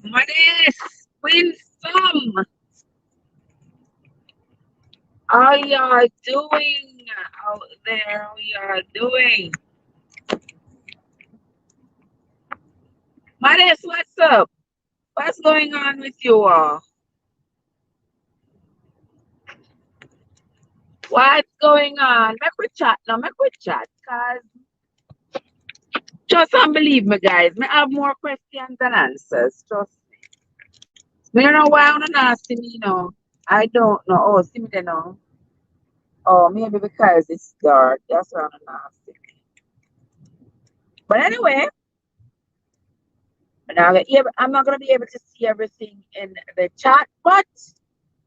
Manes, Winsome, how y'all doing out there? How y'all doing? Manes, what's up? What's going on with you all? What's going on? Make we chat now, make we chat, cause just believe me, guys. Me have more questions than answers. Trust me. Me don't know why I'm not asking me, I don't know. Oh, see me there now. Oh, maybe because it's dark. That's why I'm not asking. But anyway, I'm not gonna be able to see everything in the chat, but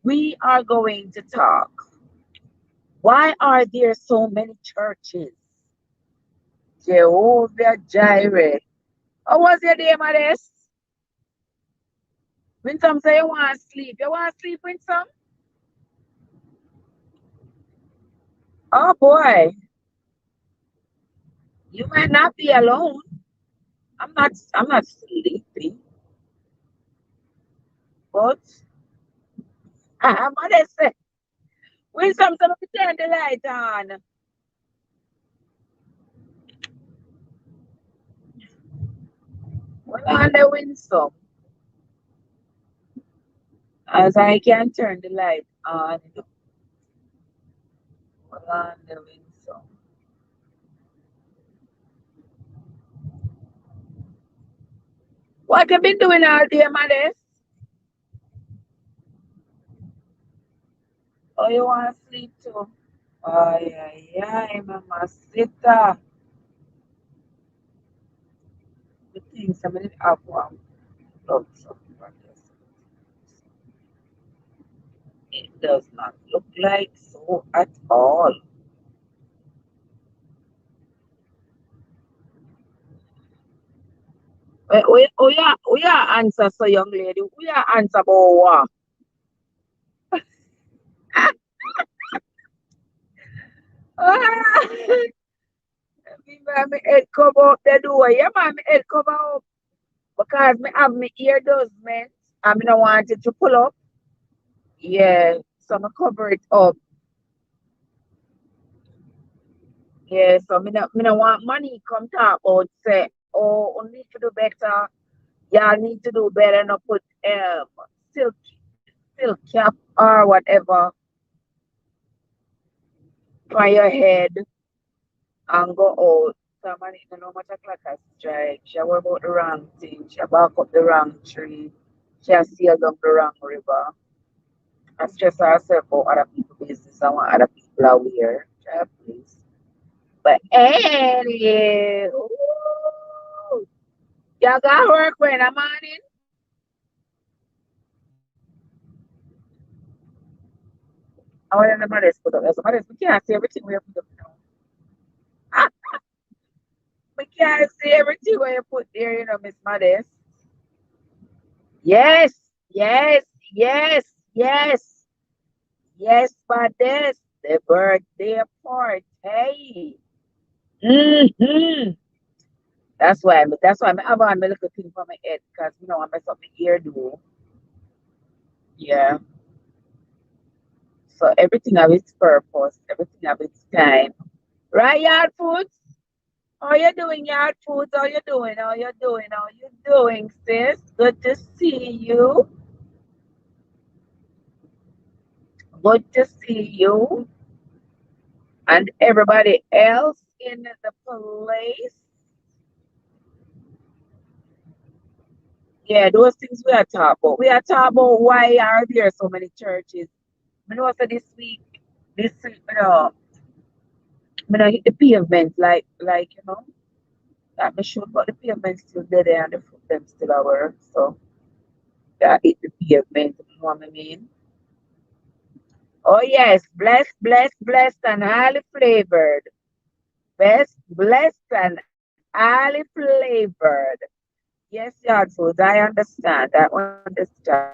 we are going to talk. Why are there so many churches? Jehovah Jireh. How was your day, Modest? When some say you want to sleep, you want to sleep with some? Oh boy, you might not be alone. I'm not sleepy, but Modest say, when some turn the light on. Well, on the winsome, as I can turn the light on. Well, on the winsome. What you been doing all day, Modest? Oh, you want to sleep too? Ay, ay, ay, mamacita. The things I'm going to have one lots of practice. It does not look like so at all. We are answer, so young lady. We are answer about what? Ah, me man, me head cover up the door. Yeah, man, me head cover up because me have me ear dustment and me don't want it to pull up. Yeah, so me cover it up. Yeah, so me no want money come talk about say, oh, we need to do better. Y'all need to do better, not put silk silk cap or whatever on your head and go out. Somebody don't know much like a strike. She worry about the wrong thing. She back up the wrong tree. She has sailed down the wrong river. I stress herself about other people's business. I want other people aware. Try please. But anyway, ooh, y'all got work when I'm on it. I want to know put up. Somebody we can't see everything we have put up now. We can't see everything where you put there, Miss Modest. Yes, yes, yes, yes, yes, Modest. The birthday party. Mm-hmm. That's why I have on my little thing for my head because I mess up my ear do. Yeah. So everything have its purpose, everything have its time. Right, yard foods? How you doing, yard foods? How you doing? How you doing? How you doing, sis? Good to see you. Good to see you and everybody else in the place. Yeah, those things we are talking about. We are talking about why are there so many churches. I know so this week, hit the pavement that me sure but the pavement still there and the foot them still at work. So that hit the pavement, you know what I mean? Oh yes, blessed, blessed, blessed and highly flavored. Best, blessed and highly flavored. Yes, yeah, so I understand. I understand.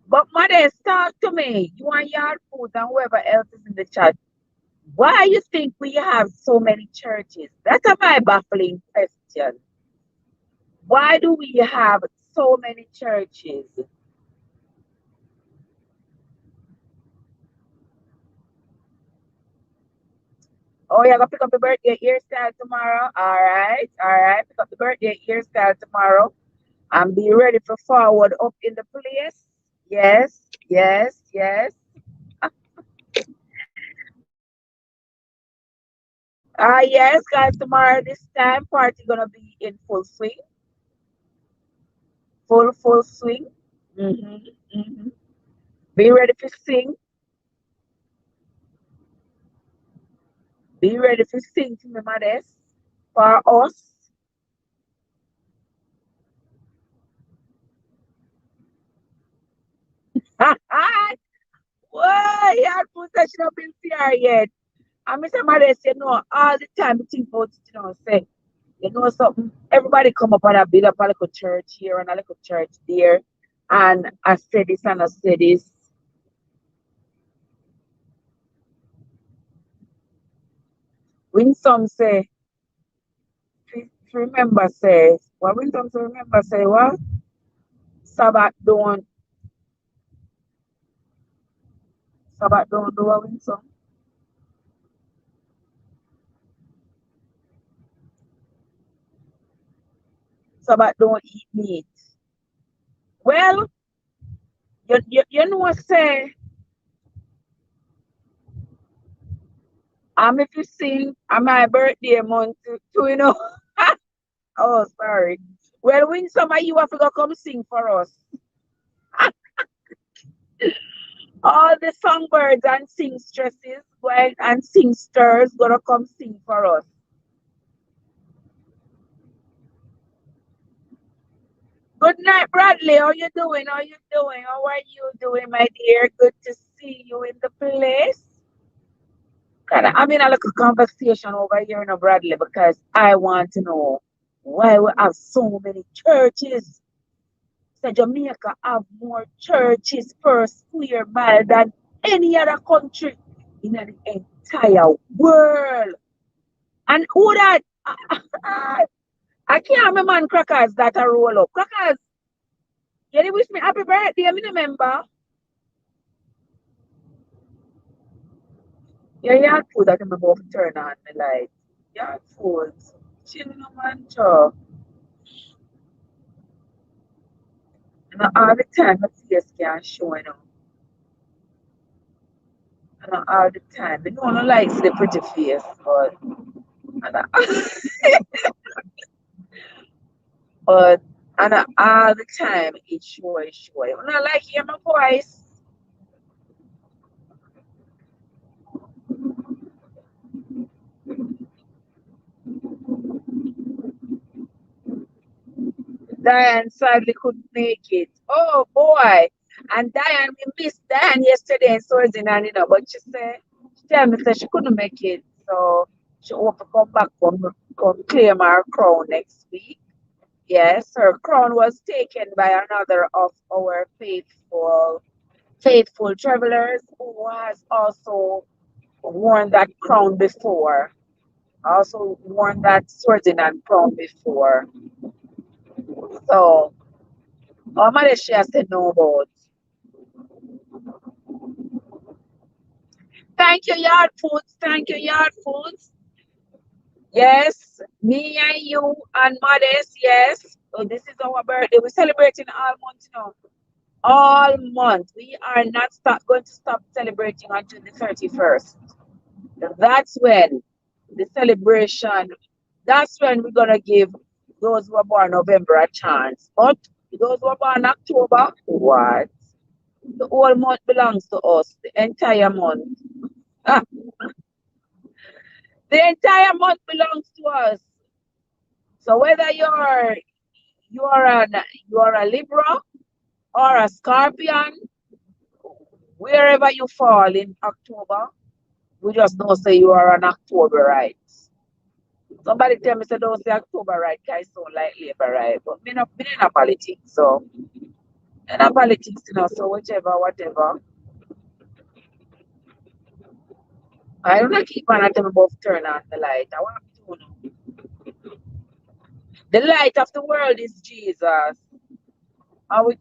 But Modest, talk to me. You want yard food and whoever else is in the chat. Why you think we have so many churches? That's a my baffling question. Why do we have so many churches? Oh, you're gonna pick up the birthday hairstyle tomorrow? All right. Pick up the birthday hairstyle tomorrow and be ready for forward up in the place. Yes, yes, yes. Yes, guys, tomorrow this time party gonna be in full swing, full swing. Mm-hmm, mm-hmm. Be ready to sing. Be ready to sing to me, mothers, for us. Why? Yeah, put that shit up in fear yet. And Mr. Modest, you know, all the time you think about it, say, you know something, everybody come up and I build up a little church here and a little church there. And I say this and I say this. When some say, remember say, well, when some say, remember say, what? Sabbath don't do what when some. Sabbath don't eat meat. Well, you know what say, if you sing, my birthday month too, you know. Oh, sorry. Well, when some of you have to go come sing for us. All the songbirds and singstresses and singsters gonna come sing for us. Good night, Bradley. How you doing? How you doing? How are you doing, my dear? Good to see you in the place. Kind of, I'm in a little conversation over here in Bradley because I want to know why we have so many churches. So Jamaica have more churches per square mile than any other country in the entire world. And who that? I can't remember man crackers that are roll up. Crackers, you did wish me happy birthday, I remember. Yeah, you had food that I'm about to turn on the light. You had food. Chill no man, chop. And all the time my face can't show, And all the time. I don't like the pretty face, but and but all the time it's show, it's show. When I like hear my voice, Diane sadly couldn't make it. Oh boy. And Diane, we missed Diane yesterday in Swordsman, and but she tell me that she couldn't make it. So she hope to come back come claim her crown next week. Yes, her crown was taken by another of our faithful travelers who has also worn that crown before. Also worn that Swordsman crown before. So Malaysia said no about. Thank you, Yard Foods. Thank you, Yard Foods. Yes, me and you and Modest, yes. So this is our birthday. We're celebrating all month now. All month. We are not going to stop celebrating until the 31st. That's when the celebration, that's when we're going to give those who are born November a chance. But those who are born October, what? The whole month belongs to us, the entire month. Ah, the entire month belongs to us. So whether you're an you're a Libra or a Scorpion, wherever you fall in October, we just know say you are an October right. Somebody tell me say don't say October right, guys don't like labor right. But me in a politics, so in a politics, so whichever, whatever. I don't keep on at them above turn on the light. I want to know. The light of the world is Jesus. Are we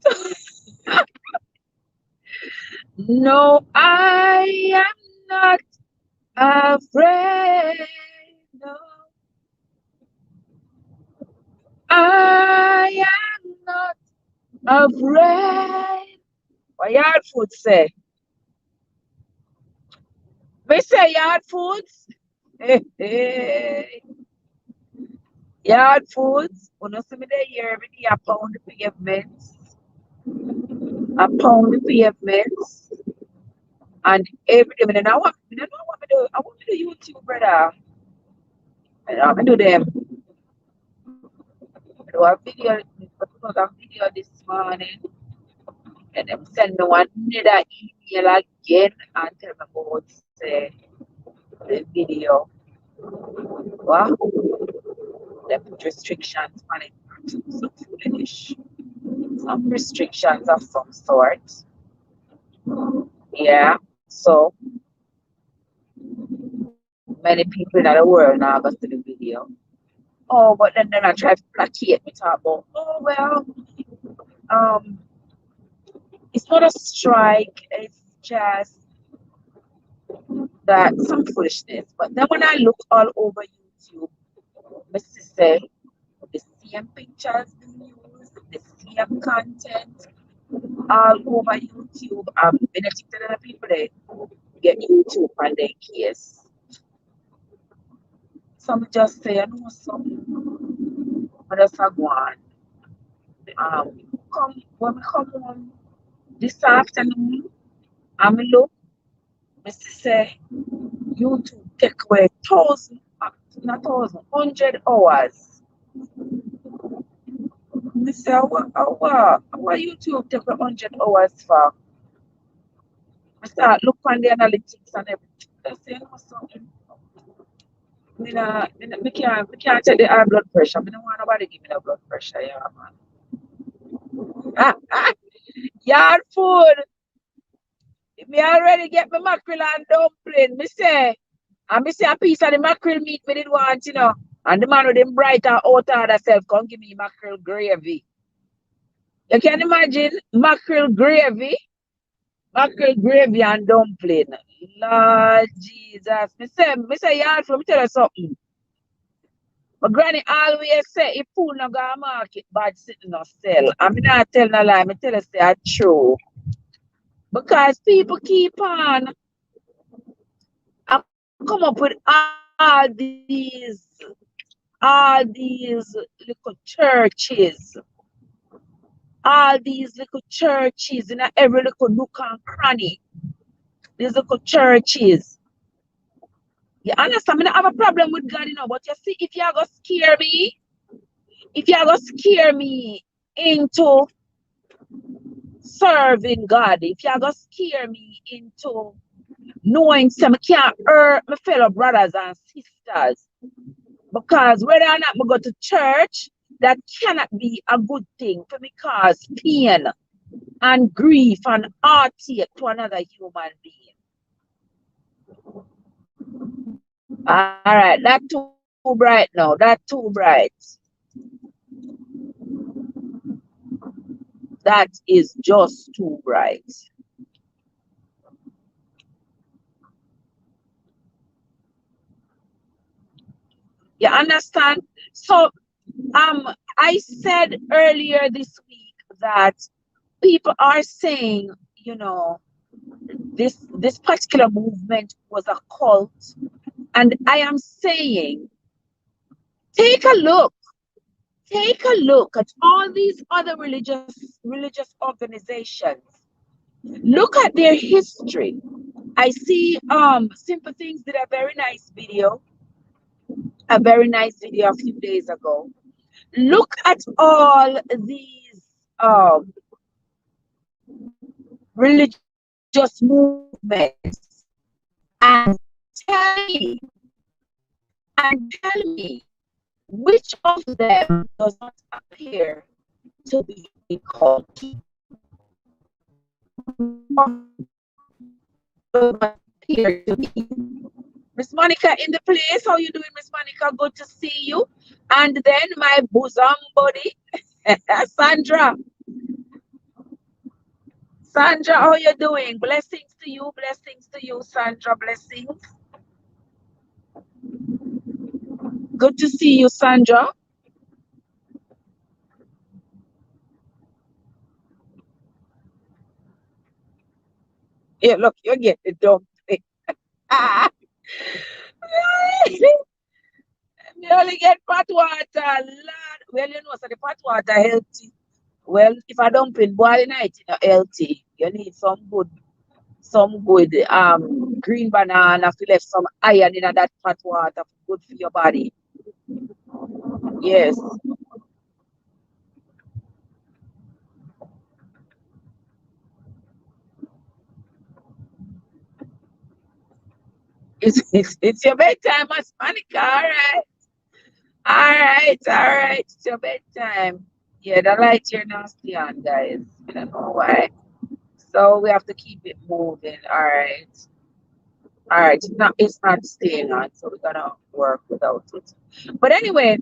no, I am not afraid. No, I am not afraid. What yard food say? Me say yard foods. Yard foods. When you see me there here every day, I pound the pavements. I pound the pavements. And every day, I don't know what I want me to YouTube, brother. I want me do them. I do a video, I put out a video this morning. And them send me one another email again and tell me about the video. What? They put restrictions on it. So foolish. Some restrictions of some sort. Yeah. So many people in the world now go to the video. Oh, but then I try to placate me talk about, oh well, um, it's not a strike, it's just that some foolishness. But then when I look all over YouTube, my sister, the same pictures being used, the same content all over YouTube. When I think that other people they get YouTube on their case. Some just say, I know something, but that's a go on. When we come home this afternoon, I'm look, my sister, YouTube take away not thousand, 100 hours. Me say, what YouTube take 100 hours for? I start look on the analytics and everything. I say, you know something. Me can't take the high blood pressure. I don't want nobody give me the blood pressure, yeah, man. Yard food. Me already get my mackerel and dumpling. Me say a piece of the mackerel meat me did want, And the man with them bright and out of self come give me mackerel gravy. You can imagine mackerel gravy and dumpling. Lord Jesus. Me say yard food, me tell you something. My granny always say if food no go to market, bad sitting no sell. I mean not tell no lie, me tell you say it's true. Because people keep on come up with all these little churches. All these little churches in every little nook and cranny. These little churches. You understand? I don't have a problem with God, but you see, if you're going to scare me into serving God, if you're going to scare me into knowing some can't hurt my fellow brothers and sisters, because whether or not I go to church, that cannot be a good thing for me cause pain and grief and heartache to another human being. All right, that too bright now. That too bright. That is just too bright. You understand? So I said earlier this week that people are saying, this particular movement was a cult. And I am saying, take a look at all these other religious organizations. Look at their history. I see Simple Things did a very nice video a few days ago. Look at all these religious movements and tell me which of them does not appear to be a cult. Does not appear to be Miss Monica in the place. How you doing, Miss Monica? Good to see you. And then my bosom buddy, Sandra. Sandra, how you doing? Blessings to you. Blessings to you, Sandra. Blessings. Good to see you, Sandra. Yeah, look, you get the dumb thing. You only get pot water, lad. Well, you know, so the pot water healthy. Well, if I don't pin boiling night, you know, healthy. You need some good green banana to left some iron in that pot water, good for your body. Yes, it's your bedtime, Miss Monica. All right, it's your bedtime. Yeah, the light here now stay on, guys. I don't know why. So we have to keep it moving. All right. It's not staying on, so we're gonna work without it. But anyway,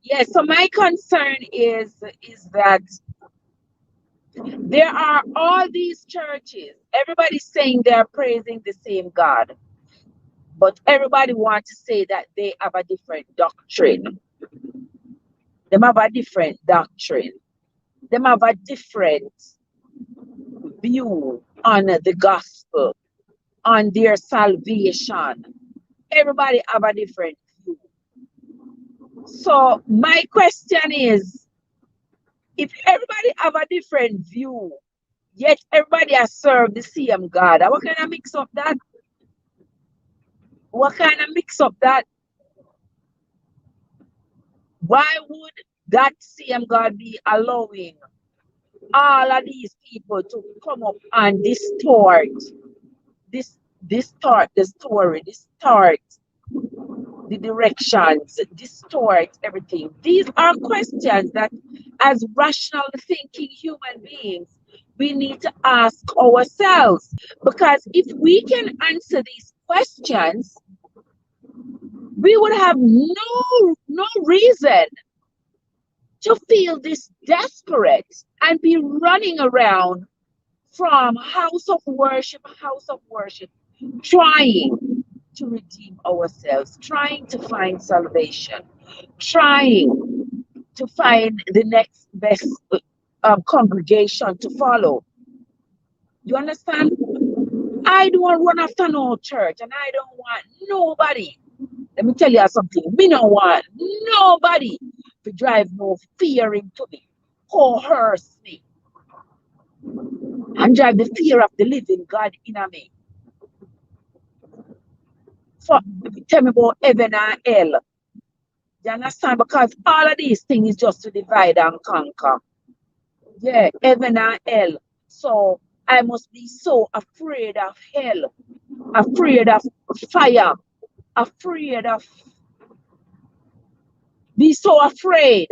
yeah. So my concern is that there are all these churches. Everybody's saying they're praising the same God, but everybody wants to say that they have a different doctrine. They have a different doctrine. They have a different view on the gospel, on their salvation. Everybody have a different view. So my question is, if everybody have a different view, yet everybody has served the same God, what kind of mix up that? What kind of mix up that? Why would that same God be allowing all of these people to come up and distort the story, distort the directions, distort everything? These are questions that, as rational thinking human beings, we need to ask ourselves. Because if we can answer these questions, we would have no reason to feel this desperate and be running around from house of worship, trying to redeem ourselves, trying to find salvation, trying to find the next best congregation to follow. You understand? I don't run after no church, and I don't want nobody. Let me tell you something. Me don't want nobody to drive no fear into me, coerce me, and drive the fear of the living God in me. For tell me about heaven and hell. You understand? Because all of these things is just to divide and conquer. Yeah, heaven and hell. So I must be so afraid of hell, afraid of fire, afraid of be so afraid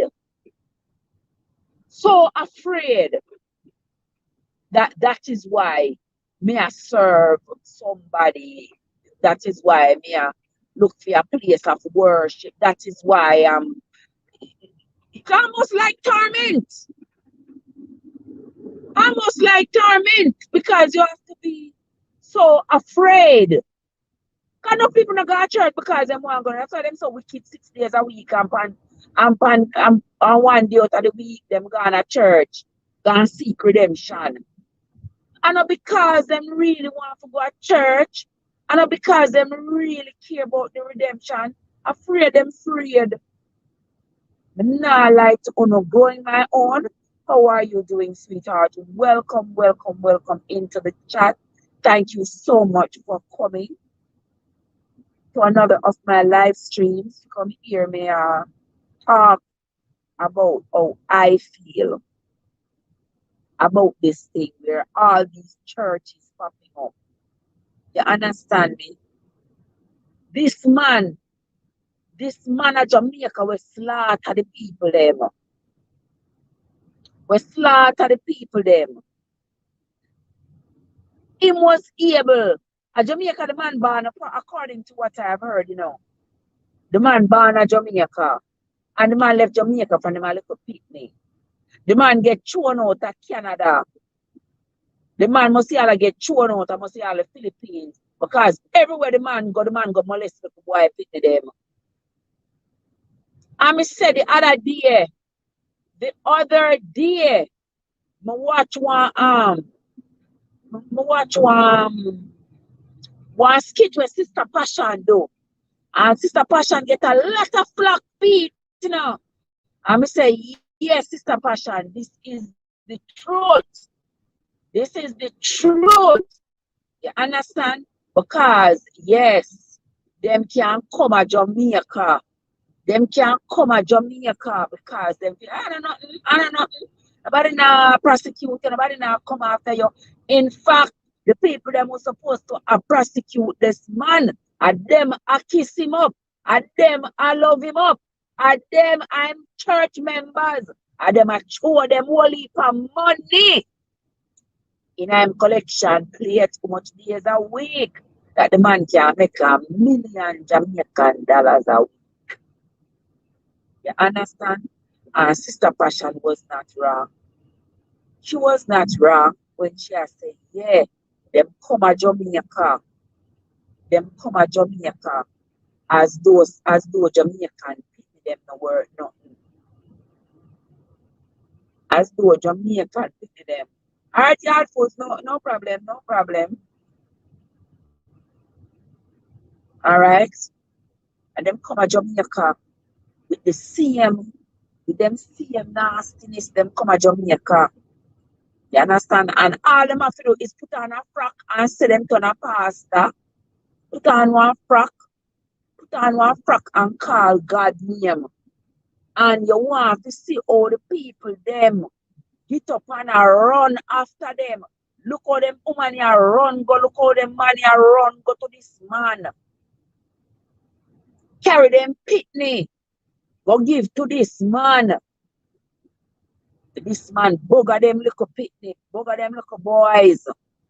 that that is why me I serve somebody. That is why me I look for a place of worship. That is why it's almost like torment. Almost like torment because you have to be so afraid. Cause no people not go to church because them want to go. That's why them so wicked 6 days a week and one day out of the week them go to church, go and seek redemption. And not because them really want to go to church, and not because them really care about the redemption. Afraid them afraid. Not like to going my own. How are you doing, sweetheart? Welcome, welcome, welcome into the chat. Thank you so much for coming to another of my live streams. Come hear me talk about how I feel about this thing where all these churches popping up. You understand me? This man, this man of Jamaica will slaughter the people them. We slaughter the people them. He was able A Jamaica, the man born, according to what I've heard, the man born a Jamaica, and the man left Jamaica from the man little picnic. The man get thrown out of Canada. The man must see all get thrown out, I must see all the Philippines. Because everywhere the man go molest the boy picnic them. And me said the other day, me watch one skit where Sister Passion do. And Sister Passion get a lot of flack feet. And me say, yes, Sister Passion, this is the truth. This is the truth. You understand? Because, yes, them can come to Jamaica. Them can come to Jamaica because them feel, I don't know. Nobody now prosecute you, nobody now come after you. In fact, the people them were supposed to prosecute this man, and them I kiss him up, and them I love him up, and them I'm church members, and them I show them whole heap of money in him collection plate how much days a week that the man can make $1 million Jamaican a week. You understand? And Sister Passion was not wrong. She was not wrong when she said, yeah, them come to Jamaica. Them come to Jamaica as though Jamaican people them no word nothing. As though Jamaican people them. Alright, yard folks, no problem, no problem. Alright? And them come to Jamaica with them same nastiness, them come to Jamaica. You understand? And all them have to do is put on a frock and say them turn a pastor. Put on one frock and call God name. And you want to see all the people them get up and run after them. Look how them woman run, go look how them man run, go to this man. Carry them pitney. Go give to this man. This man bugger them little pitney, bugger them little boys,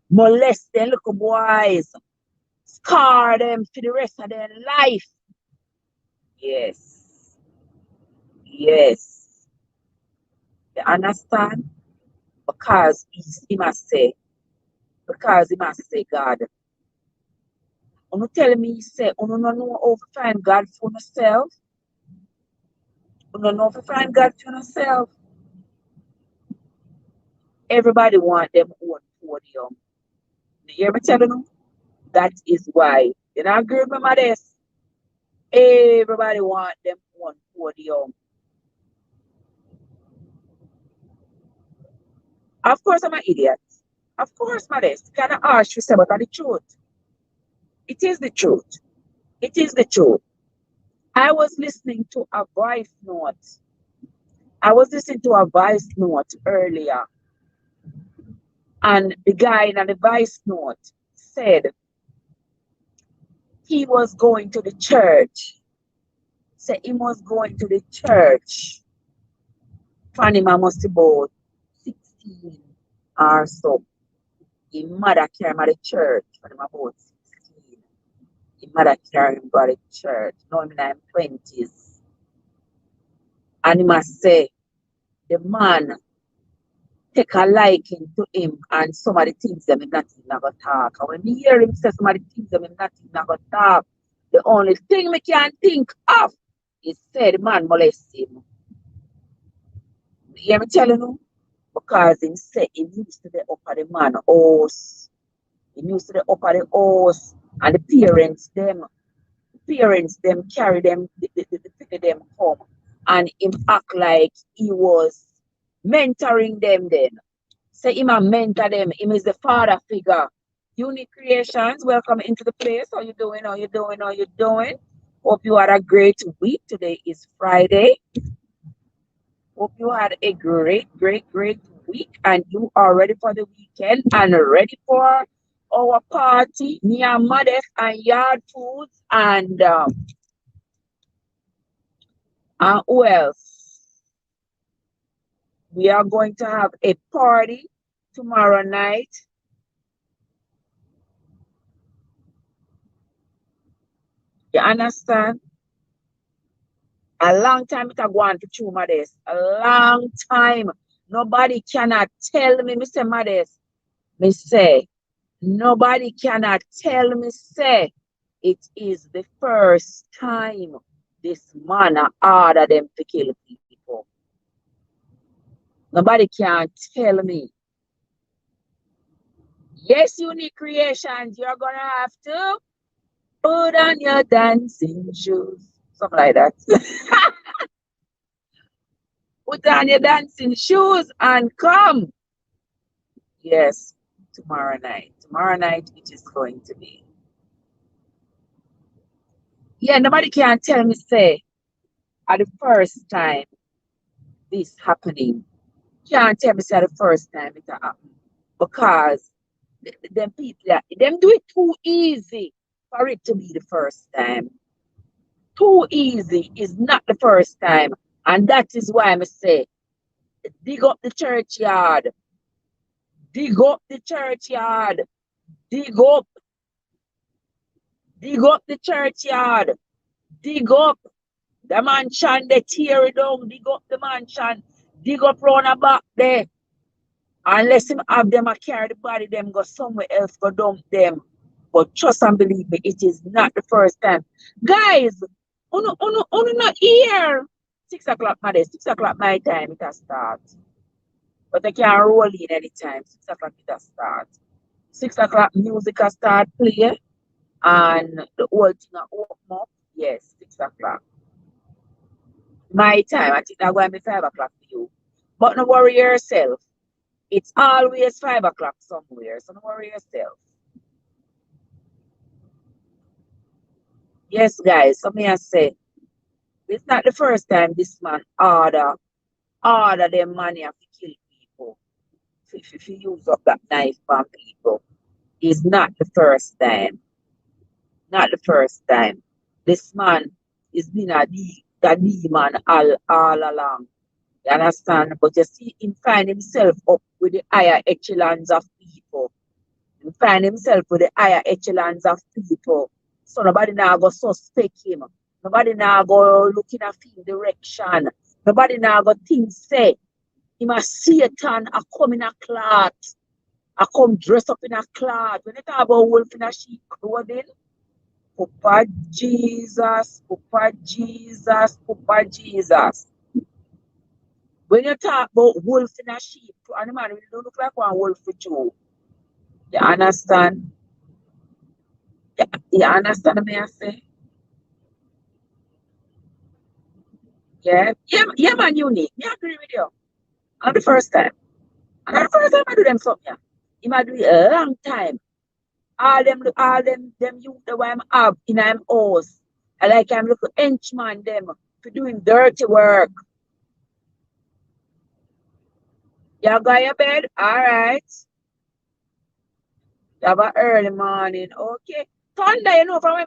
molest them little boys, scar them for the rest of their life. Yes. Yes. You understand? Because he must say, God. You tell me, he say, you don't know how to find God for yourself. You don't know how to find God for yourself. Everybody want them own podium. You hear me telling you? That is why. You know, agree with me, this? Everybody want them own podium. Of course, I'm an idiot. Of course, modest. Kind of harsh to say, but the truth. It is the truth. It is the truth. I was listening to a voice note. Earlier, and the guy in the voice note said he was going to the church. Say he was going to the church. Fanima must be about 16 or so. His mother carried him to the church when he was about 16. His mother carried him to the church. Now I'm in my 20s. And he must say, the man take a liking to him and some of the things them him not even going to talk. And when me hear him say some of the things them him not even going to talk, the only thing me can think of is say the man molest him. You hear me telling you? Because him say he used to the upper the man house. He used to the upper the house and the parents them carry them the them home and him act like he was mentoring them then. Say him a mentor them, him is the father figure. Unique Creations, welcome into the place. How you doing? How you doing? How you doing? Hope you had a great week. Today is Friday. Hope you had a great week and you are ready for the weekend and ready for our party, near Modest and Yard Foods and who else? We are going to have a party tomorrow night. You understand? A long time it a go on to true Modest. A long time. Nobody cannot tell me, Mr. Modest. Me say, nobody cannot tell me, say, it is the first time this man a order them to kill people. Nobody can tell me. Yes, unique creations, you're gonna have to put on your dancing shoes. Something like that. Put on your dancing shoes and come. Yes, tomorrow night. Tomorrow night it is going to be. Yeah, nobody can tell me, say, at the first time this happening. Can't tell me, say, the first time it happened. Because them people, them do it too easy for it to be the first time. Too easy is not the first time. And that is why I say, dig up the churchyard. Dig up the churchyard. Dig up. Dig up the churchyard. Dig up the mansion, they tear it down. Dig up the mansion. Dig up round the back there. Unless him have them a carry the body, them go somewhere else, go dump them. But trust and believe me, it is not the first time. Guys, uno not here. 6 o'clock my day, 6 o'clock my time, it has start. But I can roll in anytime. 6 o'clock it has start. 6 o'clock music has start play and the whole thing will open up. Yes, 6 o'clock. My time, I think I'm going to be 5 o'clock for you. But no worry yourself. It's always 5 o'clock somewhere, so don't worry yourself. Yes, guys, so me I say, it's not the first time this man order them money to kill people. If you use up that knife on people, it's not the first time. Not the first time. This man is been a demon all along. You understand? But you see him find himself up with the higher echelons of people. He find himself with the higher echelons of people. So nobody now go suspect him. Nobody now go looking at him direction. Nobody now go think say him a Satan a come in a cloth. I come dress up in a cloth. When you talk about wolf in a sheep clothing, Papa Jesus, Papa Jesus, Papa Jesus. When you talk about wolf in a sheep, and the man really don't look like one wolf with you. You understand? You understand me I say? Yeah, yeah, man, unique. Me agree with you. And the first time. And the first time I do them something. Yeah. He might do it a long time. Them youth that I'm have in I'm house. I like I'm little henchman them for doing dirty work. You got your bed? Alright. You have a early morning. Okay. Thunder, you know from when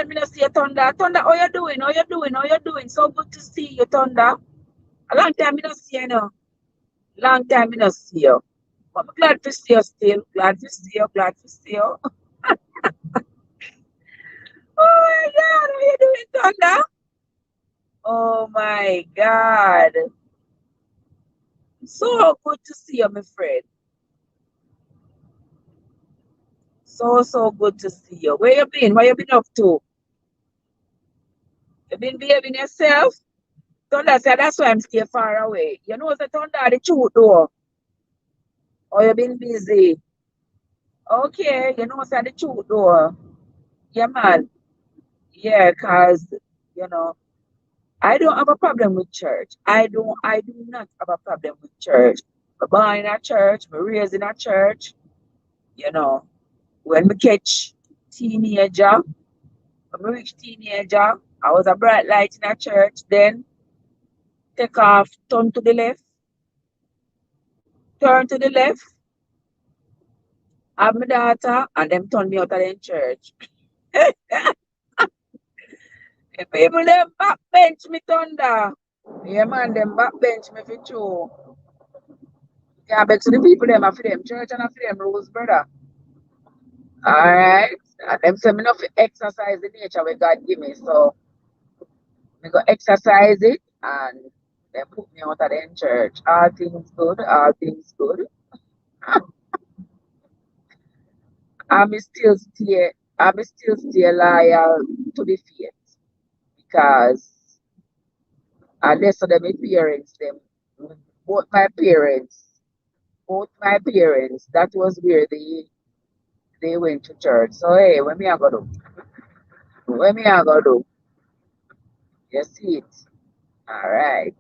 me not see a thunder. Thunder, how you doing? How you doing? How you doing? So good to see you, Thunder. A long time me not see you now. Long time me not see you. But I'm glad to see you still. Glad to see you. Glad to see you. Oh my God, how you doing, Thunder? Oh my God. So good to see you, my friend. So good to see you. Where you been? What you been up to? You been behaving yourself? Thunder said that's why I'm still far away. You know the Thunder the truth though. Or you been busy? Okay, you know the truth though. Yeah, man. Yeah, cause you know I don't have a problem with church. I do not have a problem with church. I born in a church, I raised in a church, you know. When we catch teenager, when we reach teenager, I was a bright light in a church, then take off, turn to the left, have my daughter, and them turn me out of the church. The people them backbench me thunder. Yeah man, them backbench me for true. Yeah, back to the people them after them church and after them rules, brother. Alright. And them say me not fi exercise the nature where God give me. So me go exercise it and they put me out of the church. All things good, all things good. I'm still stay I'm still stay loyal to the faith because unless of them my parents them both my parents that was where they went to church. So hey, what me I gonna do? What me I gonna do? You see it. Alright.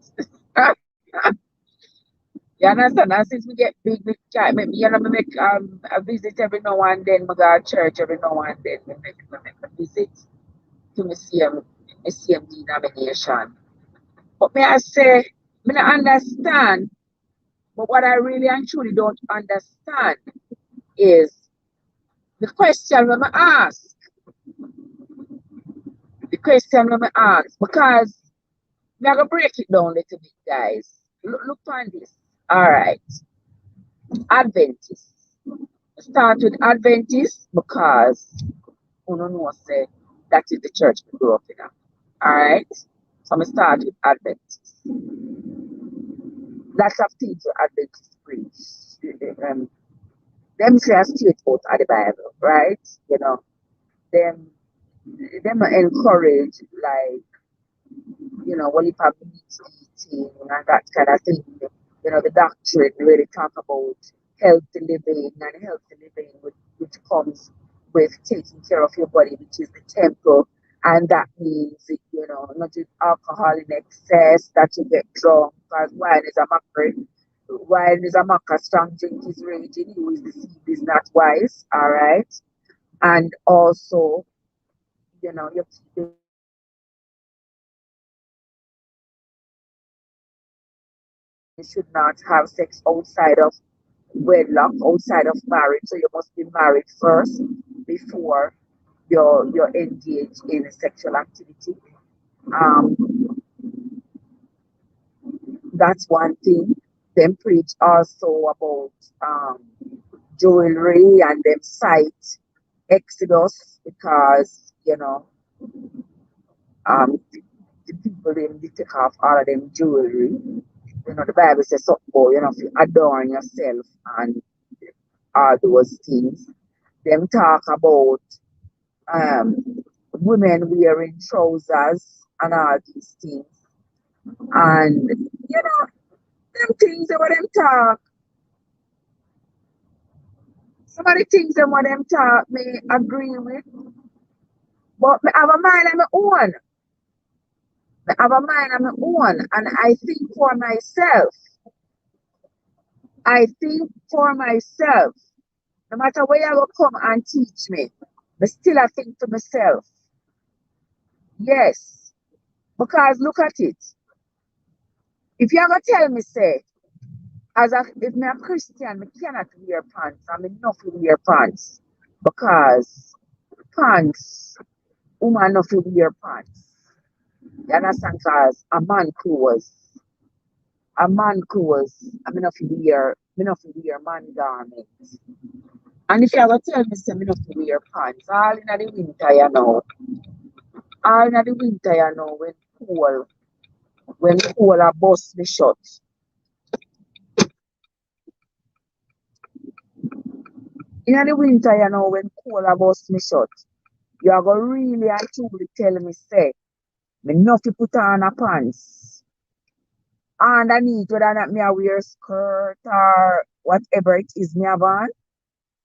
You understand? And since we get big, we try, me, you know, me make a visit every now and then. Me go to church every now and then. Me make a visit to my same denomination. But may I say, me not understand. But what I really and truly don't understand is the question when I ask. The question when I ask. Because me I gonna break it down a little bit, guys. Look on this. All right. Adventist. Start with Adventist because who don't know say that is the church we grew up in. Alright? So I start with Adventist. Lots of things to Adventist preach. Them say a straight out of the Bible, right? You know, them them encourage like what if I meat eating and that kind of thing. The doctrine really talk about healthy living and healthy living which comes with taking care of your body, which is the temple. And that means, not with alcohol in excess, that you get drunk, because wine is a mocker, strong drink is raging, who is deceived is not wise, all right? And also, you keep the you should not have sex outside of wedlock, outside of marriage. So you must be married first before you're engaged in sexual activity. Um, that's one thing. Them preach also about jewelry and them cite Exodus because the people they take off all of them jewelry. The Bible says something about if you adorn yourself and all those things. Them talk about um, women wearing trousers and all these things. And them things that what them talk, some of the things that what them talk me agree with, but me have a mind of my own. Me have a mind of my own. And I think for myself, no matter where you will come and teach me, but still I think to myself, yes, because look at it. If you ever tell me, say, if me a Christian, me cannot wear pants. I'm enough to wear pants because pants, woman enough to wear pants. You understand? Because a man clothes. I'm enough to wear man garments. And if you ever tell me, say, me enough to wear pants, all in the winter, when cold a bust me shut. In the winter, when cold a bust me shut, you are going to really and truly tell me, say, me not to put on a pants. Underneath, whether not me I wear skirt or whatever it is me have on.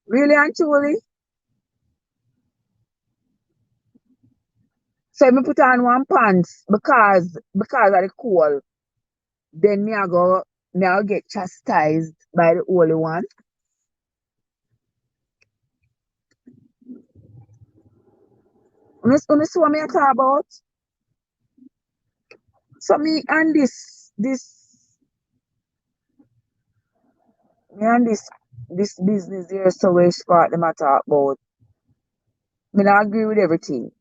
Really and truly. So me put on one pants because of the cold. Then me I go get chastised by the Holy One. You see what me I talk about? So me and this business here, so which part them I talk about. Me not agree with everything.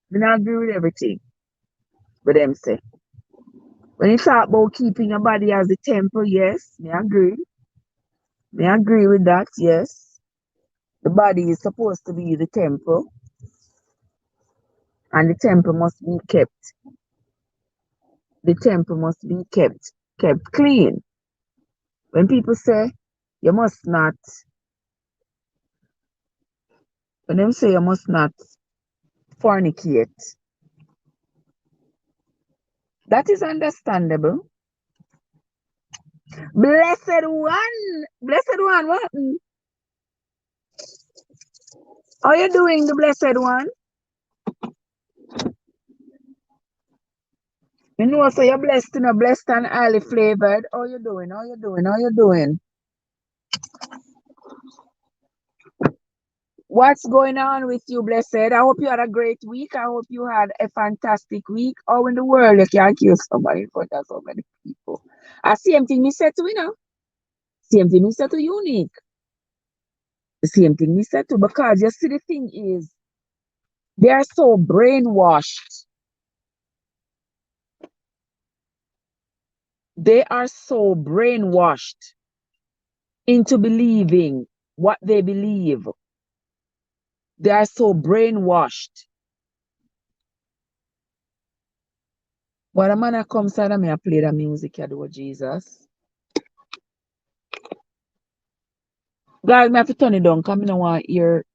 Me not agree with everything. But them say. When you talk about keeping your body as a temple, yes, me agree. I agree with that, yes. The body is supposed to be the temple, and the temple must be kept. The temple must be kept clean. When people say you must not, when them say you must not fornicate, that is understandable. Blessed one, what? How you doing, the blessed one? You know, so you're blessed, blessed and highly flavored. How you doing? How you doing? How you doing? What's going on with you, blessed? I hope you had a great week. I hope you had a fantastic week. How in the world you can't kill somebody in front of so many people? I same thing me said to you know. Same thing me said to Unique. The same thing me said to because you see the thing is they are so brainwashed. They are so brainwashed into believing what they believe. They are so brainwashed. When a man comes side of me, I play the music, you do Jesus. God, me have to turn it down, because I don't want to hear.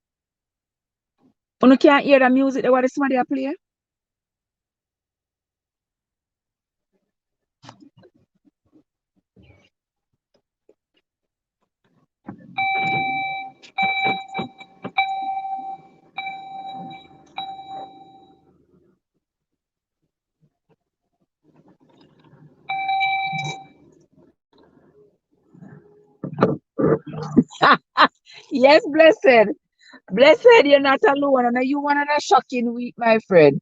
You can't hear the music, what is somebody play? Yes, blessed. Blessed, you're not alone. And you one of a shocking week, my friend.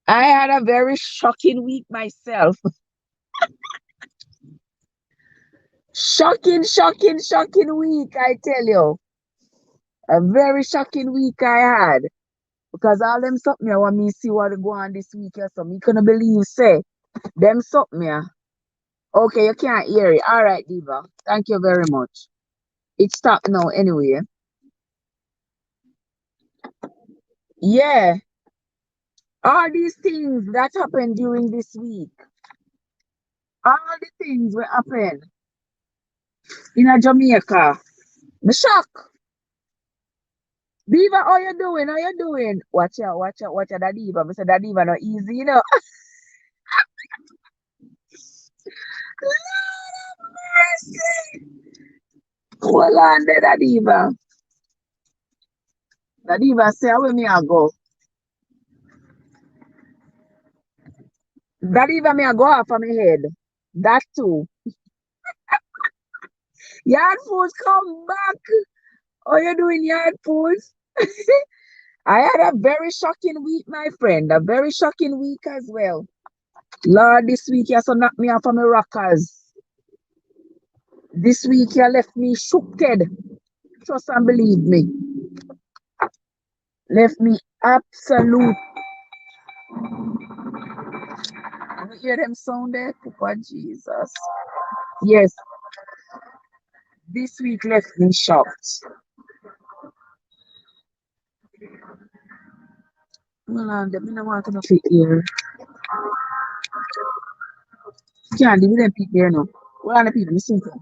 I had a very shocking week myself. Shocking week, I tell you. A very shocking week I had. Because all them something I want me see what go on this week or something. You couldn't believe, say, them something yeah. Okay, you can't hear it. All right, Diva. Thank you very much. It stopped now anyway. Yeah, all these things that happened during this week, all the things will happen in a Jamaica. Me shock. Diva, how you doing? How you doing? Watch out, that Diva. I said that Diva not easy, you know. Lord have mercy. Hold on there, that Diva. That Diva say, where me I go? That Diva me I go off of my head. That too. Yard foods come back. How you doing, yard foods? I had a very shocking week, my friend. A very shocking week as well. Lord, this week you so knocked me off of my rockers. This week you left me shooked. Trust and believe me. Left me absolute. You hear them sound there? Papa Jesus. Yes, this week left me shocked. Well, them don't want to fit here. Can't leave them people here now. What are the people? Listen to them.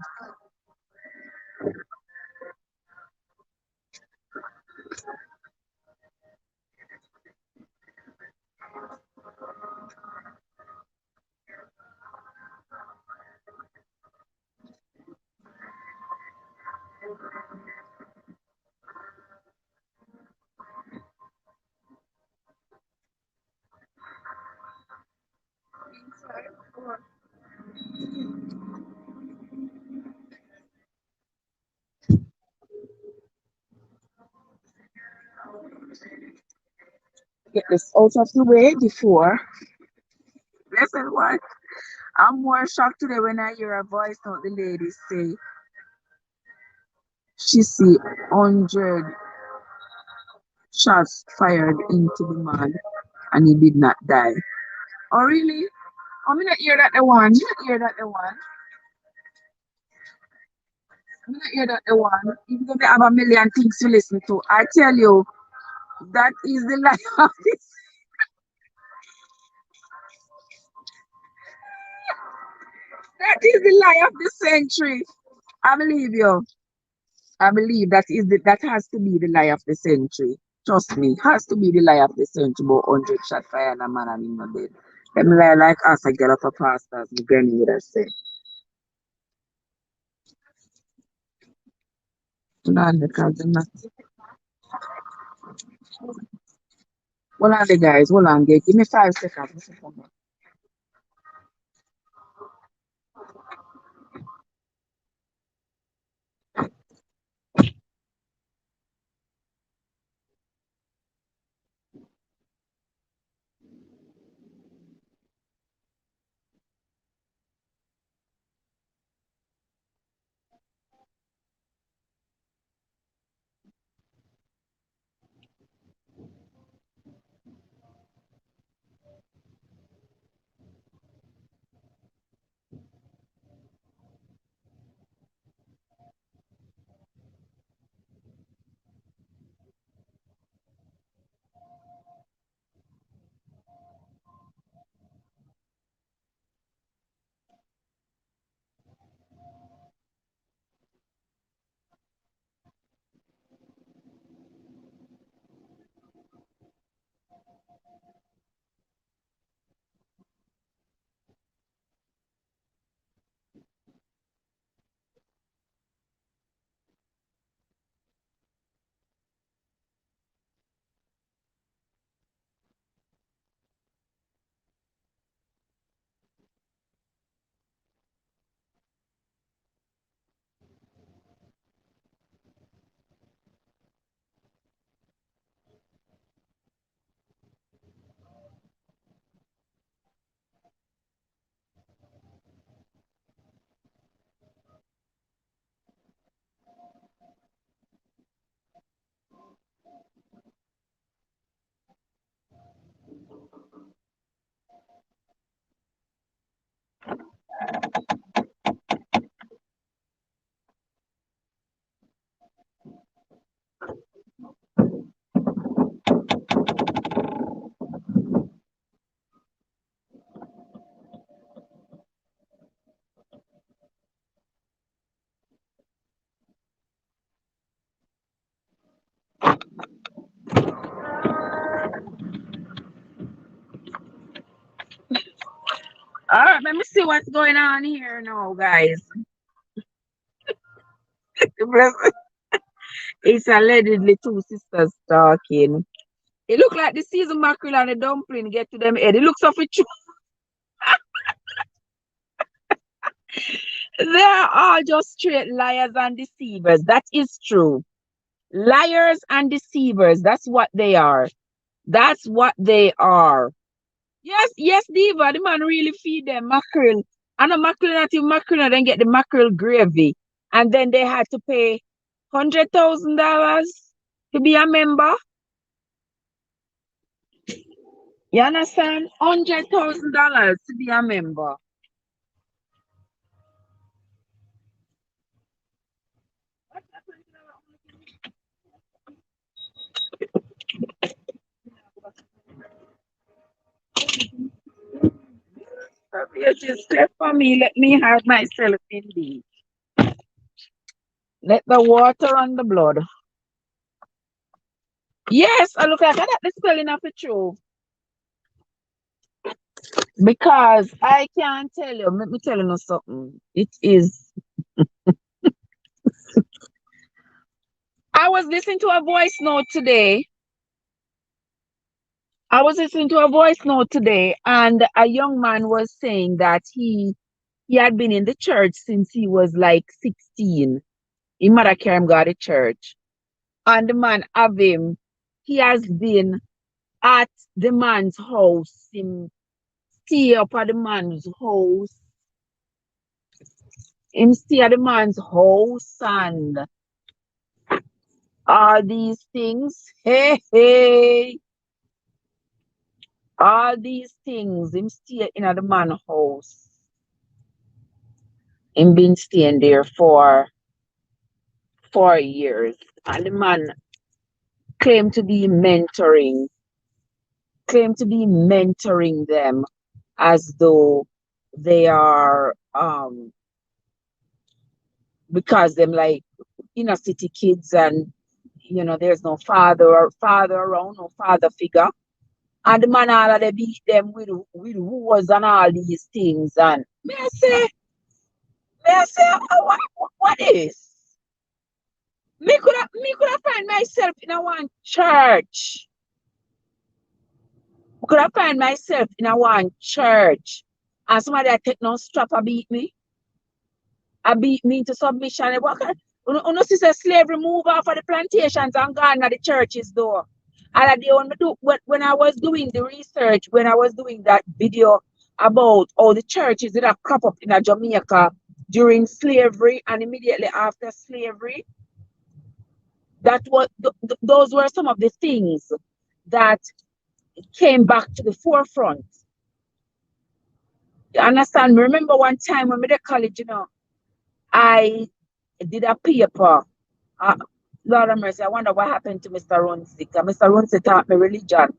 Get this out of the way before. Listen, what? I'm more shocked today when I hear a voice note the lady say she see 100 shots fired into the man and he did not die. Oh really? I'm not hear that the one. You not hear that the one. I'm not hear that the one. Even though they have a million things to listen to, I tell you, that is the lie of this. That is the lie of the century. I believe you. I believe that has to be the lie of the century. Trust me, has to be the lie of the century. About 100 shot fire and a man and him not dead. Them lie like us, I get up a pastors, my granny would have said. No, because them not. Hold on, the guys, hold on, give me 5 seconds. All right, let me see what's going on here now, guys. It's allegedly two sisters talking. It look like the seasoned mackerel and the dumpling get to them head. It looks so true. They are all just straight liars and deceivers. That is true. Liars and deceivers. That's what they are. That's what they are. Yes, yes, Diva. The man really feed them mackerel. And the mackerel, not even mackerel, and then get the mackerel gravy. And then they had to pay $100,000 to be a member. You understand? $100,000 to be a member. You just step for me. Let me hide myself in thee. Let the water on the blood. Yes, I look like that the spelling of the truth. Because I can tell you, let me tell you something. It is. I was listening to a voice note today. I was listening to a voice note today, and a young man was saying that he had been in the church since he was like 16. His mother carried him go to church. And the man of him, he has been at the man's house, him stay up at the man's house, him stay at the man's house and all these things. Hey, hey, all these things. Him stay in at the man's house. Him been staying there for. 4 years. And the man claimed to be mentoring them as though they are because them like inner city kids, and there's no father around, no father figure. And the man all of they beat them with wars and all these things. And may I say, what is? Me could have find myself in a one church. Could have find myself in a one church, and somebody I take no strap and beat me. I beat me into submission. What kind? You see, say slavery move off of the plantations and gone at the churches door. And the only do when I was doing the research, when I was doing that video about all the churches that have crop up in Jamaica during slavery and immediately after slavery, that was those were some of the things that came back to the forefront. You understand? Remember one time when we did college, I did a paper. Lord of mercy, I wonder what happened to Mr. Runsi. Mr. Runsi taught me religion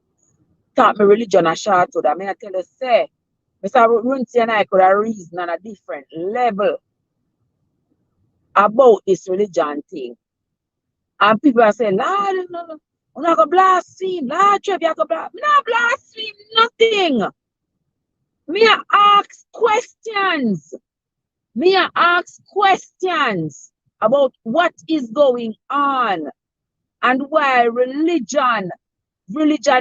a short to that. I tell you, say, Mr. Runsi and I could have reasoned on a different level about this religion thing. And people are saying, Lord, no, I'm not going to blaspheme. Lord, Trev, you're going to blaspheme. I'm not blaspheme nothing. Me I ask questions. Me I ask questions about what is going on and why religion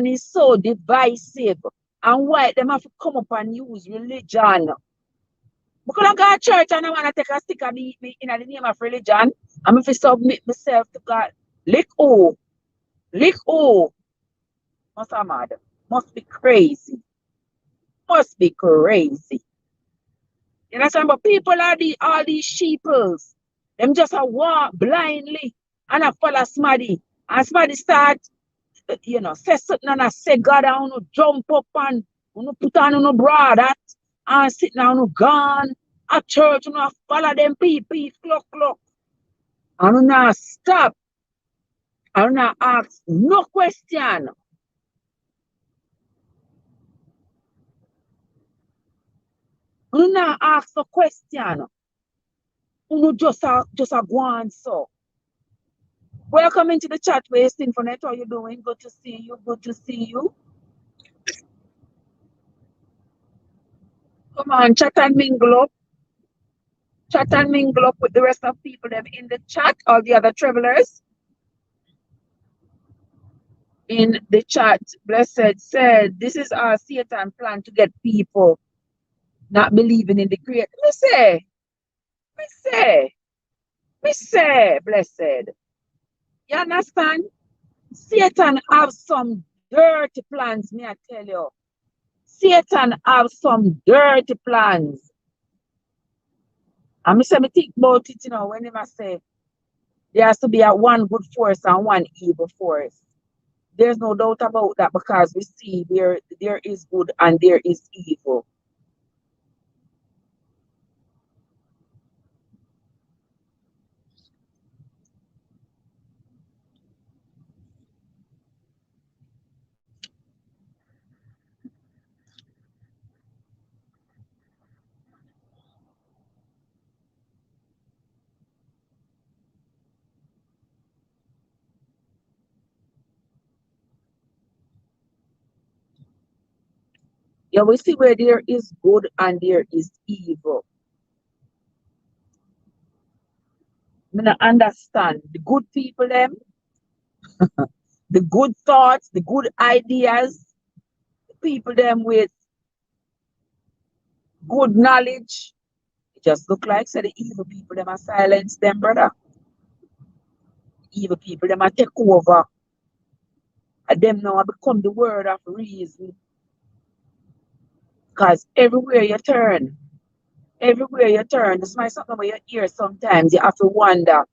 is so divisive, and why them have to come up and use religion. Because I go to church and I want to take a stick and beat me in the name of religion. I'm going to submit myself to God. Lick who? Must be mad. Must be crazy. Must be crazy. You understand? But people are all these sheeples. Them just a walk blindly and a follow somebody. And somebody start, say something and I say God, I want to jump up and put on no broad hat and sit down gone. At church, follow them people, clock. And not stop. And not ask no question. And not ask no question. You just a go on so. Welcome into the chat, Wasting for Net. How you doing? Good to see you. Good to see you. Come on, chat and mingle up. Chat and mingle up with the rest of people them in the chat, all the other travelers. In the chat, Blessed said, this is our Satan plan to get people not believing in the creator. Me say, Blessed. You understand? Satan have some dirty plans, me I tell you. Satan have some dirty plans. And me say me think about it, when I say there has to be a one good force and one evil force. There's no doubt about that, because we see there is good and there is evil. Yeah, we see where there is good and there is evil. I don't understand the good people them, the good thoughts, the good ideas, the people them with good knowledge. It just look like the evil people them are silence them, brother. Evil people them are take over. And them now become the word of reason. Because everywhere you turn, this might something where you hear sometimes, you have to wonder.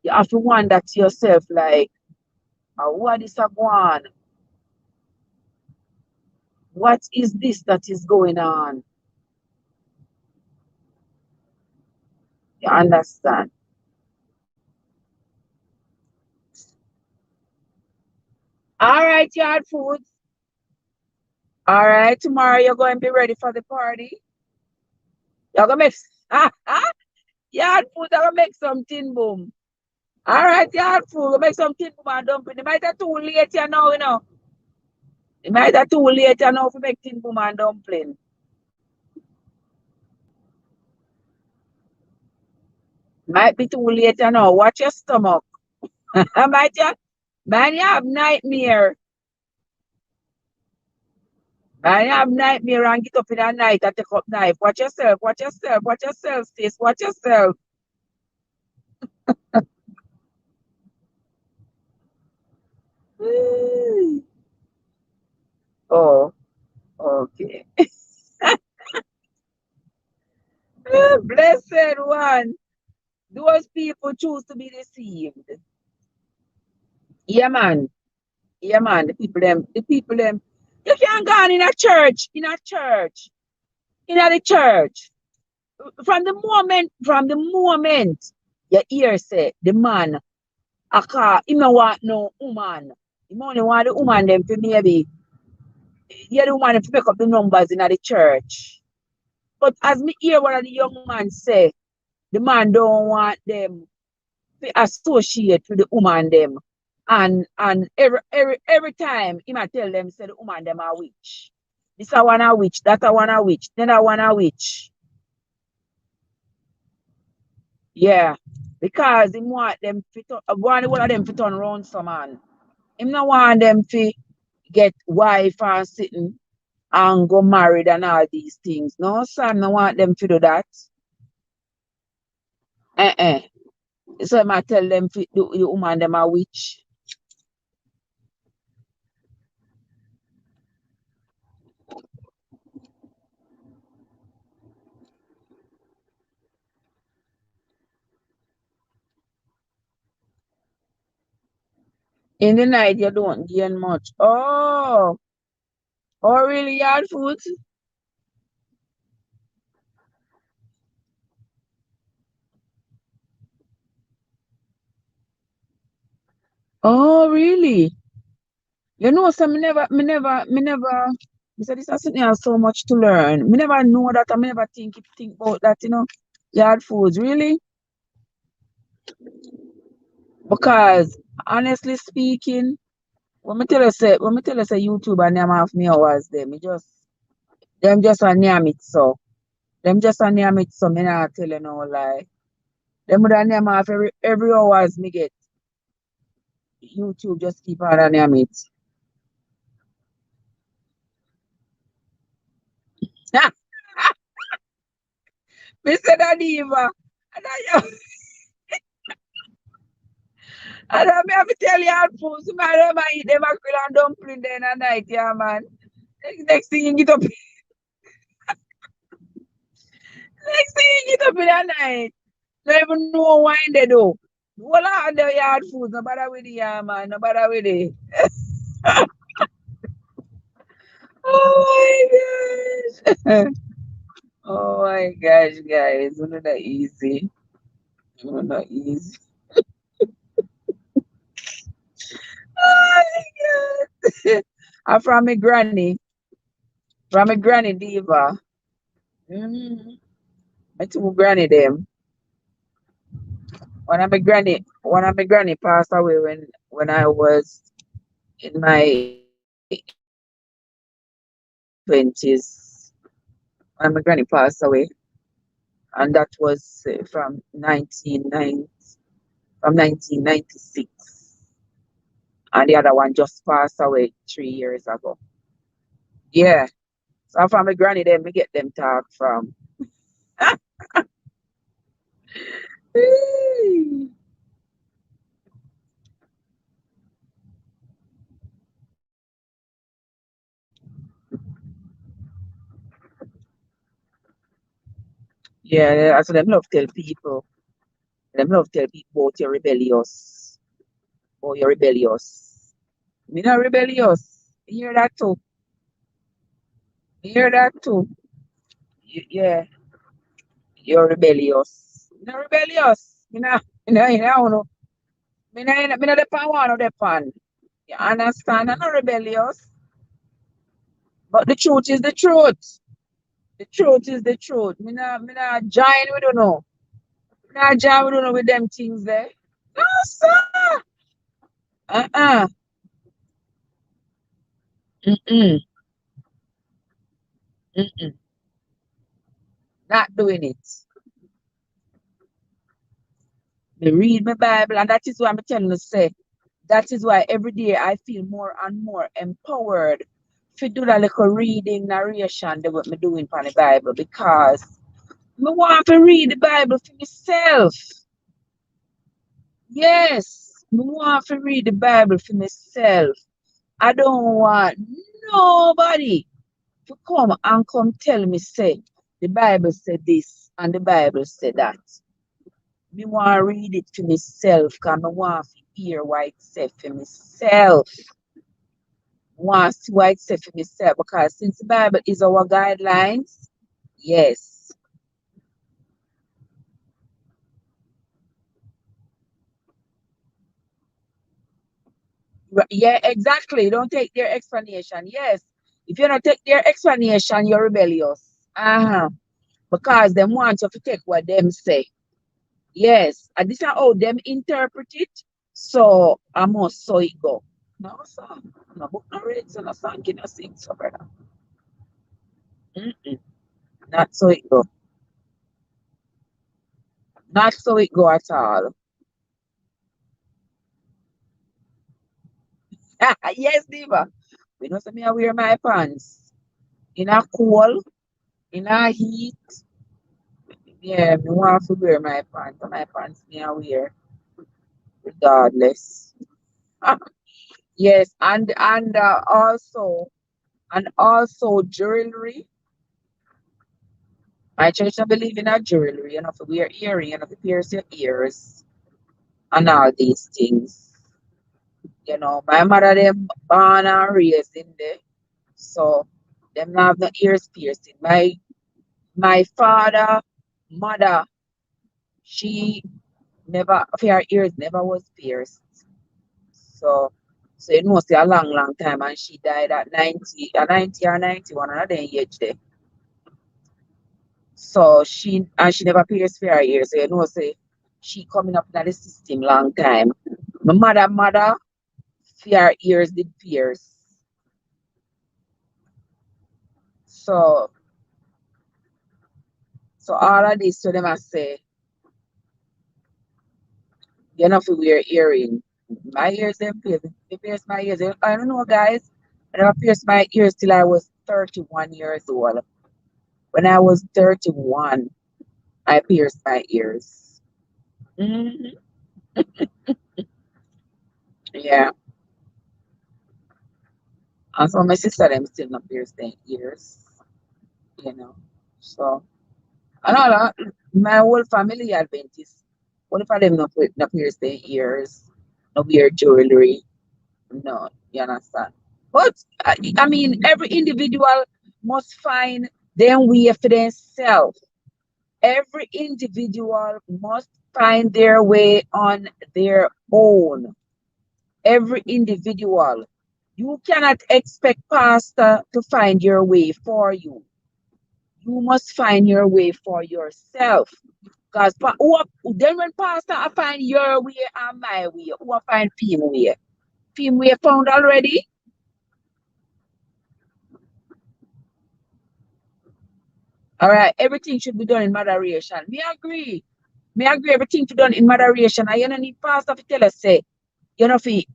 You have to wonder to yourself, like, what is going on? What is this that is going on? You understand? right, yard foods. All right, tomorrow you're going to be ready for the party. You're going to make yard food. You're going to make some tin boom. All right, yard food. Make some tin boom and dumpling. It might be too late, you know. It might be too late, to make tin boom and dumpling. Might be too late, Watch your stomach. Might you? Man, you have nightmare. Man, you have nightmare and get up in the night and take up knife. Watch yourself, watch yourself, watch yourself, sis. Watch yourself. Oh, okay. Blessed one. Those people choose to be deceived. Yeah, man. Yeah, man. The people them. You can't go on in the church. From the moment you hear say the man a car, he no want no woman. He only want the woman them to maybe yeah the woman them to make up the numbers in the church. But as me hear one of the young man say, the man don't want them to associate with the woman them. And every time he might tell them say the woman them a witch. This a one a witch, that a one a witch, then a one a witch. Yeah. Because he want them to want one of them to turn around some man. Him no want them to get wife and sitting and go married and all these things. No, son, no want them to do that. Eh. So I might tell them the woman them a witch. In the night you don't gain much. Oh really hard food? Oh really? So me say this is something has so much to learn. Me never know that. I me never think about that. Yard foods, really? Because honestly speaking, when me tell you say YouTube and them half me hours them just a name it so. Them just a name it so me not tell you no lie. Them would a name off every hours me get. YouTube just keep on a name it. Me said that diva. And me have to tell you how foods, man, them a eat them a krill and dumpling then at night, yeah man. Next thing you get up next thing you get up in the night. Don't even know why they do. Well, I the yard food, no bother with it, yeah, man. No bother with it. Oh my gosh. Oh my gosh, guys. It's not easy. It's not easy. Oh my god. I'm from my granny. From my granny diva. Mm. My two granny them. One of my granny passed away when I was in my 20s. One of my granny passed away. And that was from 1996. And the other one just passed away 3 years ago. Yeah. So from my granny them we get them talk from. Yeah, so them love tell people. Them love tell people about you're rebellious. Oh, you're rebellious. Me not rebellious. You hear that too. You hear that too. Yeah, you're rebellious. Me not rebellious. Me not, me not, me not, me not, me not depend one or depend. You understand? I'm not rebellious. But the truth is the truth. The truth is the truth. Me not join with you know. Me not join with you know with them things there. No, sir. Uh-uh. Mm-mm. Mm-mm. Not doing it. Me read my Bible, and that is why I'm telling you, say, that is why every day I feel more and more empowered to do that little reading narration that what me doing from the Bible because me want to read the Bible for myself. Yes, me want to read the Bible for myself. I don't want nobody to come tell me say the Bible said this and the Bible said that. Me want to read it for myself because I want to hear what it said for myself. Want to see what it said for myself because since the Bible is our guidelines, yes. Yeah, exactly. Don't take their explanation. Yes. If you don't take their explanation, you're rebellious. Uh-huh. Because them want you to take what them say. Yes. And this is how them interpret it. So I must so it go. No, son. No book no read, so no song, no sing, so brother. Mm-mm. Not so it go. Not so it go at all. Yes, Diva. We know say me I wear my pants. In a cold, in a heat. Yeah, me want to wear my pants. My pants me I wear regardless. Yes, and also jewelry. My church don't believe in a jewelry. You know, to wear earring, you know, to pierce your ears and all these things. You know, my mother them born and raised in there, so them not have no ears piercing. My father, mother, she never her ears never was pierced. So so it must be a long, long time and she died at 90 or 91 and then age there. So she never pierced for her ears. So you know say she coming up in the system long time. My mother for her ears did pierce. So so all of this to them I say, you know, to wear earring. My ears them pierce. They pierce my ears. I don't know, guys. I never pierced my ears till I was 31 years old. When I was 31, I pierced my ears. Hmm. Yeah. And so my sister them still not pierce their ears, you know. So and all that, my whole family Adventist. What if I them not pierce their ears, no wear jewelry? No, you understand? But I mean, every individual must find their way for themselves. Every individual must find their way on their own. Every individual. You cannot expect pastor to find your way for you. You must find your way for yourself. Because then when pastor I find your way and my way, who I find him way? Him way found already? All right, everything should be done in moderation. Me agree. Me agree everything to done in moderation. And you don't need pastor to tell us say, you know fi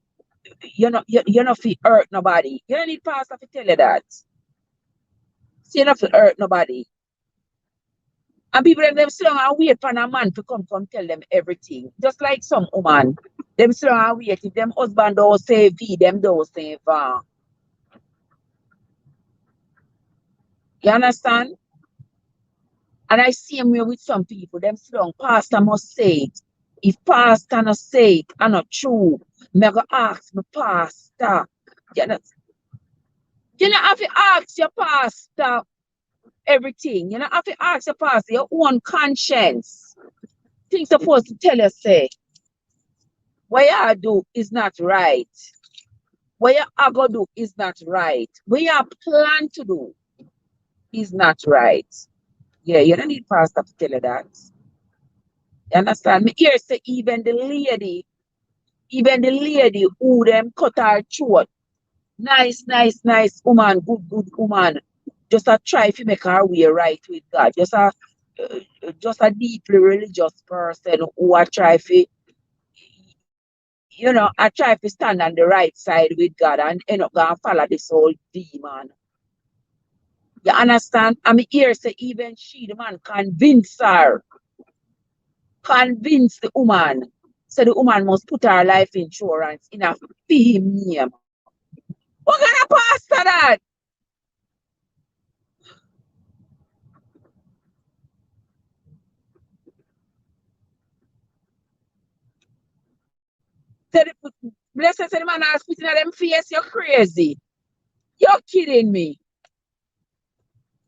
you know fi hurt nobody. You don't need pastor to tell you that. So you know fi hurt nobody. And people them sit down and wait for a man to come tell them everything. Just like some woman. Them sit down and wait. If them husband don't say V, them don't say Va. You understand? And I see him here with some people, them sit down, pastor must say it. If pastor not say it, I'm not true. Me go ask my pastor. You know, you know have to ask your pastor everything. You know have to ask your pastor your own conscience. Things supposed to tell you say what you do is not right. what you are going to do is not right. What you plan to do is not right. Yeah, you don't need pastor to tell you that. You understand? Me here say even the lady who them cut her throat. Nice, nice, nice woman, good, good woman. Just a try to make her way right with God. Just a deeply religious person who I try to, I try to stand on the right side with God and end up going follow this old demon. You understand? I'm here say even she, the man, convince the woman. So the woman must put her life insurance in a fee name. What kind of pastor that? Say blessed say the man are spitting at them face, you're crazy. You're kidding me.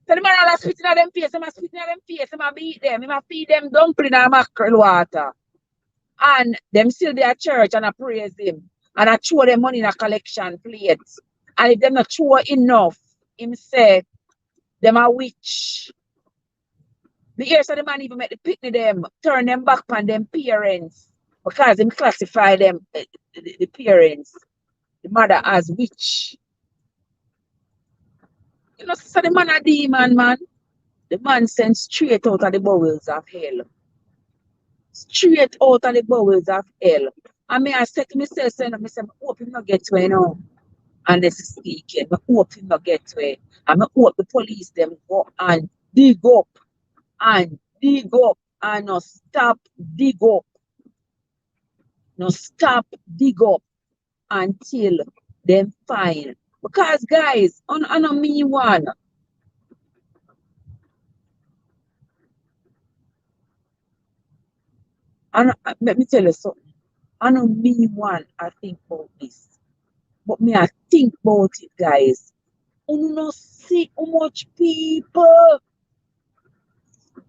So the man are spitting at them face, I'm spitting at them face, I'm beat them, I'm feed them dumpling and mackerel water. And them still there at church and I praise him. And I throw them money in a collection plate. And if them not throw enough, him say, them a witch. The ears of the man even make the picnic them, turn them back on them parents. Because him classify them, the parents, the mother as witch. You know, so the man a demon, man. The man sent straight out of the bowels of hell. Straight out of the bowels of hell. And me, I said to myself, I hope him not get to you know. And this is speaking. I hope him not get to it. And I hope the police them go and dig up and dig up and not stop dig up. No stop dig up until them find. Because guys, on me one. And let me tell you something. On me one, I think about this. But me, I think about it, guys. You know, see how much people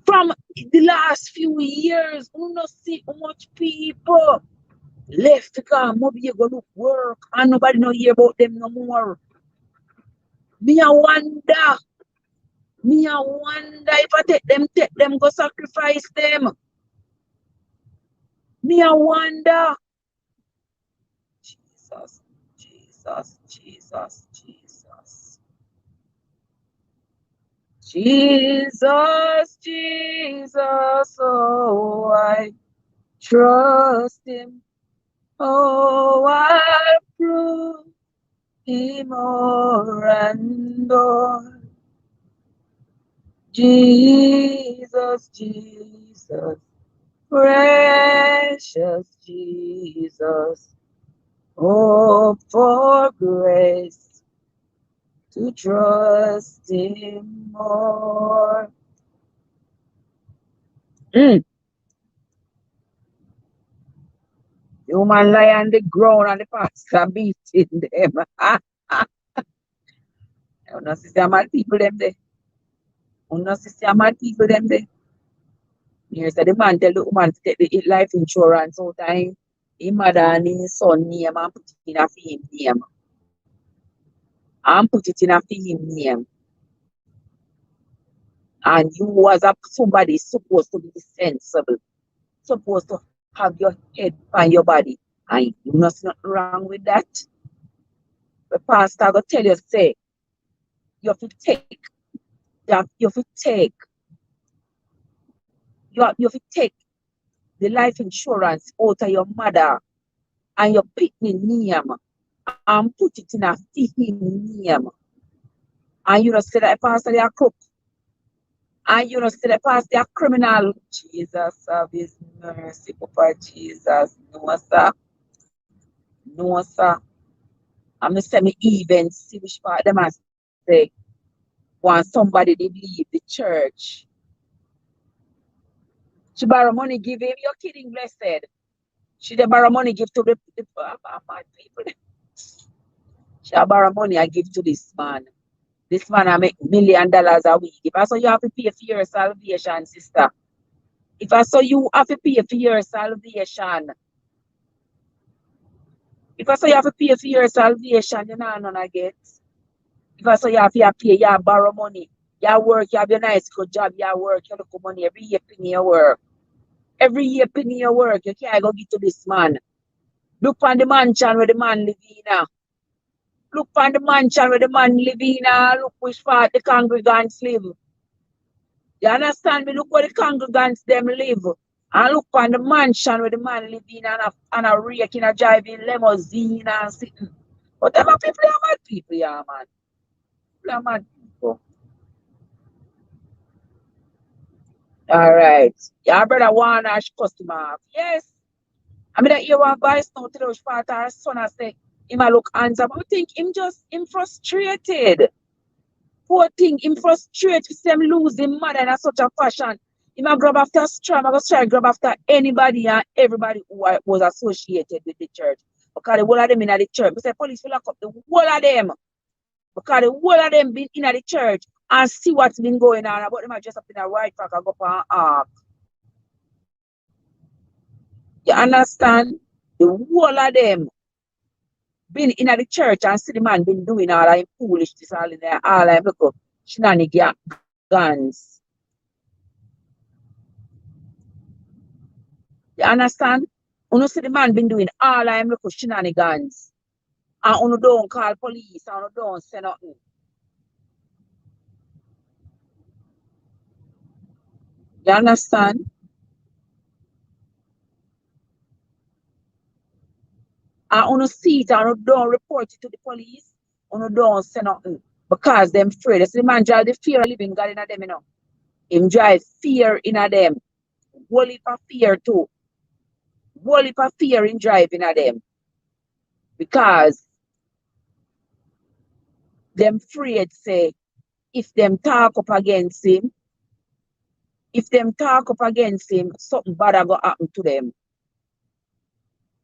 from the last few years, you know, see how much people left to come. Maybe you go look work and nobody know hear about them no more. Me, I wonder if I take them, go sacrifice them. Me, I wonder. Jesus, Jesus, Jesus, Jesus. Jesus, Jesus, oh, I trust him. Oh, I prove him more and more. Jesus, Jesus, precious Jesus. Oh, for grace to trust him more. Mm. Human lie on the ground and the pastor beating them. Una si llama people them there. Una si llama people them there. Yes, the man tell the woman to take the life insurance out time. His mother and his son name and put it in a for him name. And put it in a for him name. And you as a somebody supposed to be sensible, supposed to have your head on your body. And you know nothing wrong with that. The pastor will tell you, say, you have to take, you have to take, you have to take the life insurance out of your mother and your picnic name and put it in a him name. And you know, say that pastor they are crook. And you know, say that pastor they are criminal. Jesus have his mercy, Papa Jesus. No, sir. No, sir. I'm going to say me even see which part them I say. Want somebody they leave the church. She borrow money, give him. You're kidding, blessed. She they borrow money, give to the mad people. She borrow money, I give to this man. This man I make $1,000,000 a week. If I saw you have to pay for your salvation, sister. If I saw you have to pay for your salvation, If I say you have to pay for your salvation, you know none I get. If I say you have to pay, you borrow money. You work, you have your nice good job, you work, you look for money every year penny you work. Every year penny you work, you can't go give to this man. Look on the mansion where the man live in now. Look on the mansion where the man live in now. Look which part the congregants live. You understand me? Look where the congregants them live. And look on the mansion where the man live in and a rake in a driving limousine and sitting. But them are people are mad people, yeah, man. People are mad people. All right. Yeah, brother Warner customer. Yes. I mean that you want voice now to those part our son and say him a look handsome. I think him frustrated. Poor thing, him frustrated to see him lose him mother in such a fashion. Him a grab after strong, I go try grab after anybody and everybody who was associated with the church. Because the whole of them in the church. We say police will lock up the whole of them. Because the whole of them been in the church and see what's been going on. About them are just up in a right track and go up and ark. You understand? The whole of them been in the church and see the man been doing all that foolishness, all in there, all that look shenanigans. You understand? You see the man been doing all that look shenanigans. And you don't call police and you don't say nothing. You understand? And you see it and you don't report it to the police, you don't say nothing. Because them afraid. You see the man drive the fear of living God in them, you know. Him drive fear in them. Whole heap of fear too. Whole heap of fear in driving them. Because them afraid say if them talk up against him, something bad are gonna happen to them.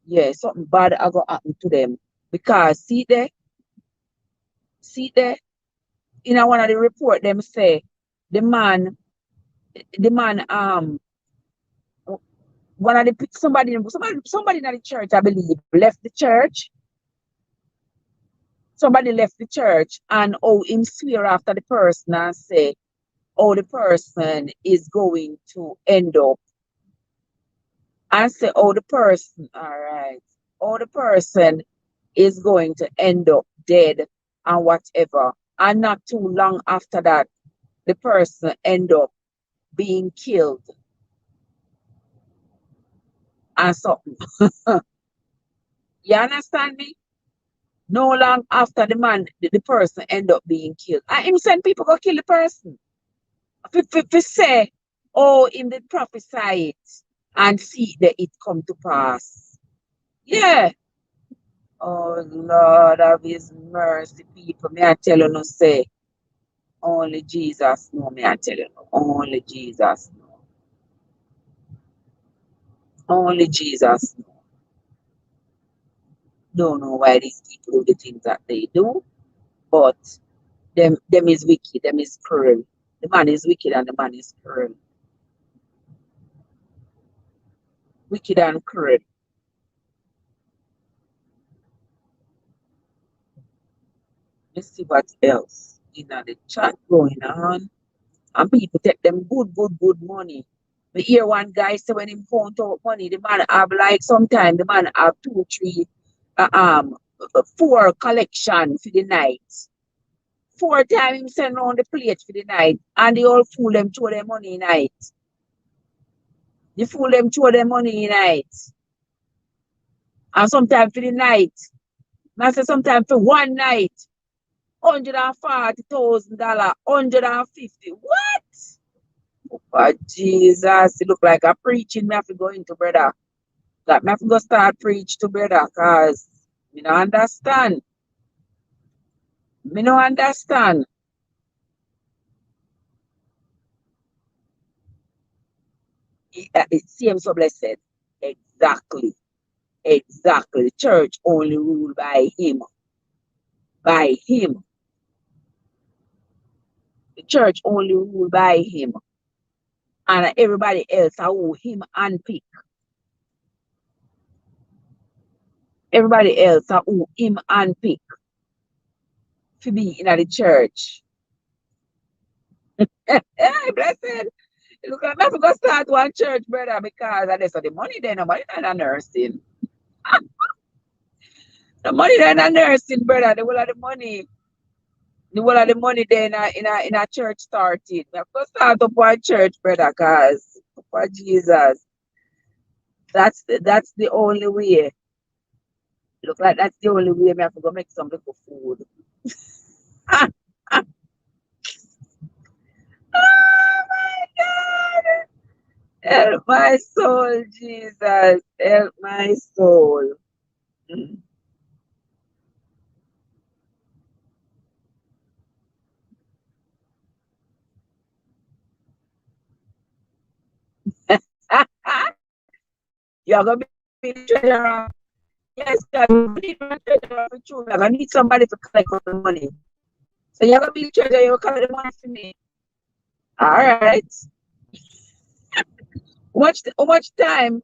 Yeah, something bad are gonna happen to them. Because see there, in one of the report them say the man one of the somebody in the church, I believe, left the church. Somebody left the church and him swear after the person and say, the person is going to end up. And say, the person, all right, the person is going to end up dead and whatever. And not too long after that, the person end up being killed and something. You understand me? No long after the person end up being killed. And him send people go kill the person. If say, him did prophesy it and see that it come to pass. Yeah. Oh Lord of his mercy, people. May I tell you no say. Only Jesus know, may I tell you no. Only Jesus know. Only Jesus know. Don't know why these people do the things that they do, but them is wicked, them is cruel. The man is wicked and the man is cruel. Wicked and cruel. Let's see what else in the chat going on. And people take them good money. We hear one guy say when he count out money, the man have like sometimes the man have 2, 3, uh, um, 4 collection for the night. 4 times him send round the plate for the night, and they all fool them throw their money in night. They fool them throw their money in night. And sometimes for the night, I say sometimes for one night, $140,000, 150. What? Oh, Jesus, it look like a preaching. Me have to go into brother. That me have to go start preach to brother, cause me no understand. Me no understand. It seems so blessed. Exactly. Exactly. The church only ruled by him. By him. The church only ruled by him. And everybody else are who him unpick. everybody else who him handpick to be in the church. Hey, blessed. Look, I'm going to start one church, brother, because there's the money there, nobody not nursing. The money there not nursing, brother. The whole of the money. The whole of the money there in a church started. I'm going to start up one church, brother, because for Jesus. That's the only way. Look like that's the only way I have to go make some little food. Oh my God. Help my soul, Jesus. Help my soul. Mm. You're going to be the treasurer. Yes, God, you need my treasurer for children. I need somebody to collect all the money. So you're going to be the treasurer, you'll collect the money for me. All right. How much time,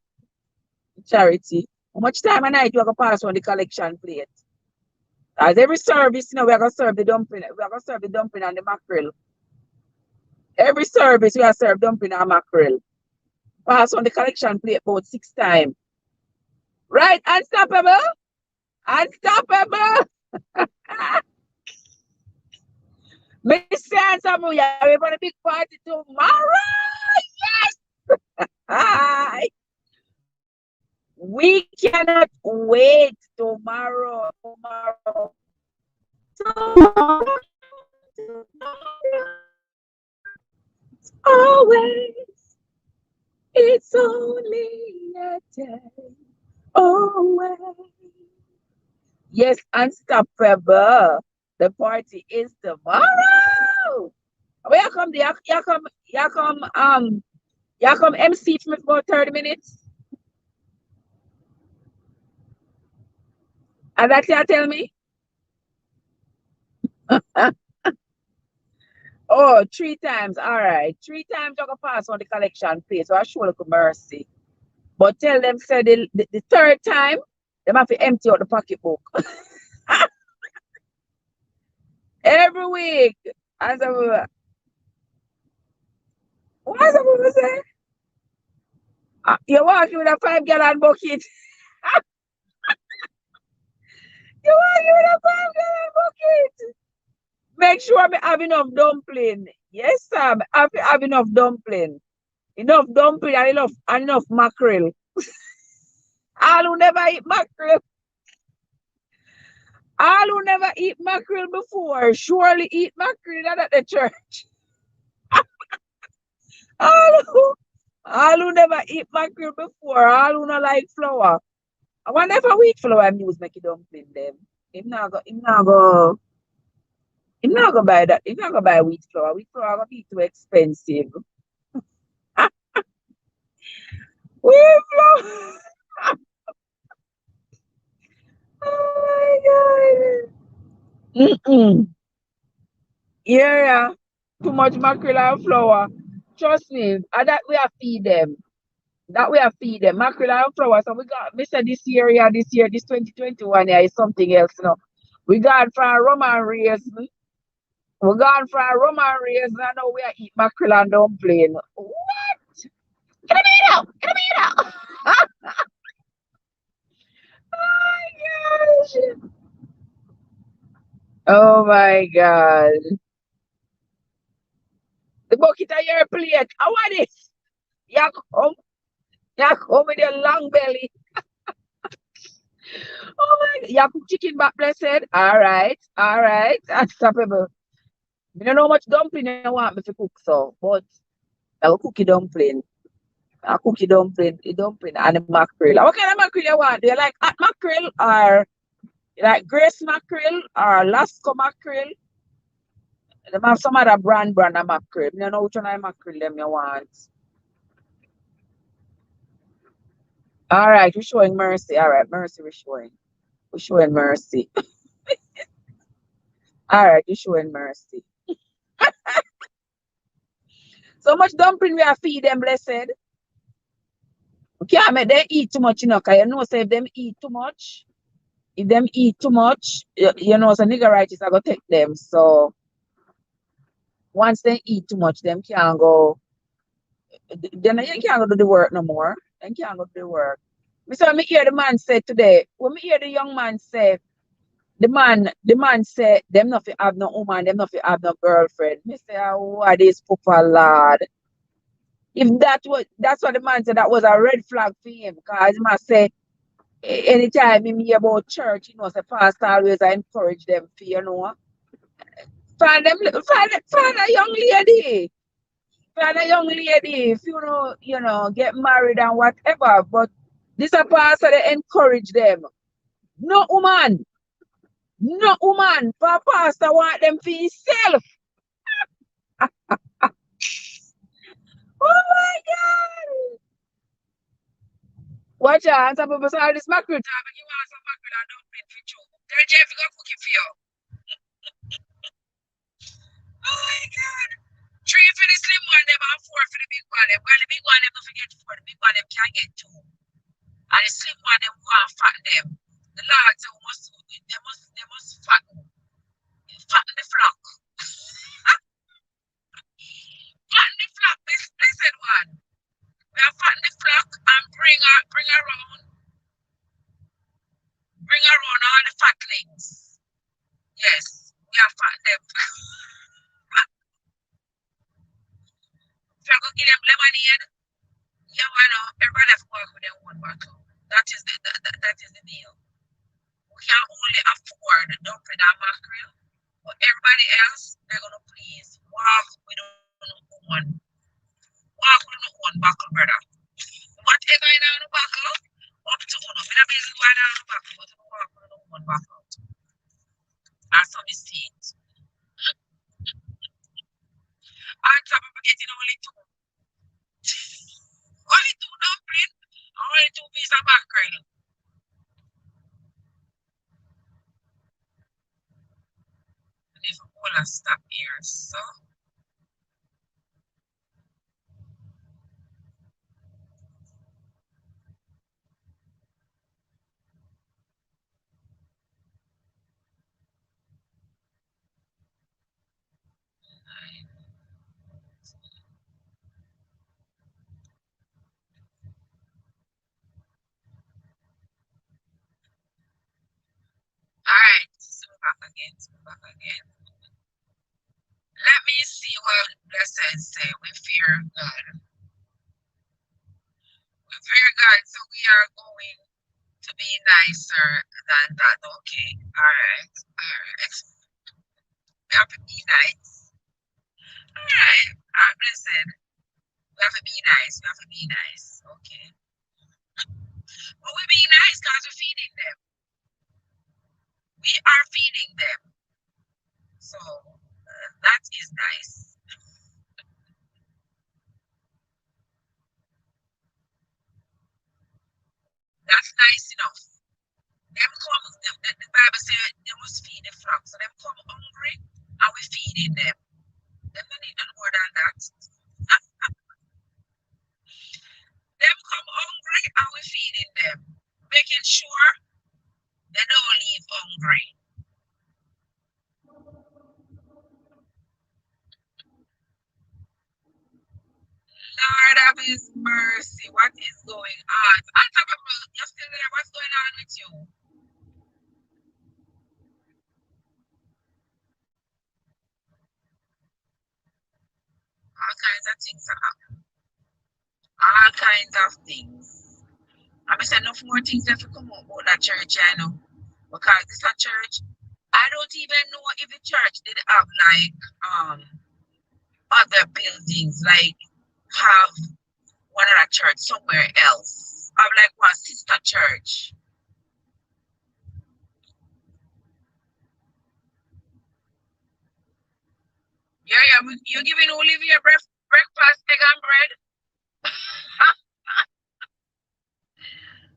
Charity? How much time a night you going to pass on the collection plate? As every service, we are going to serve the dumpling. We are going to serve the dumpling and the mackerel. Every service, we are serve dumpling and mackerel. Pass on the collection plate about 6 times. Right? Unstoppable? Unstoppable! Miss Sansamu, yeah, we're going to big party tomorrow. Yes! Hi. We cannot wait tomorrow. Tomorrow. Tomorrow. Always. It's only a day away. Yes, unstoppable. The party is tomorrow. Where come the you come MC for me for about 30 minutes? And that you tell me? Oh, 3 times. All right. 3 times you can pass on the collection plate. So I show you mercy. But tell them, say the third time, they have to empty out the pocketbook. Every week. As a, what is supposed to say? You're walking with a 5-gallon bucket. You're walking with a 5-gallon bucket. Make sure I have enough dumpling. Yes, sir. I have enough dumpling. Enough dumpling and enough mackerel. All who never eat mackerel. All who never eat mackerel before surely eat mackerel at the church. All who never eat mackerel before, all who not like flour. I wonder if a wheat flour I'm use make it dumpling them. Him not go buy that. Him not go buy wheat flour. Wheat flour gonna be too expensive. Wheat flour. Oh my God. Mm-mm. Yeah. Too much mackerel and flour. Trust me, and that we have feed them. That we have feed them. Mackerel and flour. So we got, me said this 2021 yeah, is something else, We got from Roman raisin. We gone from Roman raisin and now we are eat mackerel and dumpling. What? Get me out! Get me out! Oh my gosh. Oh my God. The bucket of your plate. How are this? You come, you come with your long belly. Oh my God. You cook chicken back, blessed. All right. Unstoppable. I don't know how much dumpling you want me to cook, so, but I'll cook your dumpling. I'll cook your dumpling and the mackerel. What kind of mackerel you want? Do you like hot mackerel or you like grace mackerel or Lasco mackerel? They have some other brand of mackerel. I don't know which one of mackerel them you want. All right, we're showing mercy. All right, mercy we're showing. We're showing mercy. All right, we're showing mercy. So much dumpling we are feed them, blessed. We can't make them eat too much, because you know, say if them eat too much, If them eat too much, you know, so niggeritis are gonna take them. So once they eat too much, them can't go. Then you can't go do the work no more. Then can't go do the work. So me hear the man say today. When me hear the young man say, the man say them not fi have no woman, them not fi have no girlfriend. Me say, oh, what is Papa lad? If that's what the man said, that was a red flag for him. Cause he must say anytime he hear about church, you know, say pastor always I encourage them for, you know. Find a young lady. Find a young lady. If you know, get married and whatever. But this a pastor they encourage them. No woman. No woman. For pastor want them for himself. Oh my God. Watch out. Some people say this mackerel time and you want some mackerel and dumpling for you. Tell Jeff to go cook it for you. Oh my God. Three for the slim one, them and four for the big one. Them. Well, the big one, them don't forget four. The big one, them can't get two. And the slim one, them want fat them. The Lord say they must fatten the flock. Fatten the flock, this blessed one. We are fatten the flock and bring around all the fatlings. Yes, we are fatten them. If you're going to give them lemonade, you know, everybody has to work with their own bottle. That is the deal. We can only afford dumpling and mackerel, but everybody else, they're going to please walk with no one. Walk with no one buckle, brother. Whatever in our buckle, up to one. We don't business one our buckle, but we walk with no one buckle. That's how we see it. On top of getting only two. Only two dumpling, only two pieces of mackerel. And if we all stop here, so. Alright, so back again, Let me see what blessed say. We fear God. We fear God, so we are going to be nicer than that. Okay. Alright. Alright. We have to be nice. Alright. Alright, blessed. We have to be nice. We have to be nice. Okay. But we be nice because we're feeding them. We are feeding them. So that is nice. That's nice enough. Them come, the Bible says they must feed the flock. So them come hungry and we feeding them. Them don't need no more than that. Them come hungry and we feeding them. Making sure they don't leave hungry. Lord of his mercy, what is going on? I talk about you're still there, what's going on with you? All kinds of things are happening. All kinds of things. I'm saying enough more things that will come up about that church, I know. Because this a church. I don't even know if the church did have like other buildings, like have one other church somewhere else. Have like one sister church. Yeah, yeah, you're giving Olivia breakfast, egg and bread.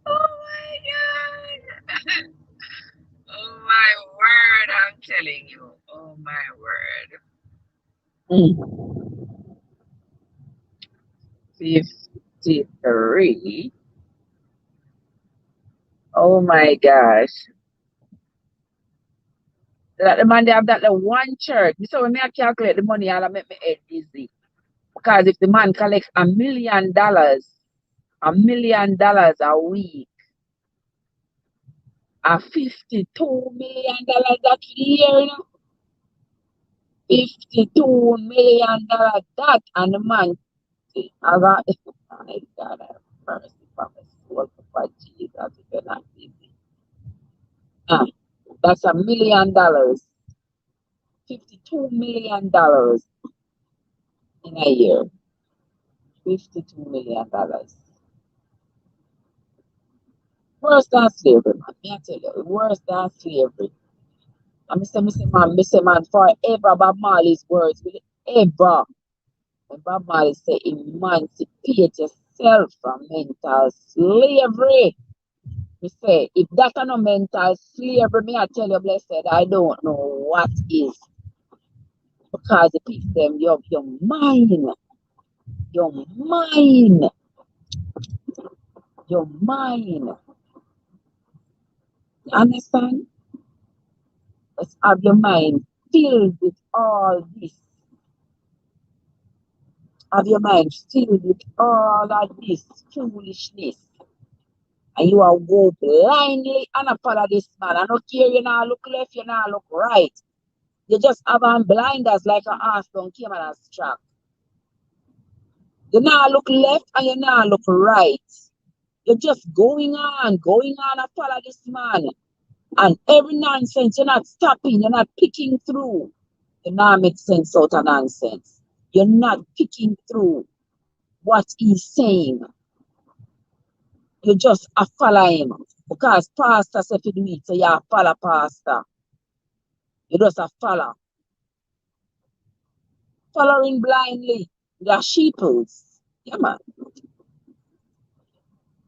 Oh my God. Oh my word, I'm telling you. Oh my word. 53. Oh my gosh. Like the man they have that like one church. So when I calculate the money, I'll make my head dizzy. Because if the man collects $1 million a week, a $52 million that year, you know? $52 million that and the man I got my God, I have mercy for my soul for Jesus if you're not busy. Ah, that's $1 million. $52 million in a year. $52 million. Worse than slavery, man. Me I tell you, worse than slavery. And me say man, forever Bob Marley's words will ever. When Bob Marley say emancipate yourself from mental slavery. Me say, if that are no mental slavery, me I tell you, blessed, I don't know what is. Because the people them, your mind, your mind, your mind. You understand? Let's have your mind filled with all this. Have your mind filled with all of this foolishness. And you are go blindly and a follow this man. I don't care you now look left, you now look right. You just have on blinders like an ass don't came on a strap. You now look left and you now look right. You're just going on and follow this man. And every nonsense, you're not stopping, you're not picking through. You now make sense out of nonsense. You're not picking through what he's saying. You just a follow him. Because pastor said to do it, so you a follow pastor. You just a follow. Following blindly. You are sheeples. Yeah, man.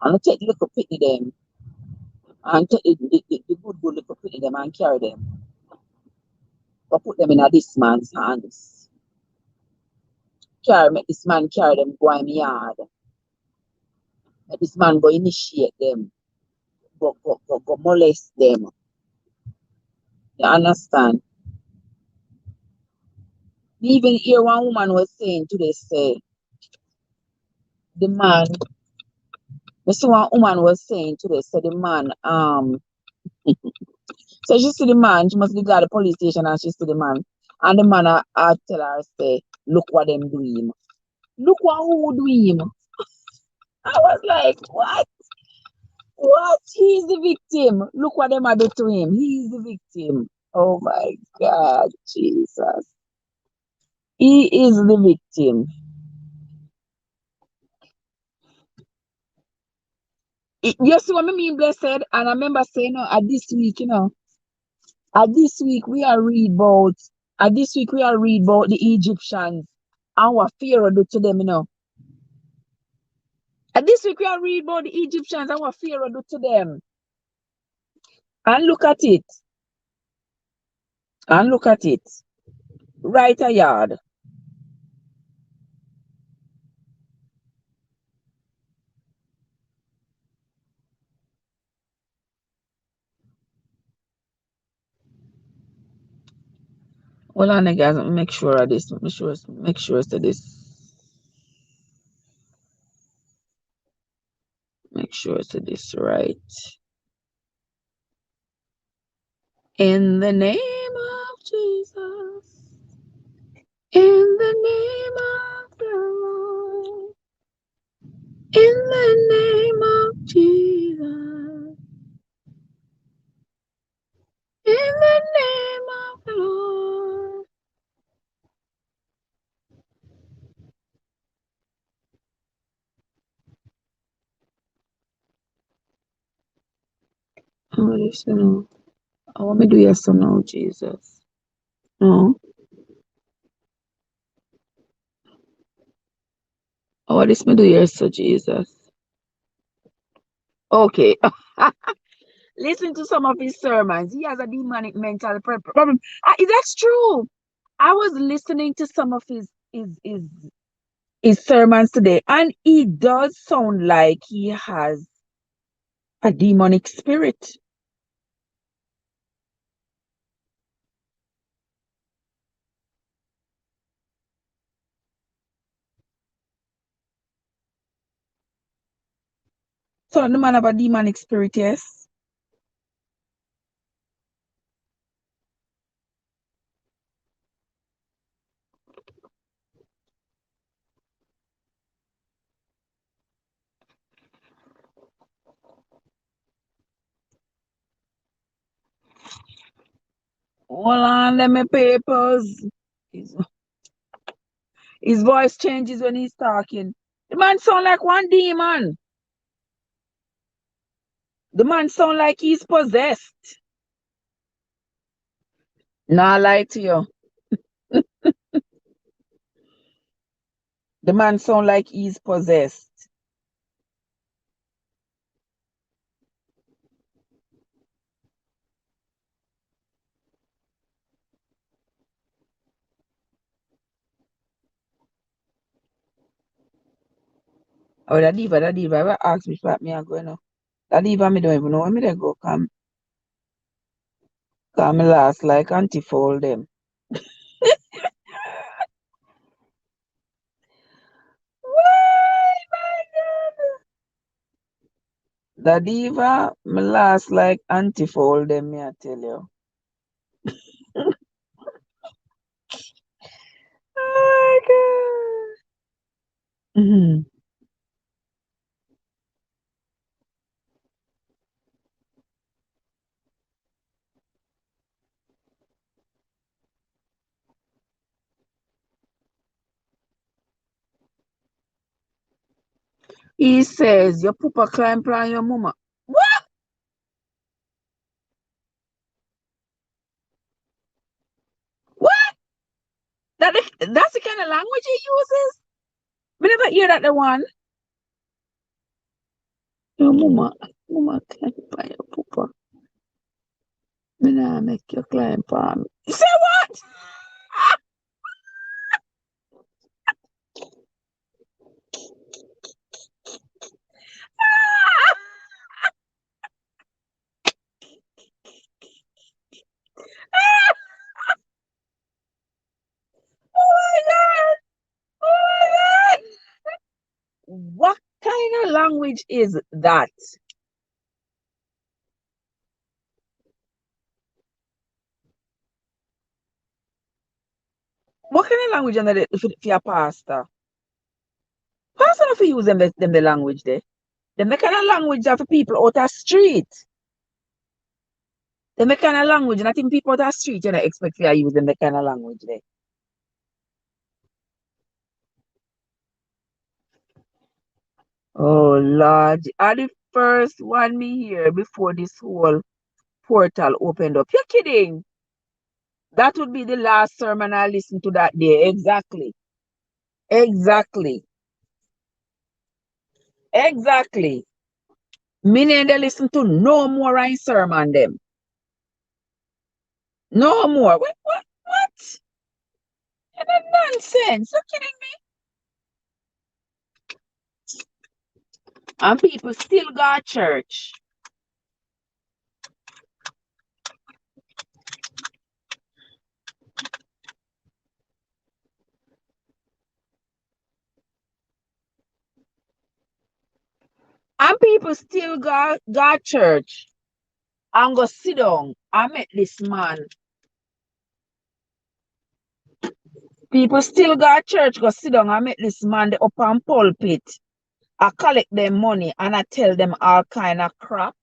And take the little pity them. And take the good little pity them and carry them. But put them in a this man's hands. Make this man carry them, go in my yard. Let this man go initiate them. Go molest them. You understand? Even here one woman was saying today, say, the man, see one woman was saying today, say the man, so she see the man, she must be at the police station and she see the man. And the man I tell her, say, look what them do him. Look what who do him. I was like, what? What? He's the victim. Look what them are do to him. He's the victim. Oh my God, Jesus. He is the victim. You see what I mean, blessed? And I remember saying, at this week, at this week we are read about, the Egyptians and what Pharaoh do to them. At this week we are read about the Egyptians and what Pharaoh do to them. And look at it. Right a yard. Hold on, guys. Make sure of this. Make sure to this. Make sure to this right. In the name of Jesus. In the name of the Lord. In the name of Jesus. In the name of the Lord. Oh, yes, no. I want me to do yes or no, Jesus. No. Oh, this me do yes or Jesus. Okay. Listen to some of his sermons. He has a demonic mental problem. That's true. I was listening to some of his sermons today, and he does sound like he has a demonic spirit. So the man have a demonic spirit, yes? Hold on, let me papers. His, his voice changes when he's talking. The man sound like one demon. The man sound like he's possessed. Nah, lie to you. The man sound like he's possessed. Oh, that diva ever ask me flat me I go now. That diva me don't even know where me they go come last like anti-fold them. Why, my God? The diva me last like anti-fold them, me I tell you. Oh my God. He says your papa climb on your mama. What? What? That's the kind of language he uses? We never hear that the one. Your mama climb on your papa. Me nah make you climb on me. You say what? Oh my God. Oh my God. What kind of language is that? What kind of language under for your pastor? Pastor not for use them the language there. Them the kind of language that for people out the street. Them the kind of language, and I think people out the street you know expect to use them the kind of language there. Oh Lord, are the first one me here before this whole portal opened up. You're kidding. That would be the last sermon I listened to that day. Exactly. Exactly. Exactly. Me never listen to no more in sermon them. No more. What? Nonsense. You're kidding me? And people still go to church. And people still go to church and go sit down. I met this man. People still go to church, go sit down. I met this man the up on pulpit. I collect them money and I tell them all kind of crap.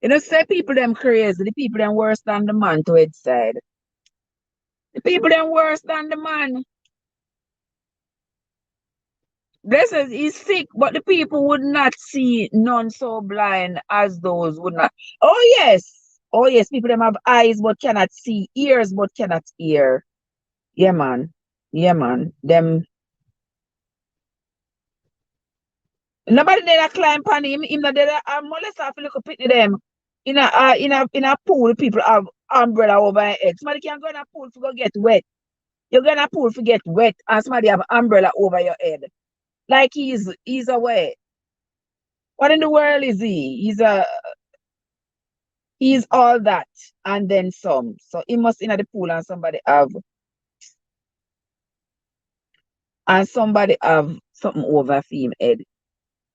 You know, say people them crazy, the people them worse than the man to its side. The people them worse than the man. Blessed is sick, but the people would not see none so blind as those would not. Oh yes. Oh yes, people them have eyes but cannot see, ears but cannot hear. Yeah, man. Yeah, man. Them nobody there climb on him not there molest half look up at them. In a pool, people have umbrella over their head. Somebody can go in a pool to go get wet. You're gonna pool to get wet and somebody have umbrella over your head. Like he's away. What in the world is he? He's all that and then some. So he must in at the pool and somebody have something over for him head.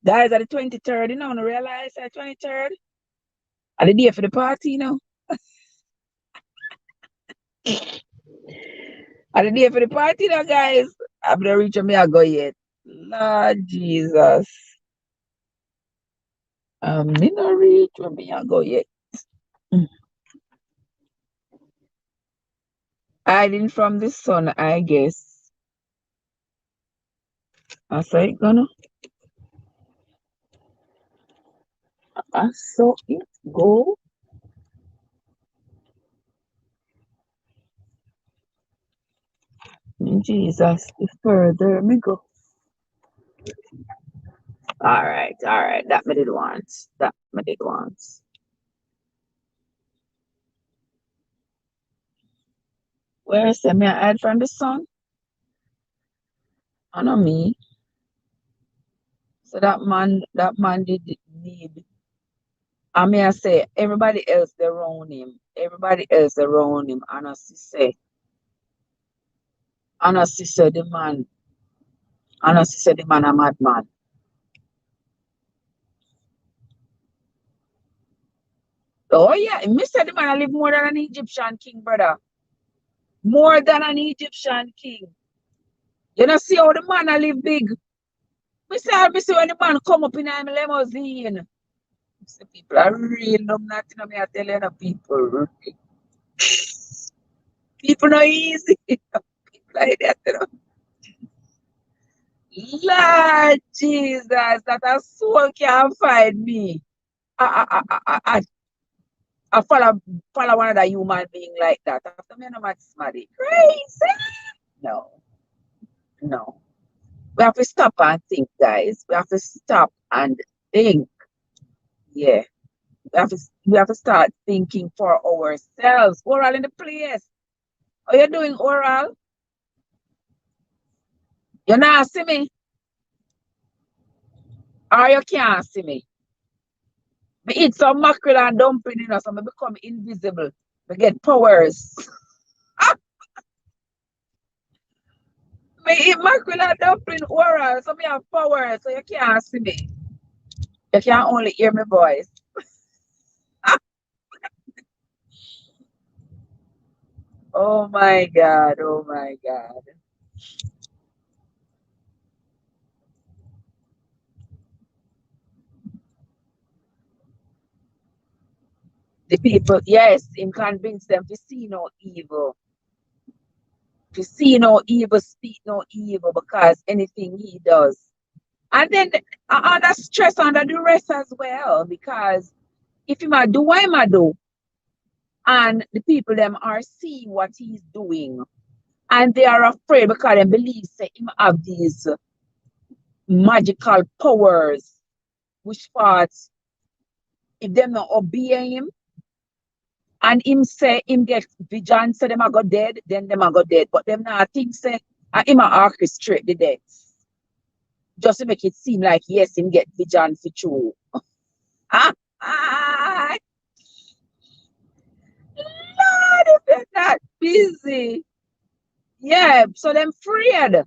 Guys, at the 23rd, you know, I realize at 23rd, at the day for the party, you know. At the day for the party, now, guys. I'm not reaching me, I go yet. Lord Jesus. Me not reach where me, I go yet. Mm. Hiding from the sun, I guess. I saw it gonna. I saw it go. Jesus, the further me go. All right. That me did once. That me did once. Where's the me I hide from the sun? I know me. So that man did need. I mean, I say everybody else around him. Everybody else around him. Honestly say the man. Honestly say the man a madman. Oh yeah, me said the man I live more than an Egyptian king, brother. More than an Egyptian king. You know, see how the man I live big. Me see when the man come up in a limousine. See, people are real numb nothing. Me I tell you, no, people. People not easy. People like that, you know. Lord Jesus, that a soul can't find me. I follow one of the human being like that. After me, no matter somebody crazy. No, no. We have to stop and think, guys. We have to stop and think. Yeah. We have to start thinking for ourselves. Oral in the place. Are you doing oral? You not see me? Or you can't see me? Me eat some mackerel and dumpling, you know, so I become invisible. I get powers. Me eat mackerel and dumpling oral, so me have powers, so you can't see me. You can only hear my voice. Oh my God, oh my God. The people, yes, him convince them to see no evil. To see no evil, speak no evil, because anything he does. And then under stress, under duress as well, because if him a do what him a do, and the people them are seeing what he's doing, and they are afraid because they believe say him have these magical powers, which parts if them not obey him, and him say him get vision, say them a go dead, then them a go dead. But them not think say him a orchestrate the death. Just to make it seem like yes, him get vision for true. Ah, ah, Lord, if they're not busy. Yeah, so them afraid.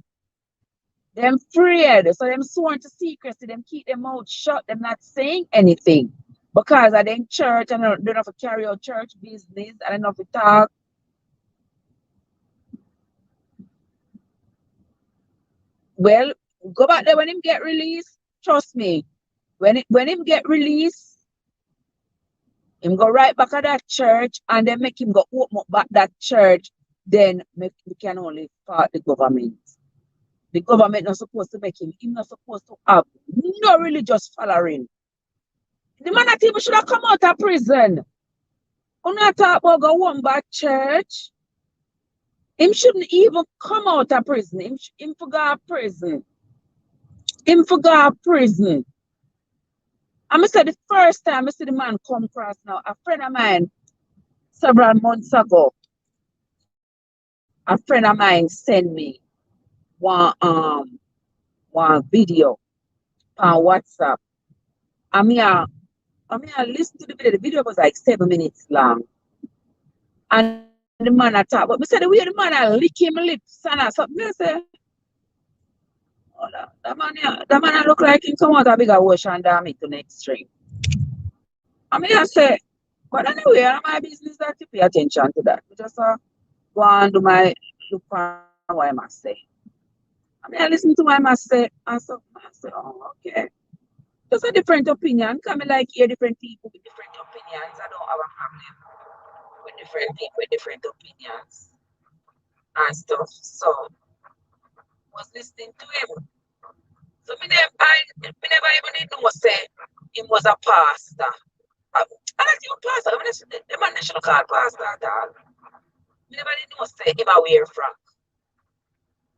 Them afraid. So them sworn to secrecy, them keep them mouth shut, them not saying anything. Because I in church and they don't have to carry out church business and enough to talk. Well, go back there when him get released. Trust me. When him get released, him go right back at that church and then make him go open up back that church. Then we can only fight the government. The government not supposed to make him not supposed to have no religious following. The man that even should have come out of prison. I'm not talk about go one back church. Him shouldn't even come out of prison. Him for go to prison. Him for go to prison. I said the first time I see the man come across now, a friend of mine several months ago, a friend of mine sent me one one video on WhatsApp. I mean I listened to the video. The video was like 7 minutes long. And the man I talk, but I said the way the man I lick him lips and something. I say, That man look like him come out a bigger ocean than me to the extreme. I mean, I say, but anyway, my business that to pay attention to that. I just go and do my look on what I must say. I mean, I listen to what I must say, and so I say, oh, okay. Just a different opinion. Can me like hear different people with different opinions. I don't have a problem with different people with different opinions and stuff. So was listening to him. So me never even know say him was a pastor. I like you pastor. I mean, the man national call pastor at all. Me never did know say him a wear frock.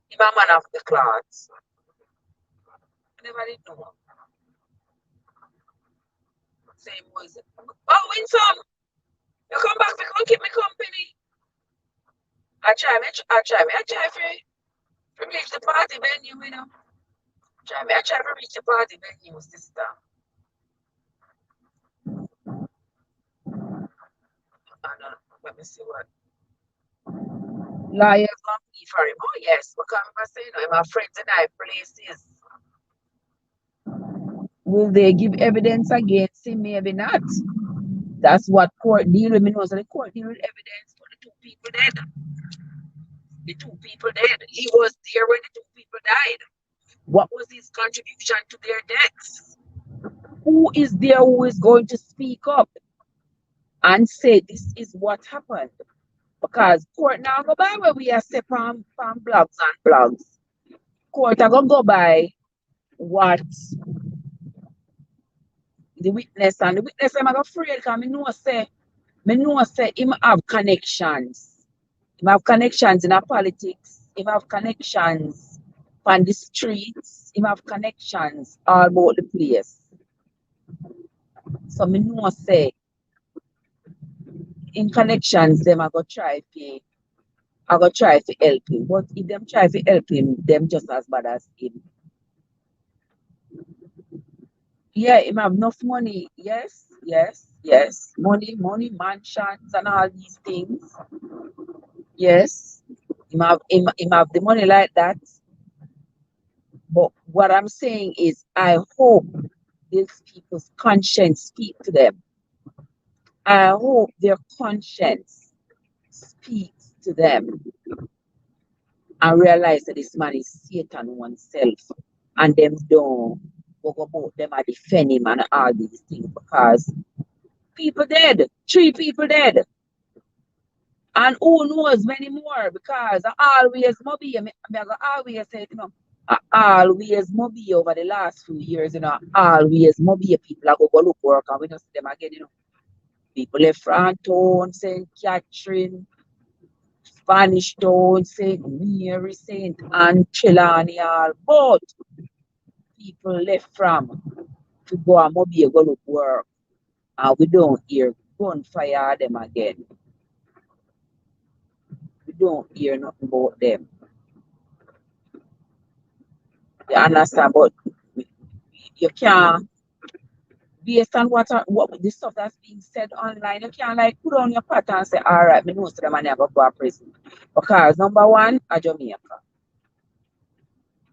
Him a man of the clothes. I never did know. Same was. Oh, Winsome, you come back to come keep me company. I try for reach the party venue, you know. I try to reach the party venue, sister. And let me see what. Lawyers gonna pay for him. Oh yes, because I say you know, my friends and I places. Will they give evidence against him? Maybe not. That's what court deal with. Me know so the court deal with evidence for the two people dead. The two people dead. He was there when the two people died. What was his contribution to their deaths? Who is there who is going to speak up and say this is what happened? Because court now go by where we are say from blogs and blogs. Court are gonna go by what the witness and the witness I'm afraid because me know say him have connections. Him have connections in our politics, him have connections on the streets, him have connections all about the place. So me know say in connections them I go try to help him. But if them try to help him, them just as bad as him. Yeah, him have enough money. Yes, yes, yes. Money, mansions and all these things. Yes. Him have the money like that. But what I'm saying is I hope these people's conscience speak to them. I hope their conscience speaks to them and realize that this man is Satan oneself and them don't go about them are defend him and all these things because people dead, 3 people dead. And who knows many more because I always maybe I always say, you know, I always maybe over the last few years, you know, always maybe people are go look work and we don't see them again, you know. People left Franton, St. Catherine, Spanish Town, St. Mary, St. Anne, Trelawney, all but people left from to go and maybe go look work and we don't hear gunfire them again. We don't hear nothing about them. You understand? But you can't, based on what the stuff that's being said online, you can't like put on your pattern and say, all right, me know so the man never go to prison. Because number one, a Jamaica.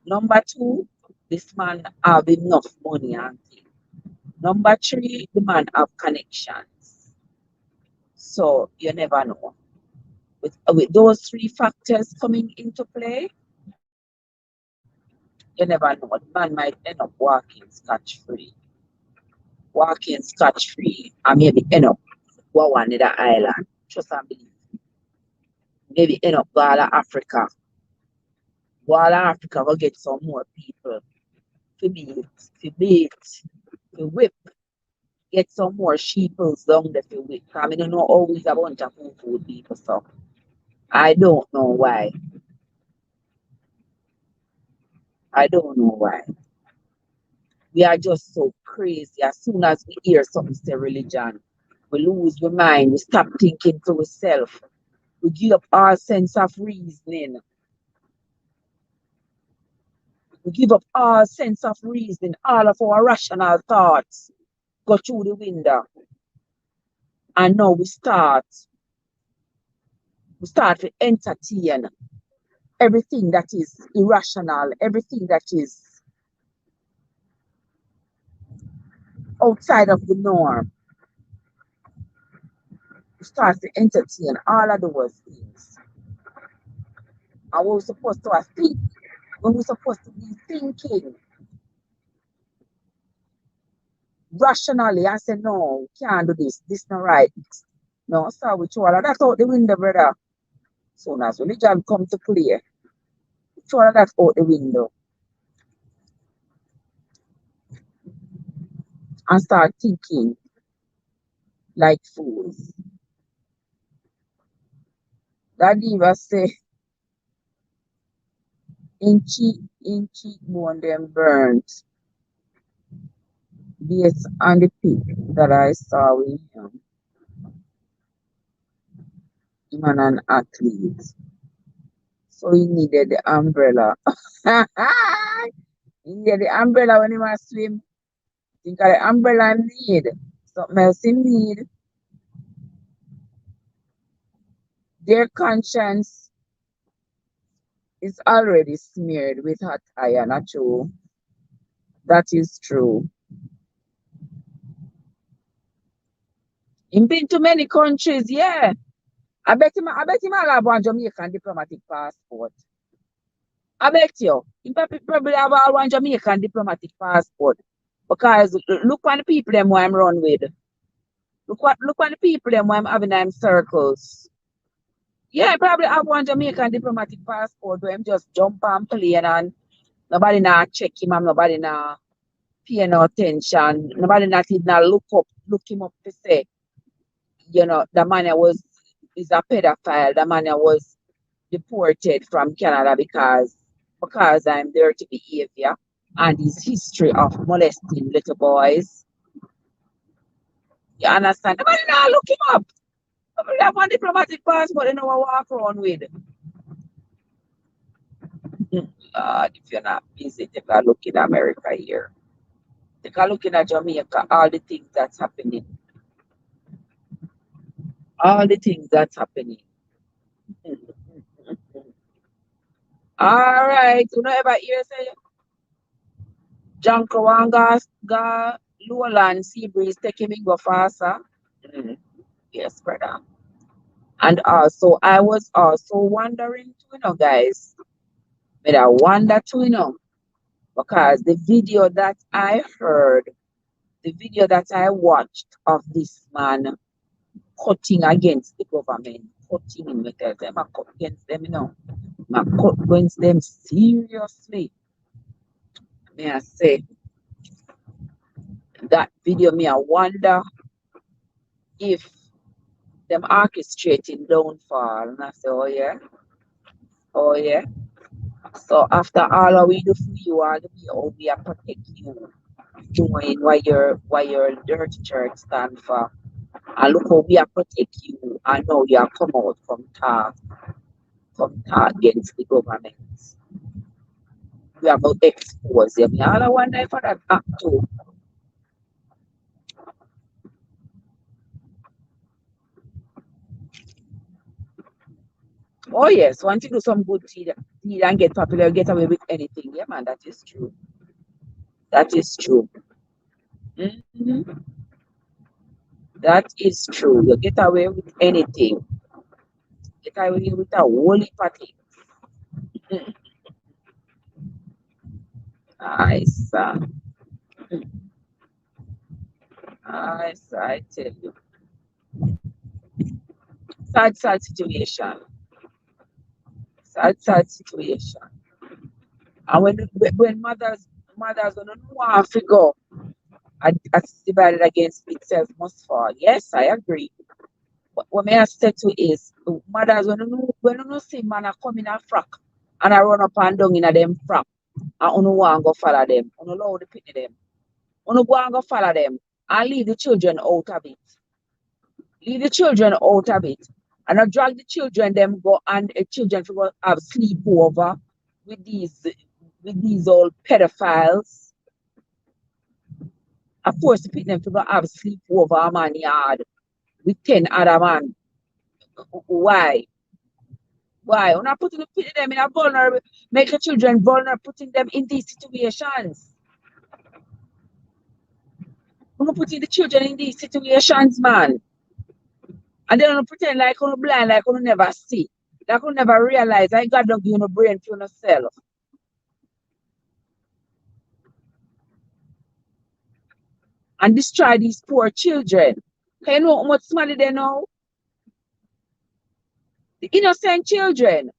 Number two, this man have enough money and things. Number three, the man have connections. So you never know. With those 3 factors coming into play, you never know. The man might end up walking scotch-free. Walking scotch-free and maybe end up go one in the island. Trust and believe. Maybe end up go all of Africa. Go all of Africa go get some more people to beat, to whip. Get some more sheeples down there to whip. I mean, I don't know always a bunch of food people so. I don't know why. I don't know why. We are just so crazy. As soon as we hear something say religion, we lose our mind. We stop thinking to ourselves. We give up our sense of reasoning. We give up our sense of reasoning, all of our rational thoughts go through the window. And now we start to entertain everything that is irrational, everything that is outside of the norm. You start to entertain all of those things. And we're supposed to think when we're supposed to be thinking rationally and say, no, can't do this not right. No, so we throw all of that out the window, brother. Soon as religion come to play, we throw all of that out the window and start thinking like fools. That diva say, in cheekbone them burnt based on the pic that I saw with him. Him and an athlete. So he needed the umbrella. He needed the umbrella when he was swim. Think of the umbrella need. Something else he need. Their conscience is already smeared with hot iron, not true. That is true. He's been to many countries, yeah. I bet him have one Jamaican diplomatic passport. I bet you. He probably have one Jamaican diplomatic passport. Because look at the people them who I'm run with. Look at the people them who I'm having them circles. Yeah, probably have one Jamaican diplomatic passport where him just jump on plane and nobody now check him and nobody now pay no attention. Nobody not even look him up to say, you know, the man is a pedophile. The man was deported from Canada because I'm dirty behavior and his history of molesting little boys. You understand? Nobody now look him up. Nobody have one diplomatic passport they know what walk around with. Lord, if you're not busy, take a look in America here. Take a look in Jamaica, all the things that's happening. All the things that's happening. All right, you know ever hear say John Kawanga ga Lowland sea breeze take him in go faster? Yes, brother. And also I was also wondering too, you know, guys. But I wonder too, you know, because the video that I heard, the video that I watched of this man cutting against the government, cutting him, I tell them I cut against them, you know. I cut against them seriously. May I say that video me I wonder if them orchestrating downfall. And I say, oh yeah, oh yeah. So after all we do for you, all we are protect you, doing what your dirty church stand for. And look how we are protect you. And now you are come out from talk against the government. We are about to expose them. All I wonder for that act too. Oh yes, want to do some good deed and get popular, get away with anything. Yeah, man, that is true. That is true. Mhm. That is true. You get away with anything. Get away with a holy party. Nice. Nice, I tell you. Sad situation. Sad situation. And when mothers don't know how to go, as divided against itself must fall. Yes, I agree. But what may I say to is mothers when you see man a come in a frock and I run up and down in a them frock and you want go follow them, you allow the pity them. You go and go follow them and leave the children out of it. Leave the children out of it. And not drag the children them go and the children to go have sleepover with these old pedophiles. I force the pit them to go have sleepover a man yard with 10 other man. Why? Why? We're not putting them in a vulnerable, make the children vulnerable, putting them in these situations. We're not putting the children in these situations, man. And then we pretend like we're blind, like we never see, like we never realize I God don't give you no brain for yourself. And destroy these poor children. Can you know how much money they know? The innocent children.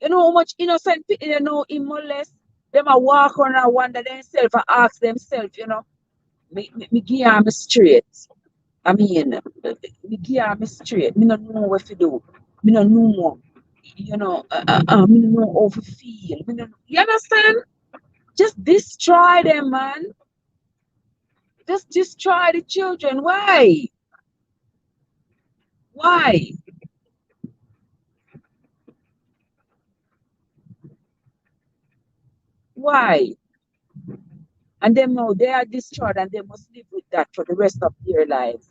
You know how much innocent people they know in molest? Them a walk around and wonder themselves and ask themselves, me give them straight. I mean, me give them straight. Me don't know what to do. Me don't know, me don't know how to feel. You understand? Just destroy them, man. Just destroy the children. Why? Why? Why? And them know they are destroyed and they must live with that for the rest of their lives.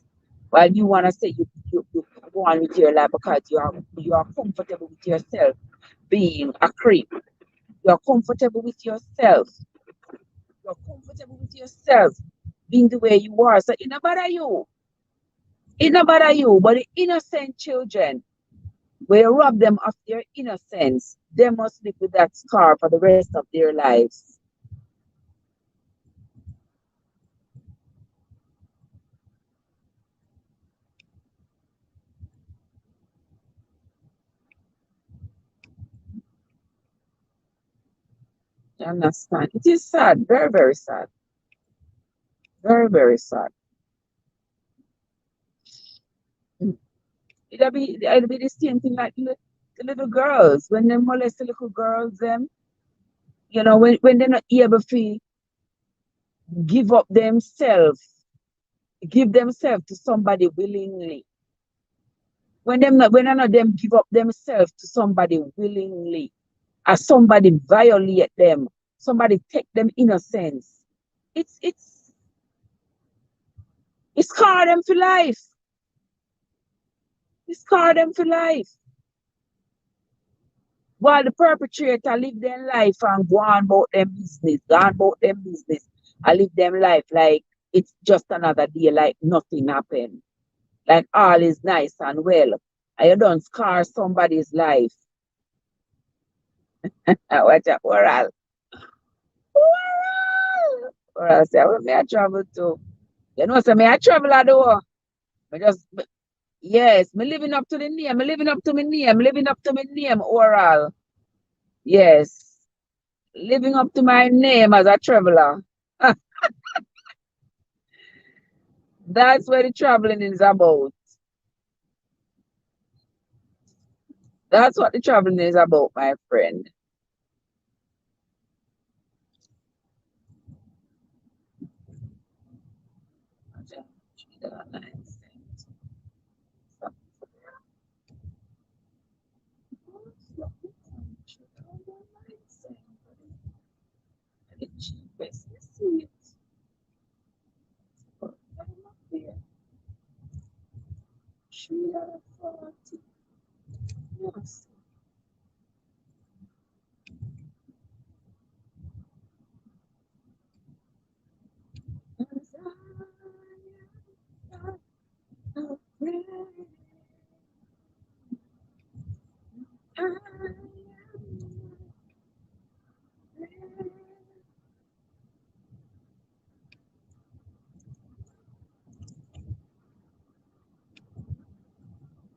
While you want to say you go on with your life because you are comfortable with yourself being a creep. You're comfortable with yourself. You're comfortable with yourself being the way you are. So it not bother you. It not bother you. But the innocent children, where you rob them of their innocence, they must live with that scar for the rest of their lives. You understand? It is sad, very, very sad. Very, very sad. Mm. It'll be the same thing like the little girls. When they molest the little girls, them, when they're not able to give up themselves, give themselves to somebody willingly. When none of them give up themselves to somebody willingly, or somebody violate them, somebody take them innocence. It's it's scar them for life. It's scar them for life. While the perpetrator live their life and go on about them business, go on about them business, and live them life like it's just another day, like nothing happened. Like all is nice and well. And you don't scar somebody's life. Watch out, oral. Oral. Oral say, well, may I travel too? You know, so may I travel at the war? I just, yes, me living up to the name, me living up to my name, living up to my name, oral. Yes, living up to my name as a traveler. That's what the traveling is about. That's what the traveling is about, my friend. Yes.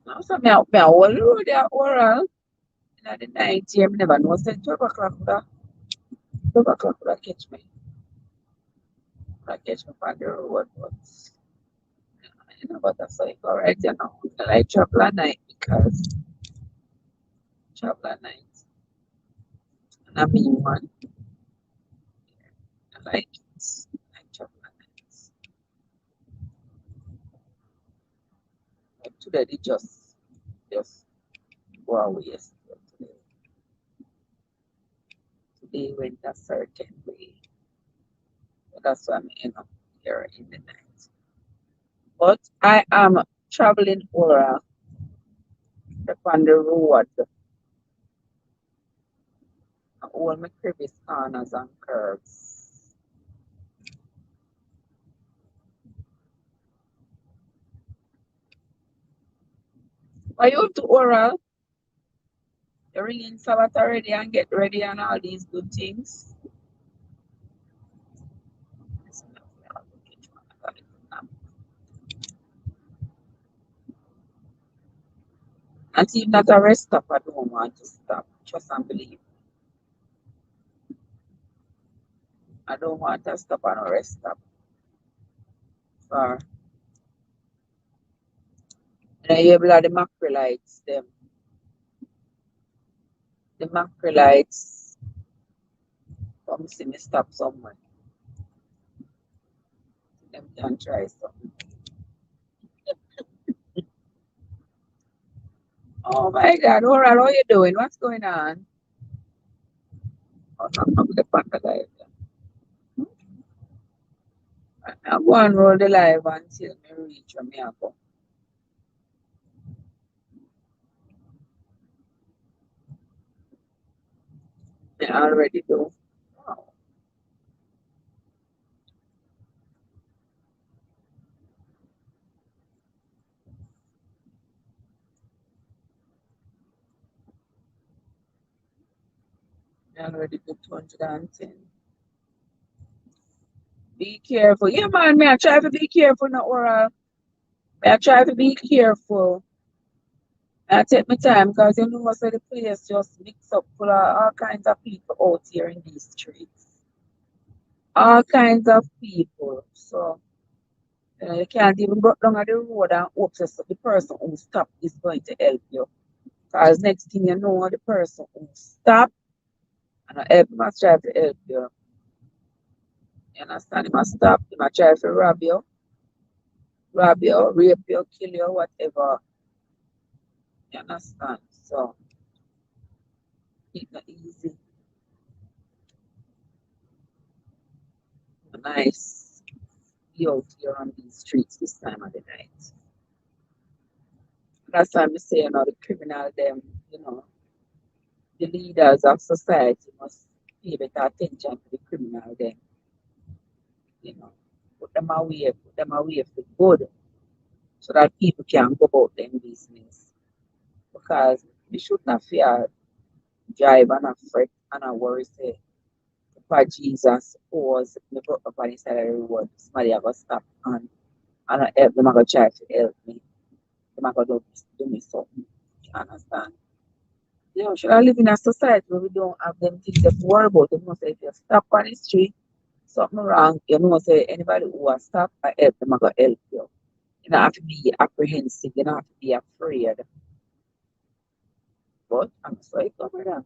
Now, so me a whole road there oral in the night here. Me never know say 12 o'clock would catch me on the road, but but that's like alright, I like travel at night because travel at night. And I mean one, I like it. I like travel at night. But today they just go away yesterday. Today went a certain way. But that's why I'm here in the night. But I am traveling aura on the road. all my crevice corners and curves. Are you to oral? You're ringing Sabbath already and get ready and all these good things. And if not a rest stop, I don't want to stop. Trust and believe. I don't want to stop and a rest stop. For you able the macrolites, them. The macrolites come see me stop somewhere. Them can try something. Oh my God, Oral, how you doing? What's going on? Oh, I'm the pack alive. I'm going to roll the live until me reach where me I go. I already do. Wow. I already do 210. Be careful. Yeah, man, me I try to be careful now, Oral. Me I try to be careful. I take my time because you know most of the place just mix up full of all kinds of people out here in these streets. All kinds of people. So you can't even go down the road and hope that the person who stop is going to help you. Because next thing you know, the person who stop and help must try to help you. You understand? He must stop, he must try to rob you, rape you, kill you, whatever. You understand? So it's not easy. Nice be out here on these streets this time of the night. That's why I'm saying, the criminal them, the leaders of society must pay better attention to the criminal them, you know, put them away for good, so that people can go about them business. Because we should not fear drive and a fret and a worry say, for Jesus, suppose me put up on the side of the road, somebody ever stop and I help them, I go try to help me. Them I go do me something. You understand? Yeah, we should live in a society where we don't have them things to worry about. You know, say if you stop on the street, something wrong, you know, say anybody who has stopped, I help them, I go help you. You don't have to be apprehensive, you don't have to be afraid. But I'm sorry over that.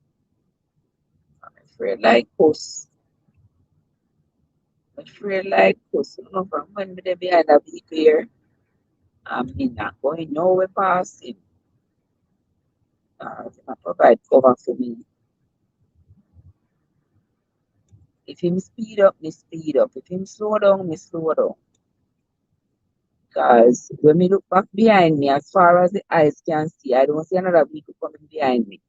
I'm afraid like puss. I'm afraid like puss. You know, from when they behind a vehicle here, I'm not going nowhere past him. They provide cover for me. If him speed up, me speed up. If him slow down, me slow down. Because when me look back behind me, as far as the eyes can see, I don't see another vehicle coming behind me.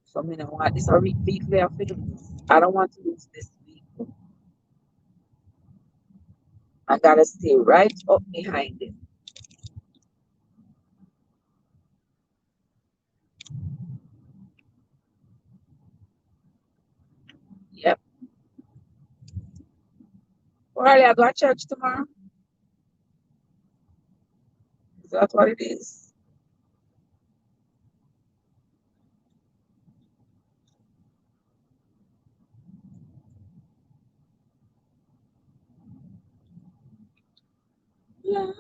So me don't want this a vehicle there for lose. I don't want to lose this vehicle. I gotta stay right up behind it. Yep. Well, I go to church tomorrow. Is that what it is? Yeah.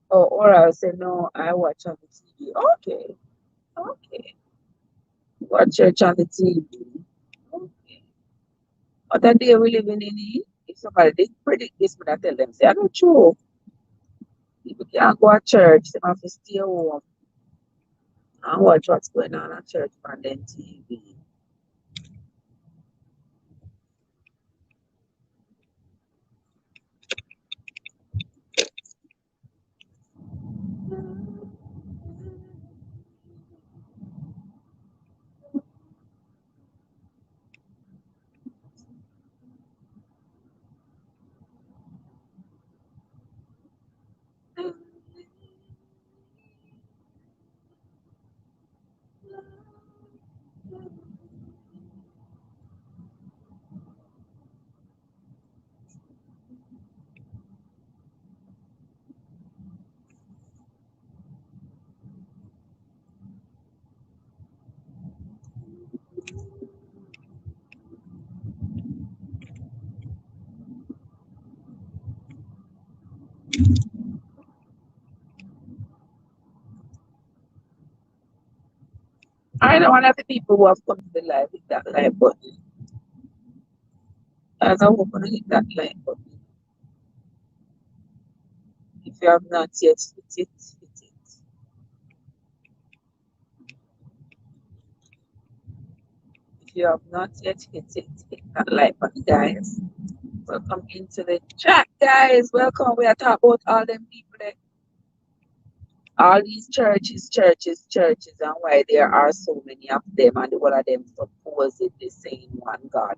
Or I'll say, no, I watch on the TV. Okay, okay. Watch church on the TV. Other day we living in it. If somebody did predict this, but I tell them, say, I don't true. People can't go to church, they have to stay home and watch what's going on at church on them TV. I know one of the people who have come to the live with that live button. As I hope to hit that live button. If you have not yet hit it, hit it. If you have not yet hit it, hit that like button, guys. Welcome into the chat, guys. Welcome. We are talking about all them people that all these churches, and why there are so many of them, and all of them supposedly the same one God.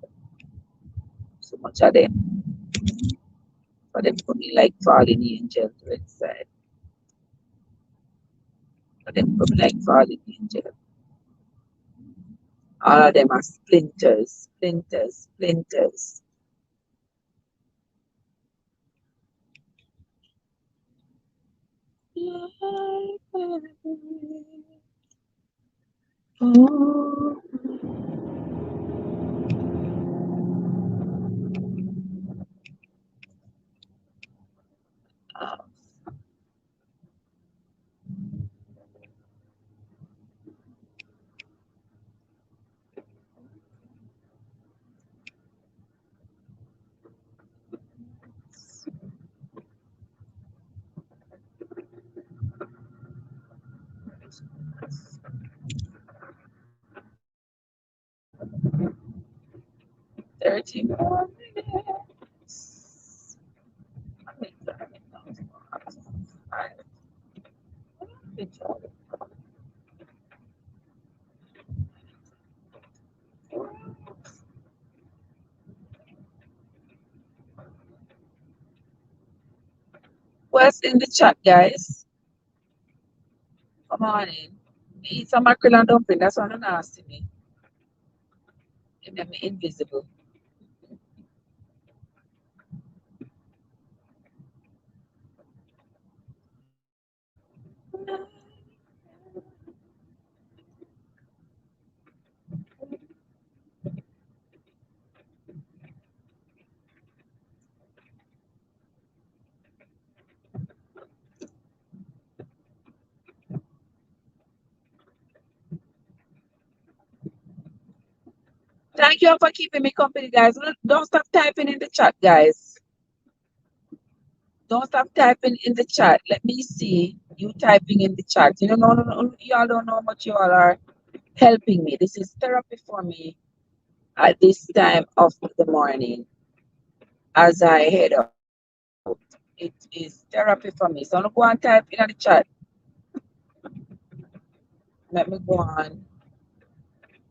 So much of them. For them to be like fallen angels to inside. For them to be like fallen angels. All of them are splinters, splinters, splinters. Oh. 30 more minutes. What's in the chat, guys? Come on in. Eat some mackerel and dumpling. That's what I'm asking me. It made me invisible. Thank you for keeping me company, guys. Don't stop typing in the chat, guys. Don't stop typing in the chat. Let me see you typing in the chat. You know, y'all don't know how much you all are helping me. This is therapy for me at this time of the morning as I head out. It is therapy for me. So I'm go and type in the chat. Let me go on.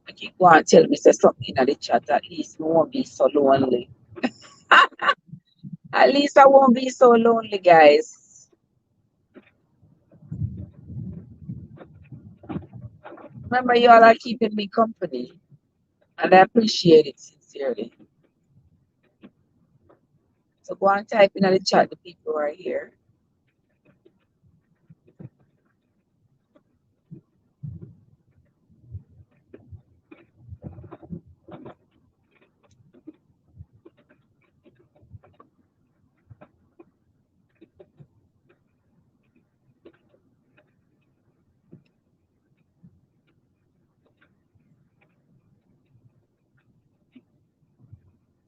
I keep go and tell me say something in the chat. At least I won't be so lonely. At least I won't be so lonely, guys. Remember, you all are keeping me company, and I appreciate it sincerely. So go and type in the chat the people who are here.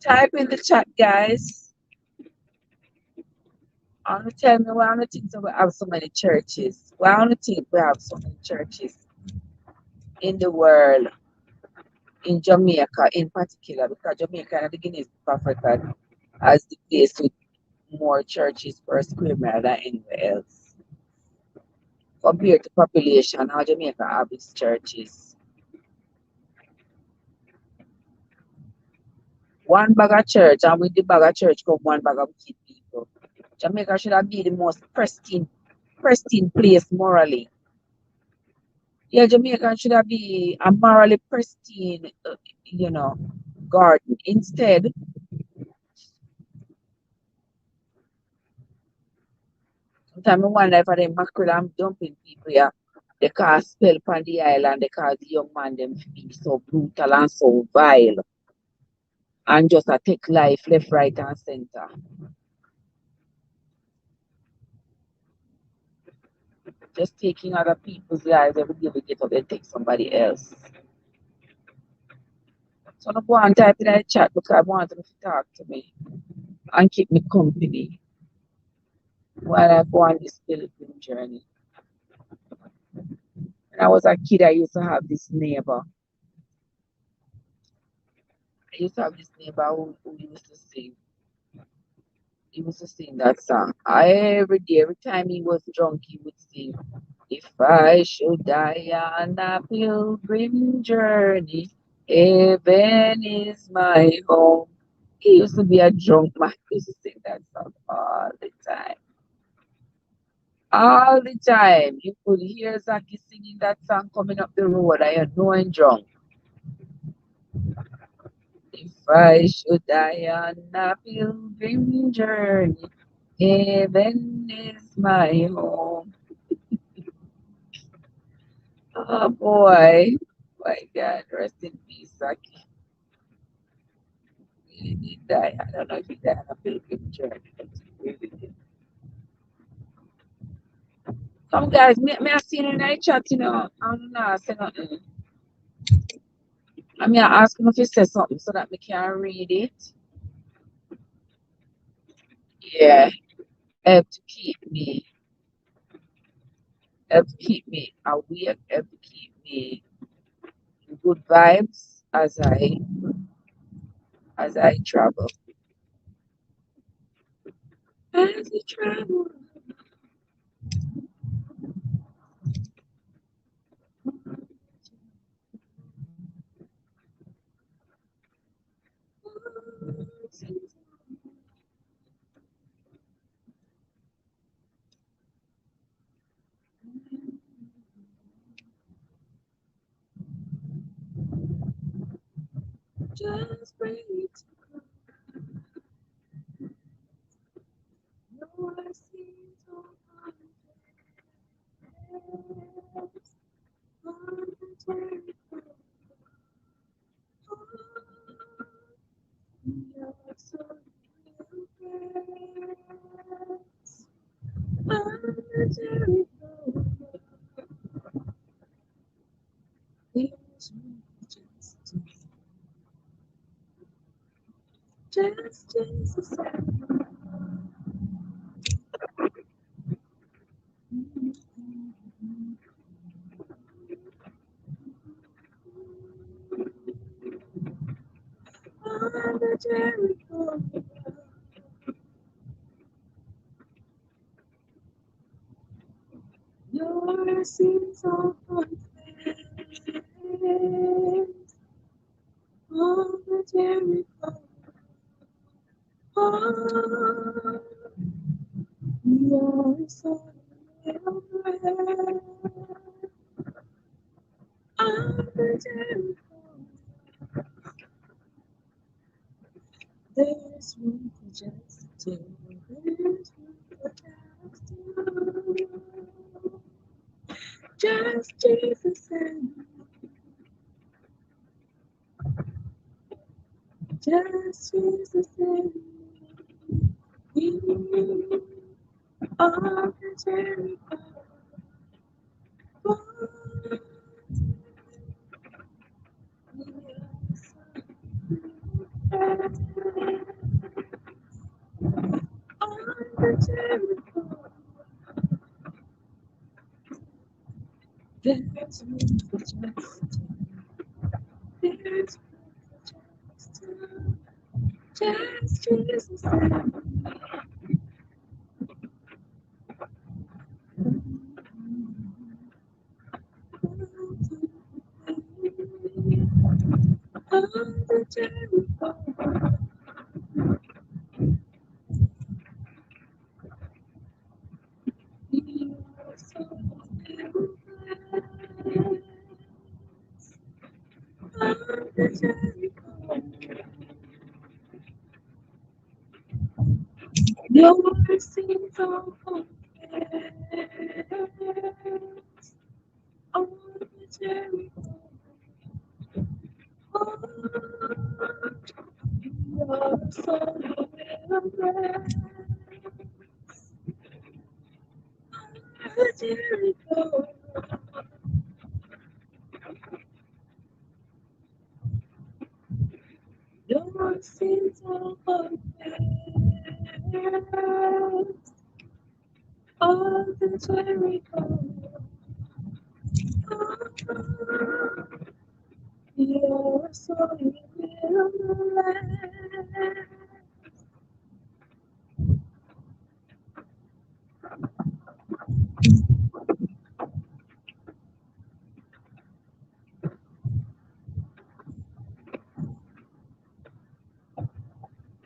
Type in the chat, guys. I want to tell me why I don't think we have so many churches. Why I don't think we have so many churches in the world, in Jamaica in particular, because Jamaica and the Guinness Book of Africa has the place with more churches per square mile than anywhere else. Compared to population, how Jamaica have its churches. One bag of church, and with the bag of church come one bag of wicked people. Jamaica should have been the most pristine place morally. Yeah, Jamaica should have been a morally pristine, garden. Instead, sometimes I wonder if they mackerel and dumping people here, they cause spell upon the island, they cause the young man them to be so brutal and so vile and just take life left, right, and center. Just taking other people's lives every day we get up and take somebody else. So I go and type in the chat because I want them to talk to me and keep me company while I go on this pilgrim journey. When I was a kid, I used to have this neighbor. I used to have this neighbor who used to sing. He used to sing that song. Every day, every time he was drunk, he would sing, "If I should die on a pilgrim journey, heaven is my home." He used to be a drunk man. He used to sing that song all the time. All the time. You could hear Zaki singing that song coming up the road. I had no drunk. If I should die on a pilgrim journey, heaven is my home. Oh boy. My God, rest in peace, Saki. He did die. I don't know if he died on a pilgrim journey, but he really did. Some guys, me I seen in the chat, I'm not saying nothing. I mean, I ask him if he says something so that we can read it. Yeah, help to keep me, awake, help to keep me in good vibes as I travel. As I travel. Just bring it to your seas of just Jesus. On the Jericho. Your sins are forgiven. On the Jericho. Oh, your son will break. On the Jericho. There's room for just two. There's room for just two. Just Jesus and just Jesus and me. On the Jericho.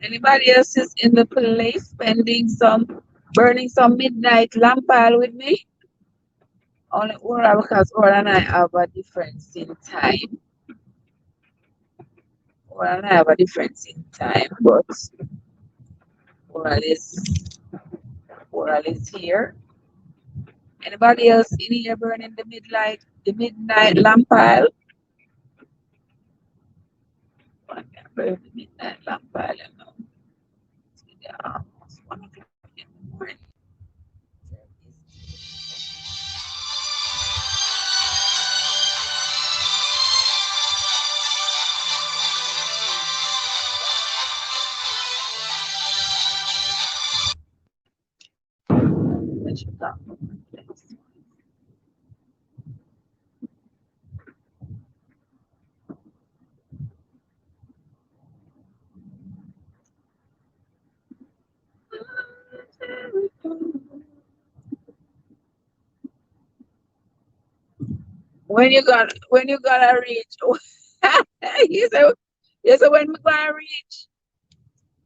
Anybody else is in the place burning some midnight lamp oil with me? Only Ora, because Ora and I have a difference in time. Ora and I have a difference in time, but Oral is here. Anybody else in here burning the midnight lamp oil? I can burn the midnight lamp oil, you know. It's almost 1 o'clock in the morning. When you gonna reach? You said when we gonna reach?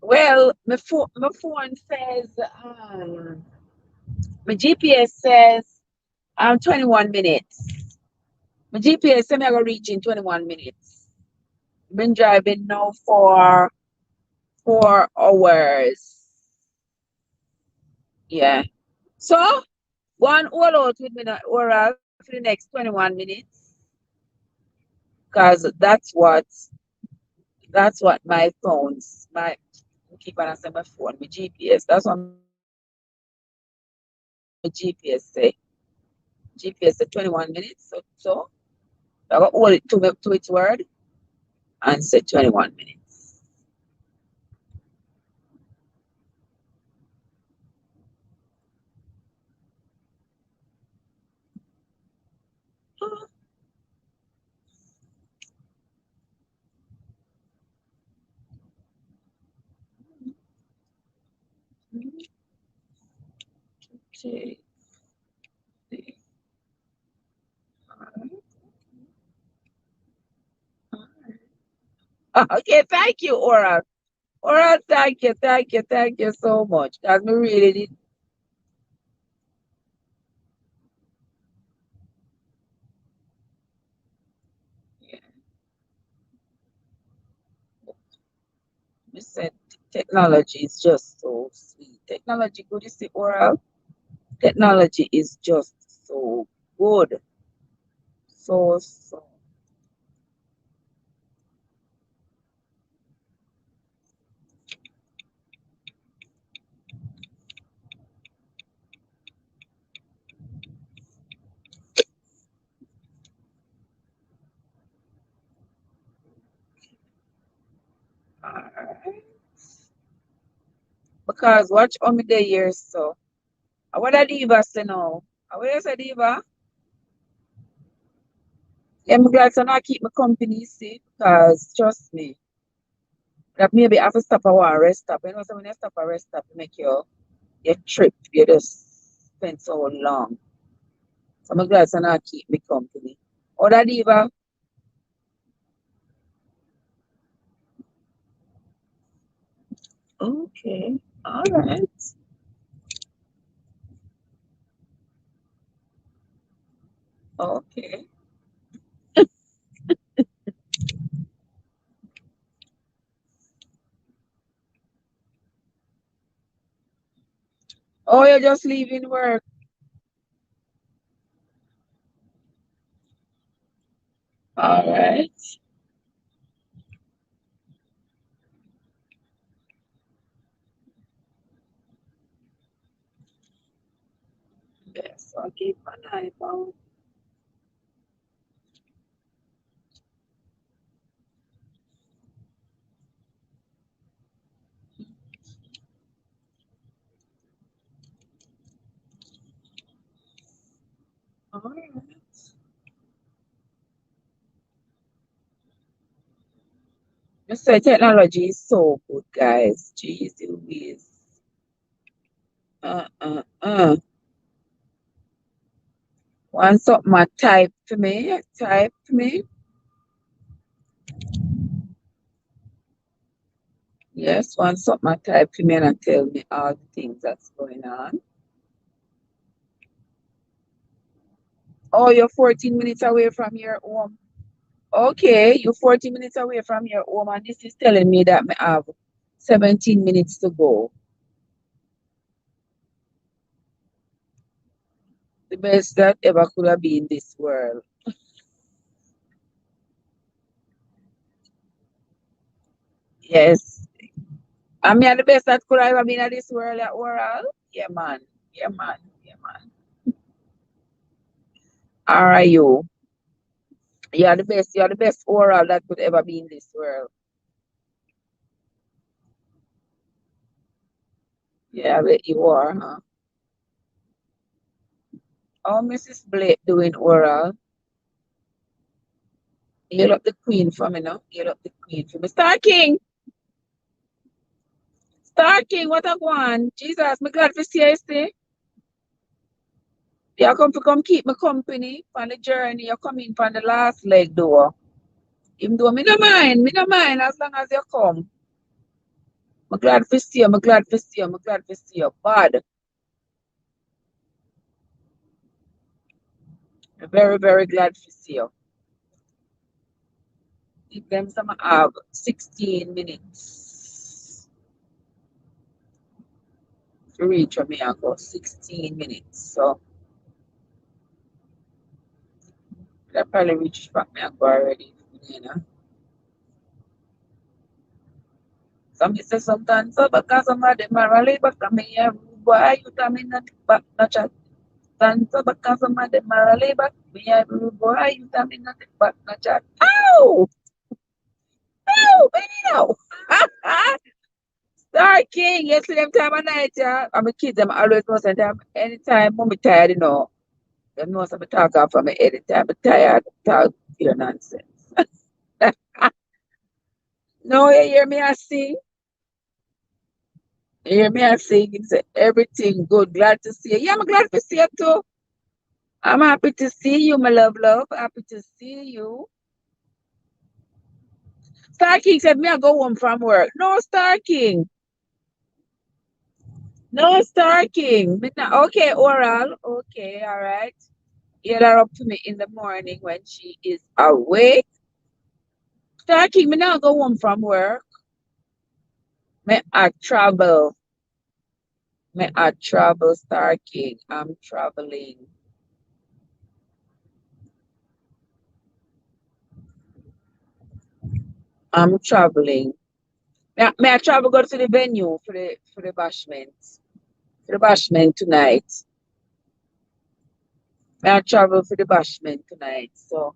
Well, my phone says my GPS says 21 minutes. My GPS says I'm gonna reach in 21 minutes. Been driving now for 4 hours. Yeah. So one all out with me oral for the next 21 minutes. Because that's what my phones my I keep on saying my phone, my GPS. That's what my GPS say. GPS say 21 minutes. So I got hold it to its word and say 21 minutes. Okay. Okay, thank you, Oral. Oral, thank you so much. Because me really did. Yeah, me said technology is just so sweet. Technology good, you see, Oral. Technology is just so good. So. Because watch how me dey here so. What a diva say now? What you say diva? Yeah, I'm glad to not keep my company, see, because trust me, that maybe I have to stop a while, rest stop. You know, so when you stop a rest stop, you make your trip, you just spend so long. So I'm glad to not keep my company. Other diva, okay, all right, okay. Oh, you're just leaving work. All right. Yes, I'll keep an eye out. All right. You say technology is so good, guys. Jeez Louise. Uh, uh, uh. Want something I type to me? Type to me. Yes, want something I type to me and tell me all the things that's going on. Oh, you're 14 minutes away from your home. Okay, you're 14 minutes away from your home, and this is telling me that I have 17 minutes to go. The best that ever could have been in this world. Yes. I mean, the best that could have ever been in this world at oral. Yeah, man. Yeah, man. Yeah, man. All right, you. You're the best. You're the best oral that could ever be in this world. Yeah, I bet you are, huh? Oh, Mrs. Blake doing oral. You look the queen for me now. You look the queen for me. Star King! Star King, what a one. Jesus, me glad for see you, see. You come to come keep me company on the journey. You come in from the last leg door. Even though me no mind as long as you come. I'm glad for see you, I'm glad for see you, I'm glad for see you. Bad. I'm very, very glad for see you. Give them some have 16 minutes to reach me. I go 16 minutes. So I probably reach back me and go already. You know. Some say sometimes so because some of them are rally back I mean yeah, why you coming not back not chat. Tanto because some of them are rally back me yeah, why you coming not back not chat. Ow! Ow! Baby now. Star King, yesterday them time of night, yeah. And my kids them always know say them anytime mommy tired, you know. Them know some talk off from me anytime I'm tired, talk your nonsense. No, you hear me I sing. You hear me I sing. It's everything good. Glad to see you. Yeah, I'm glad to see you too. I'm happy to see you, my love. Happy to see you. Star King said me I go home from work. No, Star King. No, Star King. Okay, oral. Okay, all right. Yell her up to me in the morning when she is awake. Star King, me now go home from work. Me I travel. Me I travel, Star King. I'm traveling. I'm traveling. May I travel go to the venue for the bashment. For the bashment tonight. May I travel for the bashment tonight. So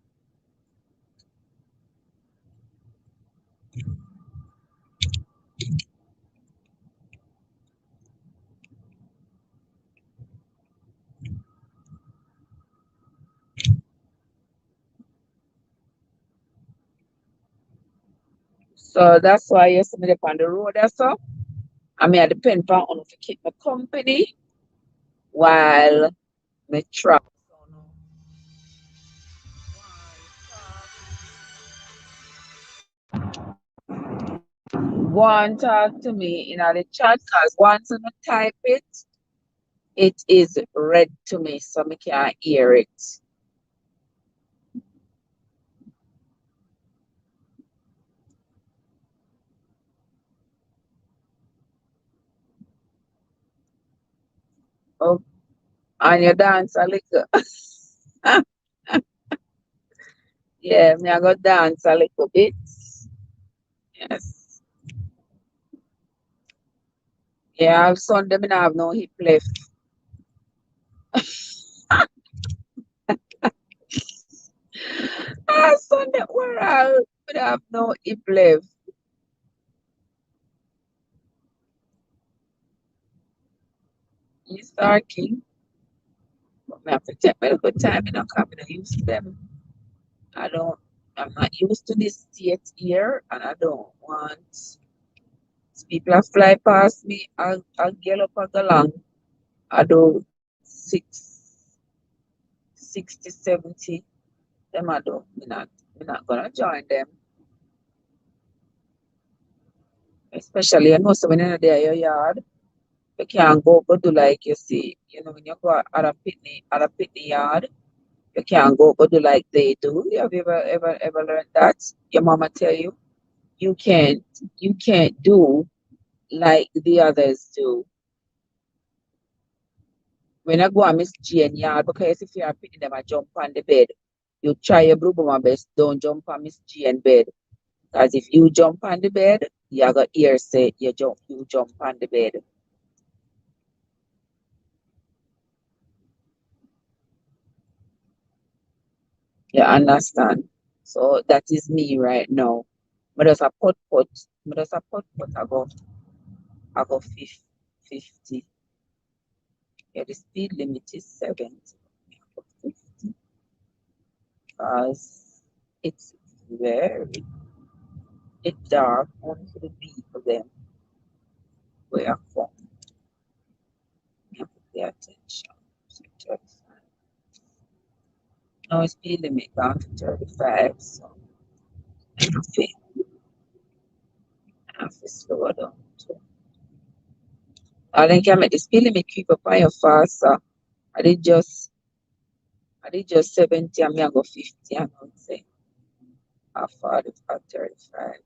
So that's why you see me up on the road or so. I mean I depend on to keep my company while me travel. So no go and talk to me in the chat because once I type it, it is read to me so me can hear it. Oh, and you dance a little. Yeah, me I go dance a little bit. Yes. Yeah, Sunday me not have no hip left. Sunday where I would have no hip left. You start king. But me have to take my good time, you know, because I don't use them. I don't, I'm not used to this state here, and I don't want people to fly past me. I'll get up and go along. I do 60, 70. Them I do. We're not gonna join them. Especially, you know, so when you're there, your yard, you can't go do like you see, you know, when you go at a picnic yard, you can't go do like they do. Have you ever learned that? Your mama tell you you can't you can't do like the others do. When I go and Miss Jane yard, because if you are picking them, I jump on the bed. You try your blue my best, don't jump on Miss Jane bed. Because if you jump on the bed, you got ear say you jump on the bed. You understand? So that is me right now. But as a but as a put, I go 50. Yeah, the speed limit is 70. Because it's very it's dark only for the people them where I from. You have to pay attention. So 35. Now speed limit down to 35, so I have to slow down too. I think I make the speed limit creep up on your fast, so I did just I did just 70 and me I go 50 and I would say I 40 at 35.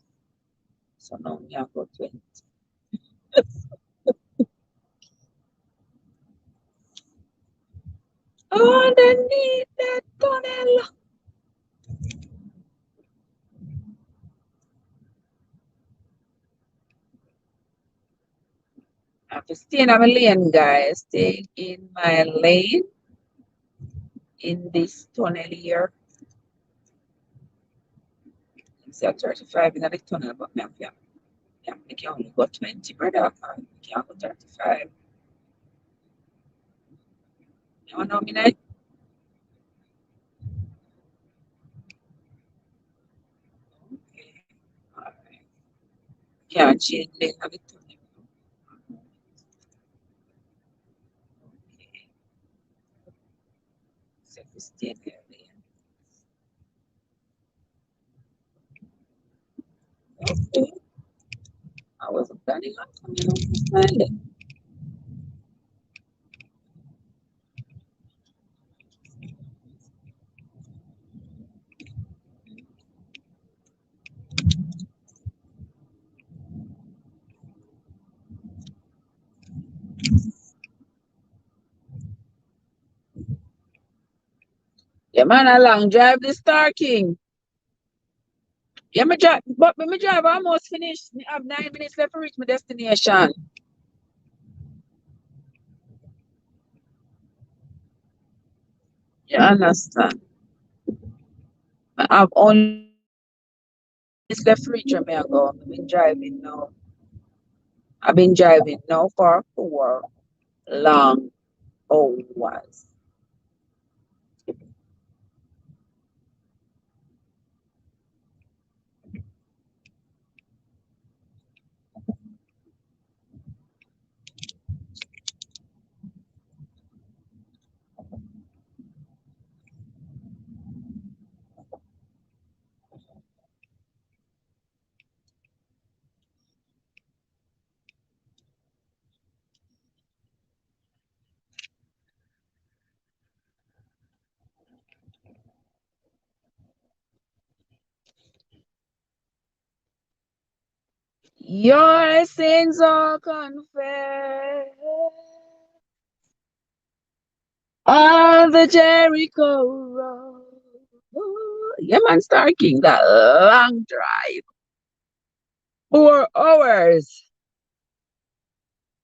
So now me I go 20. Oh, underneath that tunnel. I have to stay in my lane, guys. Stay in my lane in this tunnel here. It's at 35 in the tunnel, but me have yeah, I can only go 20, brother. I can't go 35. You know me, like? Okay. All right. Can't change lane of the tunnel. Okay. So if you stay there, lane. Okay. I wasn't planning on coming out with my lane. Yeah, man, a long drive the Star King. Yeah, me drive, but me drive almost finished. Me have 9 minutes left to reach my destination. You understand? I have only minutes left to reach where me I go. I've been driving now. I've been driving now for 4 long hours. Your sins are confessed on the Jericho Road. Yeah, man, Star King, that long drive. 4 hours.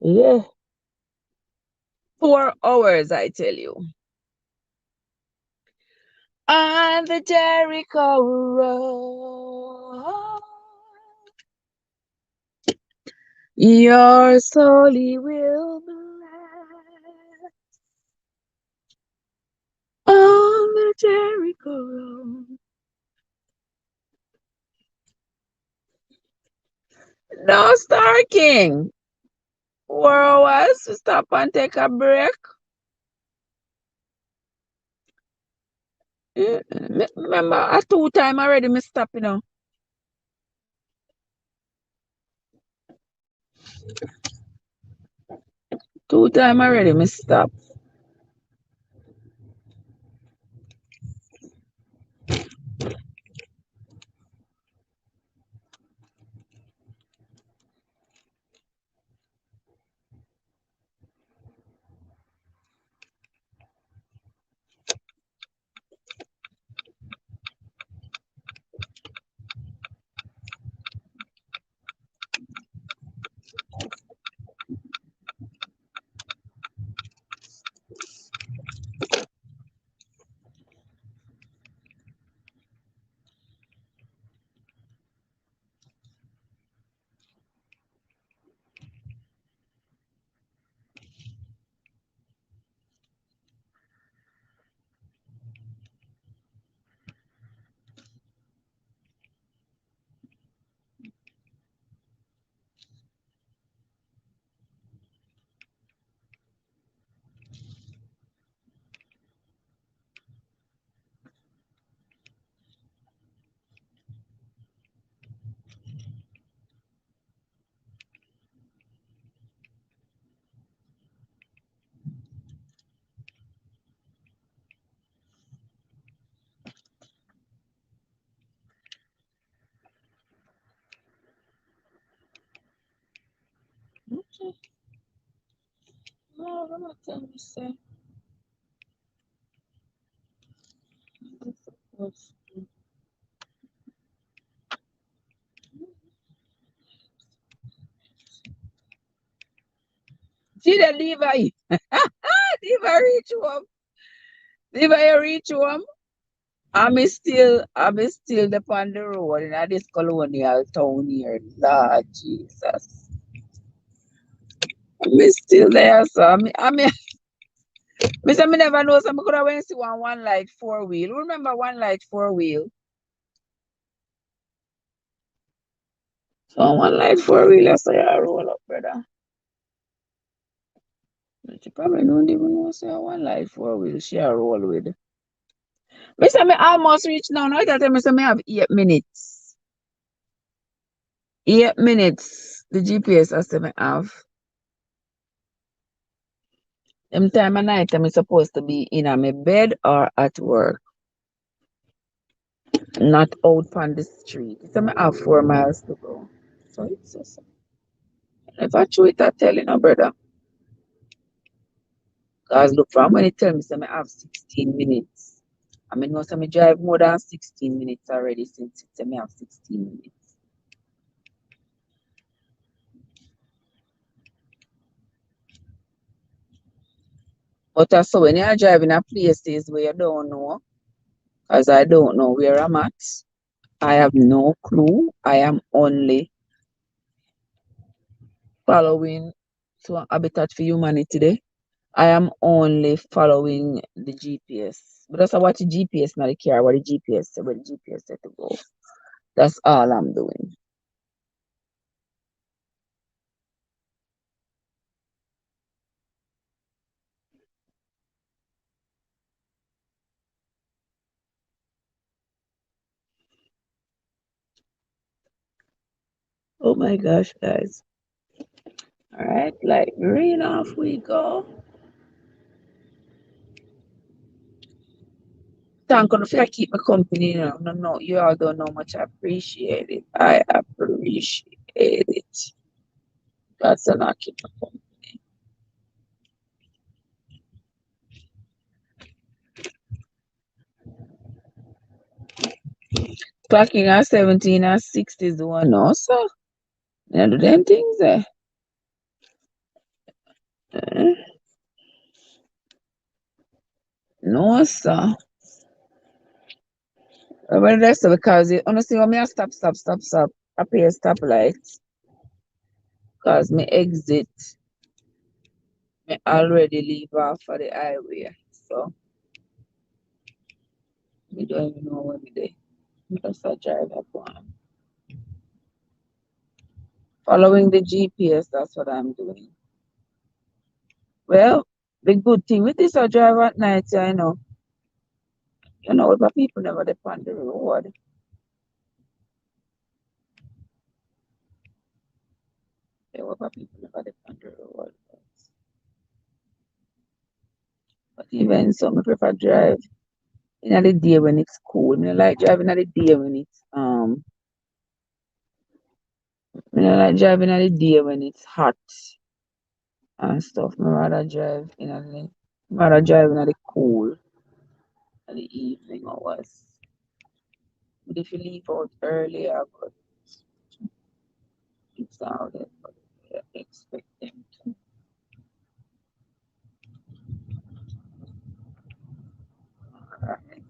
Yeah. 4 hours, I tell you. On the Jericho Road, your soul he will bless. On the Jericho Road. No, Star King. 4 hours to stop and take a break. Remember, a 2 time already, me stop, you know. 2 time already, me stop. Okay. No, I'm not telling you, say. See the Levi. Levi reach home. Levi reach home. I'm still upon the road in this colonial town here. Lord Jesus. I'm still there, so me say me never know, so I could have went to see one light 4 wheel. Remember one light 4 wheel? So one light 4 wheel, so I roll up, brother. But you probably don't even know, say one light 4 wheel, she a roll with. Me say me almost reach now. Now I tell me say me have 8 minutes. 8 minutes. The GPS I say me have. Them time of night I'm supposed to be in my bed or at work, not out on the street. So I have 4 miles to go. So it's just, if I chew it, I tell you, no, brother. Because look, from when it tell me, so I have 16 minutes. I mean, no, so I drive more than 16 minutes already since it tell me I have 16 minutes. But also, when you're driving a places where you don't know, because I don't know where I'm at, I have no clue. I am only following to Habitat for Humanity today. I am only following the GPS. But that's what the GPS not care what the GPS say, where the GPS said to go. That's all I'm doing. Oh my gosh, guys. All right, like green off we go. Thank God if I keep my company, you know. No, no, you all don't know how much I appreciate it. I appreciate hate it. That's a lucky. Clocking at 17 at 60 is the one also. And do them things there. No, sir. Well, that's because it, honestly, when me I stop. I pay a stoplight because me exit, me already leave off for the highway. So, me don't even know where me dey. Me just a drive up one. Following the GPS, that's what I'm doing. Well, the good thing with this I drive at night, the people never depend on the road. The other people never depend on the road. But even so, I prefer drive in the day when it's cool. I like driving at the day when it's I don't like driving at the day when it's hot and stuff. Rather drive in the cool at the evening hours. But if you leave out earlier, but it's out there, but I expect them to. Alright.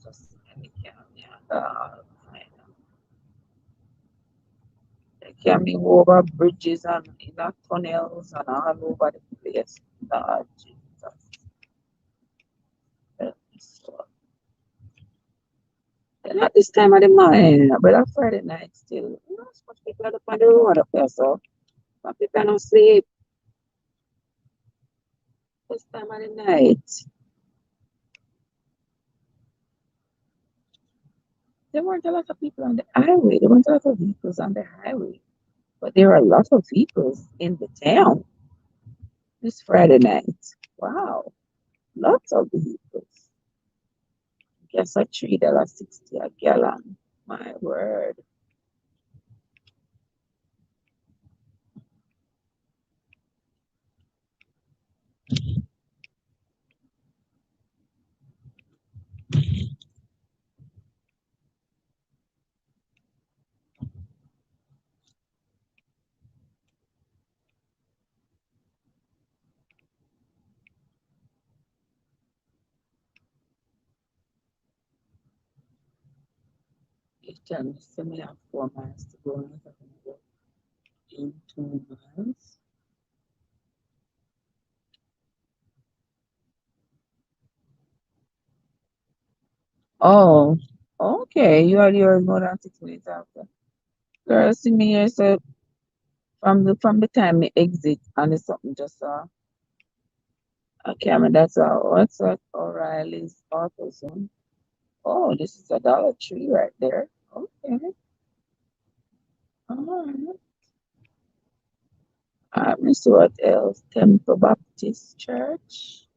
Just let me count, yeah. They can be over bridges and in the tunnels and all over the place. Lord Jesus. Help me, so. And at this time of the morning, but on Friday night still, so much people are up on the road up there, so some people don't sleep this time of the night. There weren't a lot of people on the highway. There weren't a lot of vehicles on the highway, but there are a lot of vehicles in the town this Friday night. Wow, lots of vehicles. Guess a $3.60 a gallon. My word. You tell me, so me have 4 miles to go, and I'm going to go in 2 miles. Oh, okay. You are yours more than 6 minutes after. Girl, see me here, so from the time we exit and it's something just okay, I mean that's what's that O'Reilly's Auto Zone. Oh, this is a Dollar Tree right there. Okay. All right. Let me see what else. Temple Baptist Church.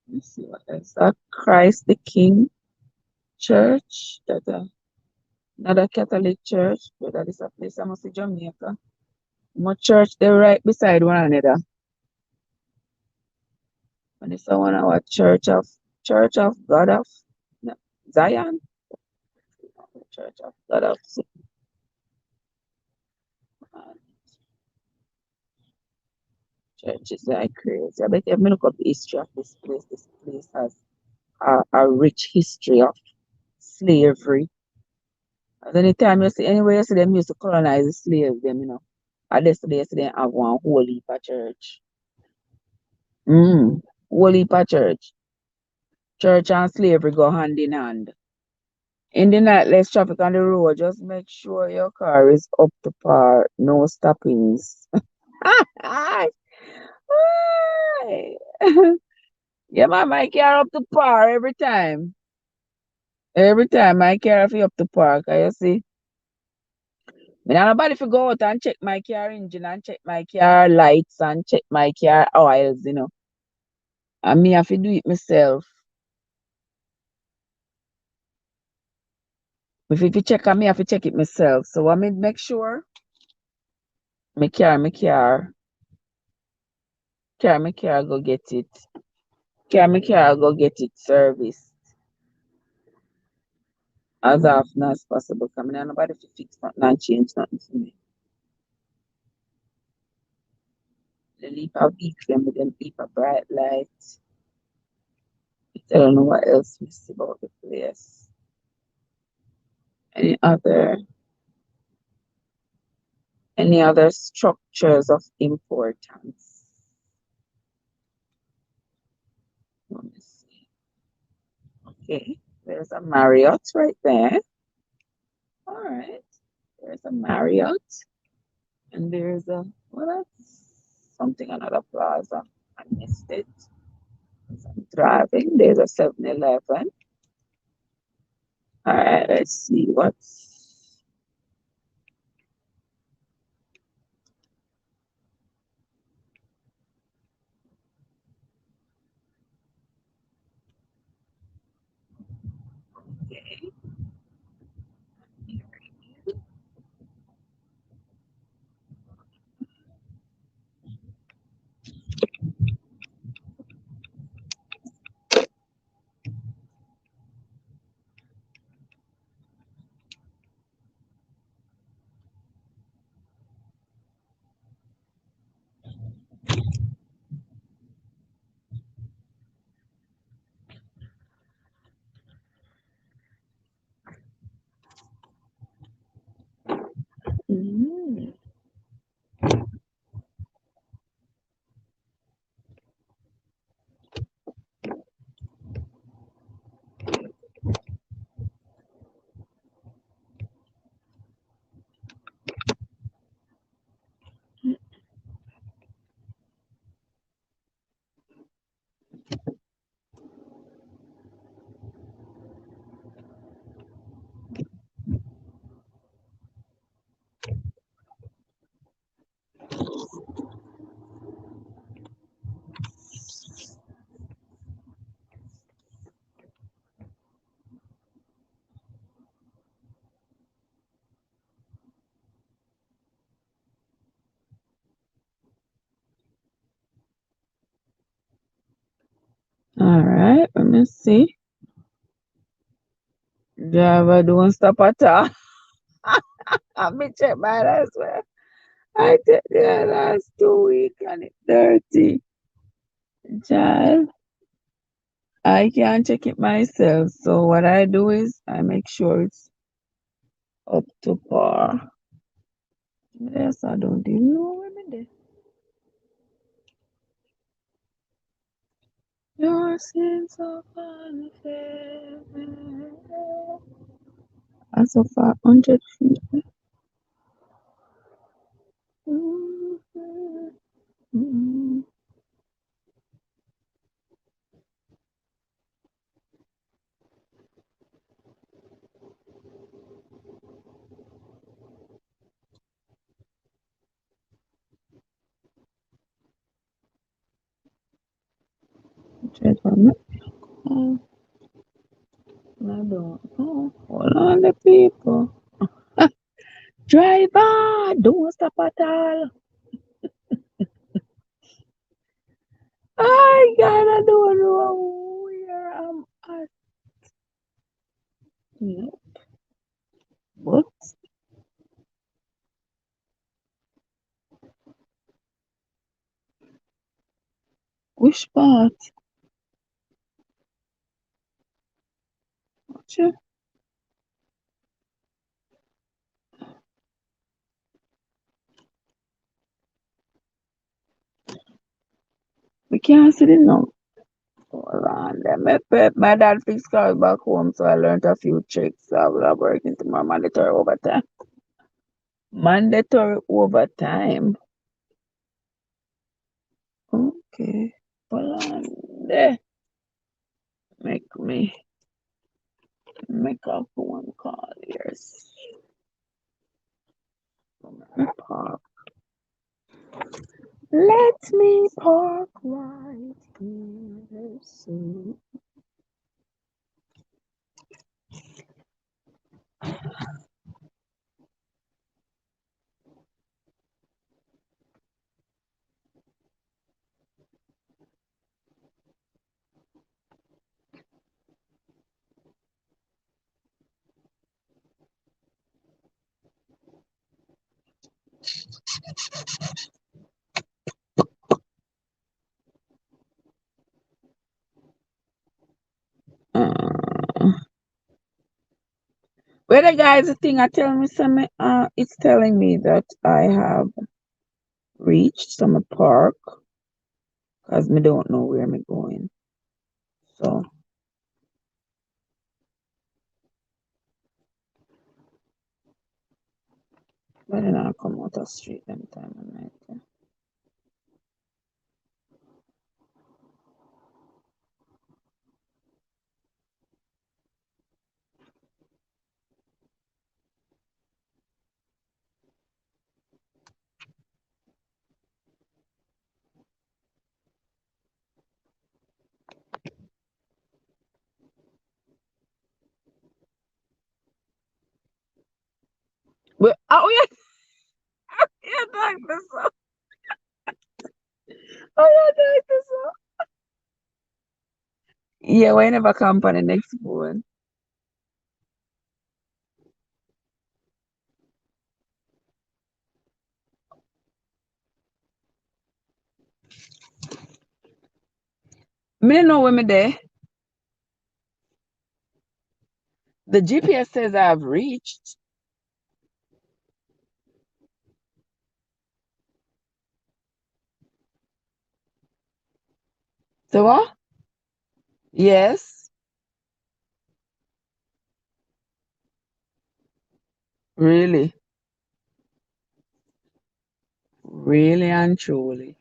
Let me see what else. Christ the King Church. That another Catholic church, but that is a place I must see Jamaica. More church they're right beside one another. And it's a one our Church of God of no, Zion. Church of God of Zion. Church is like crazy. I bet if you look up the history of this place has a rich history of slavery. And anytime you see anywhere you see them used to colonize the slaves, at this day you see them have one whole heap of church. Whole heap of church. Church and slavery go hand in hand. In the night, less traffic on the road. Just make sure your car is up to par. No stoppings. Aye. Yeah, man, my car up to par every time. Every time my car feel up to par. Can you see? Me not nobody to go out and check my car engine and check my car lights and check my car oils. And me have to do it myself. If you check on me, I have to check it myself. So I mean make sure my car go get it. My car go get it serviced as often as possible. Come in, nobody to fix nothing and change nothing for me. The leap of beat them with them leap of bright lights. I don't know what else we see about the place. Any other any other structures of importance? Let me see. Okay, there's a Marriott right there. All right, there's a Marriott, and there's a well, that's something another plaza. I missed it. As I'm driving. There's a 7-Eleven. All right, let's see what's okay. Mm, all right, let me see. Driver don't stop at all. Let me check mine as well. I did the last 2 weeks and it's dirty. Child, I can't check it myself. So what I do is I make sure it's up to par. Yes, I don't even know where I'm there. Your sins are unfair. As of 100 feet. Check on it. Oh, I don't know. Hold on, the people. Driver, don't stop at all. I gotta don't know where I'm at. No, what? Which part? Gotcha. We can't sit it now. Hold on. My dad fixed cars back home, so I learned a few tricks. So I will have working tomorrow mandatory overtime. Mandatory overtime. Okay. Hold on. There. Make a phone call here. Park. Let me park right here. So Well, the guys, the thing I tell me some it's telling me that I have reached some park because me don't know where me going. So but then I come out the street them time of night. Yeah. But oh yeah, yeah, like this. Oh yeah, like this. Yeah, why never come for the next one? Me don't know where me there. The GPS says I've reached. So what? Yes, really, really and truly.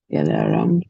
Yeah, they're around.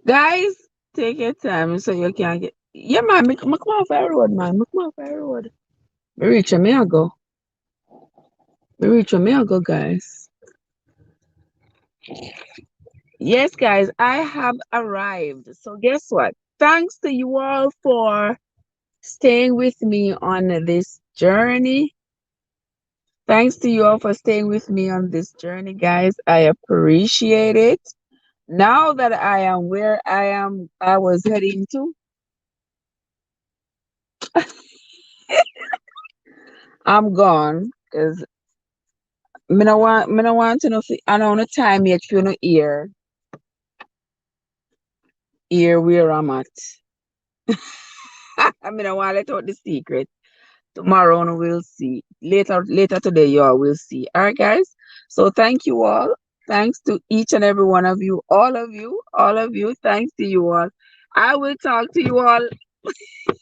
Guys, take your time so you can get. Yeah, man, me come off the road, man. Me come off the road. Me reach where me I go. Me reach where me I go, guys. Yes, guys, I have arrived. So guess what? Thanks to you all for staying with me on this journey. Thanks to you all for staying with me on this journey, guys. I appreciate it. Now that I am where I was heading to, I'm gone because me no want to know if I don't know time yet if you know here where I'm at. I mean I want to let out the secret. Tomorrow on we'll see. Later today you all will see. All right, guys. So thank you all. Thanks to each and every one of you, all of you, all of you. Thanks to you all. I will talk to you all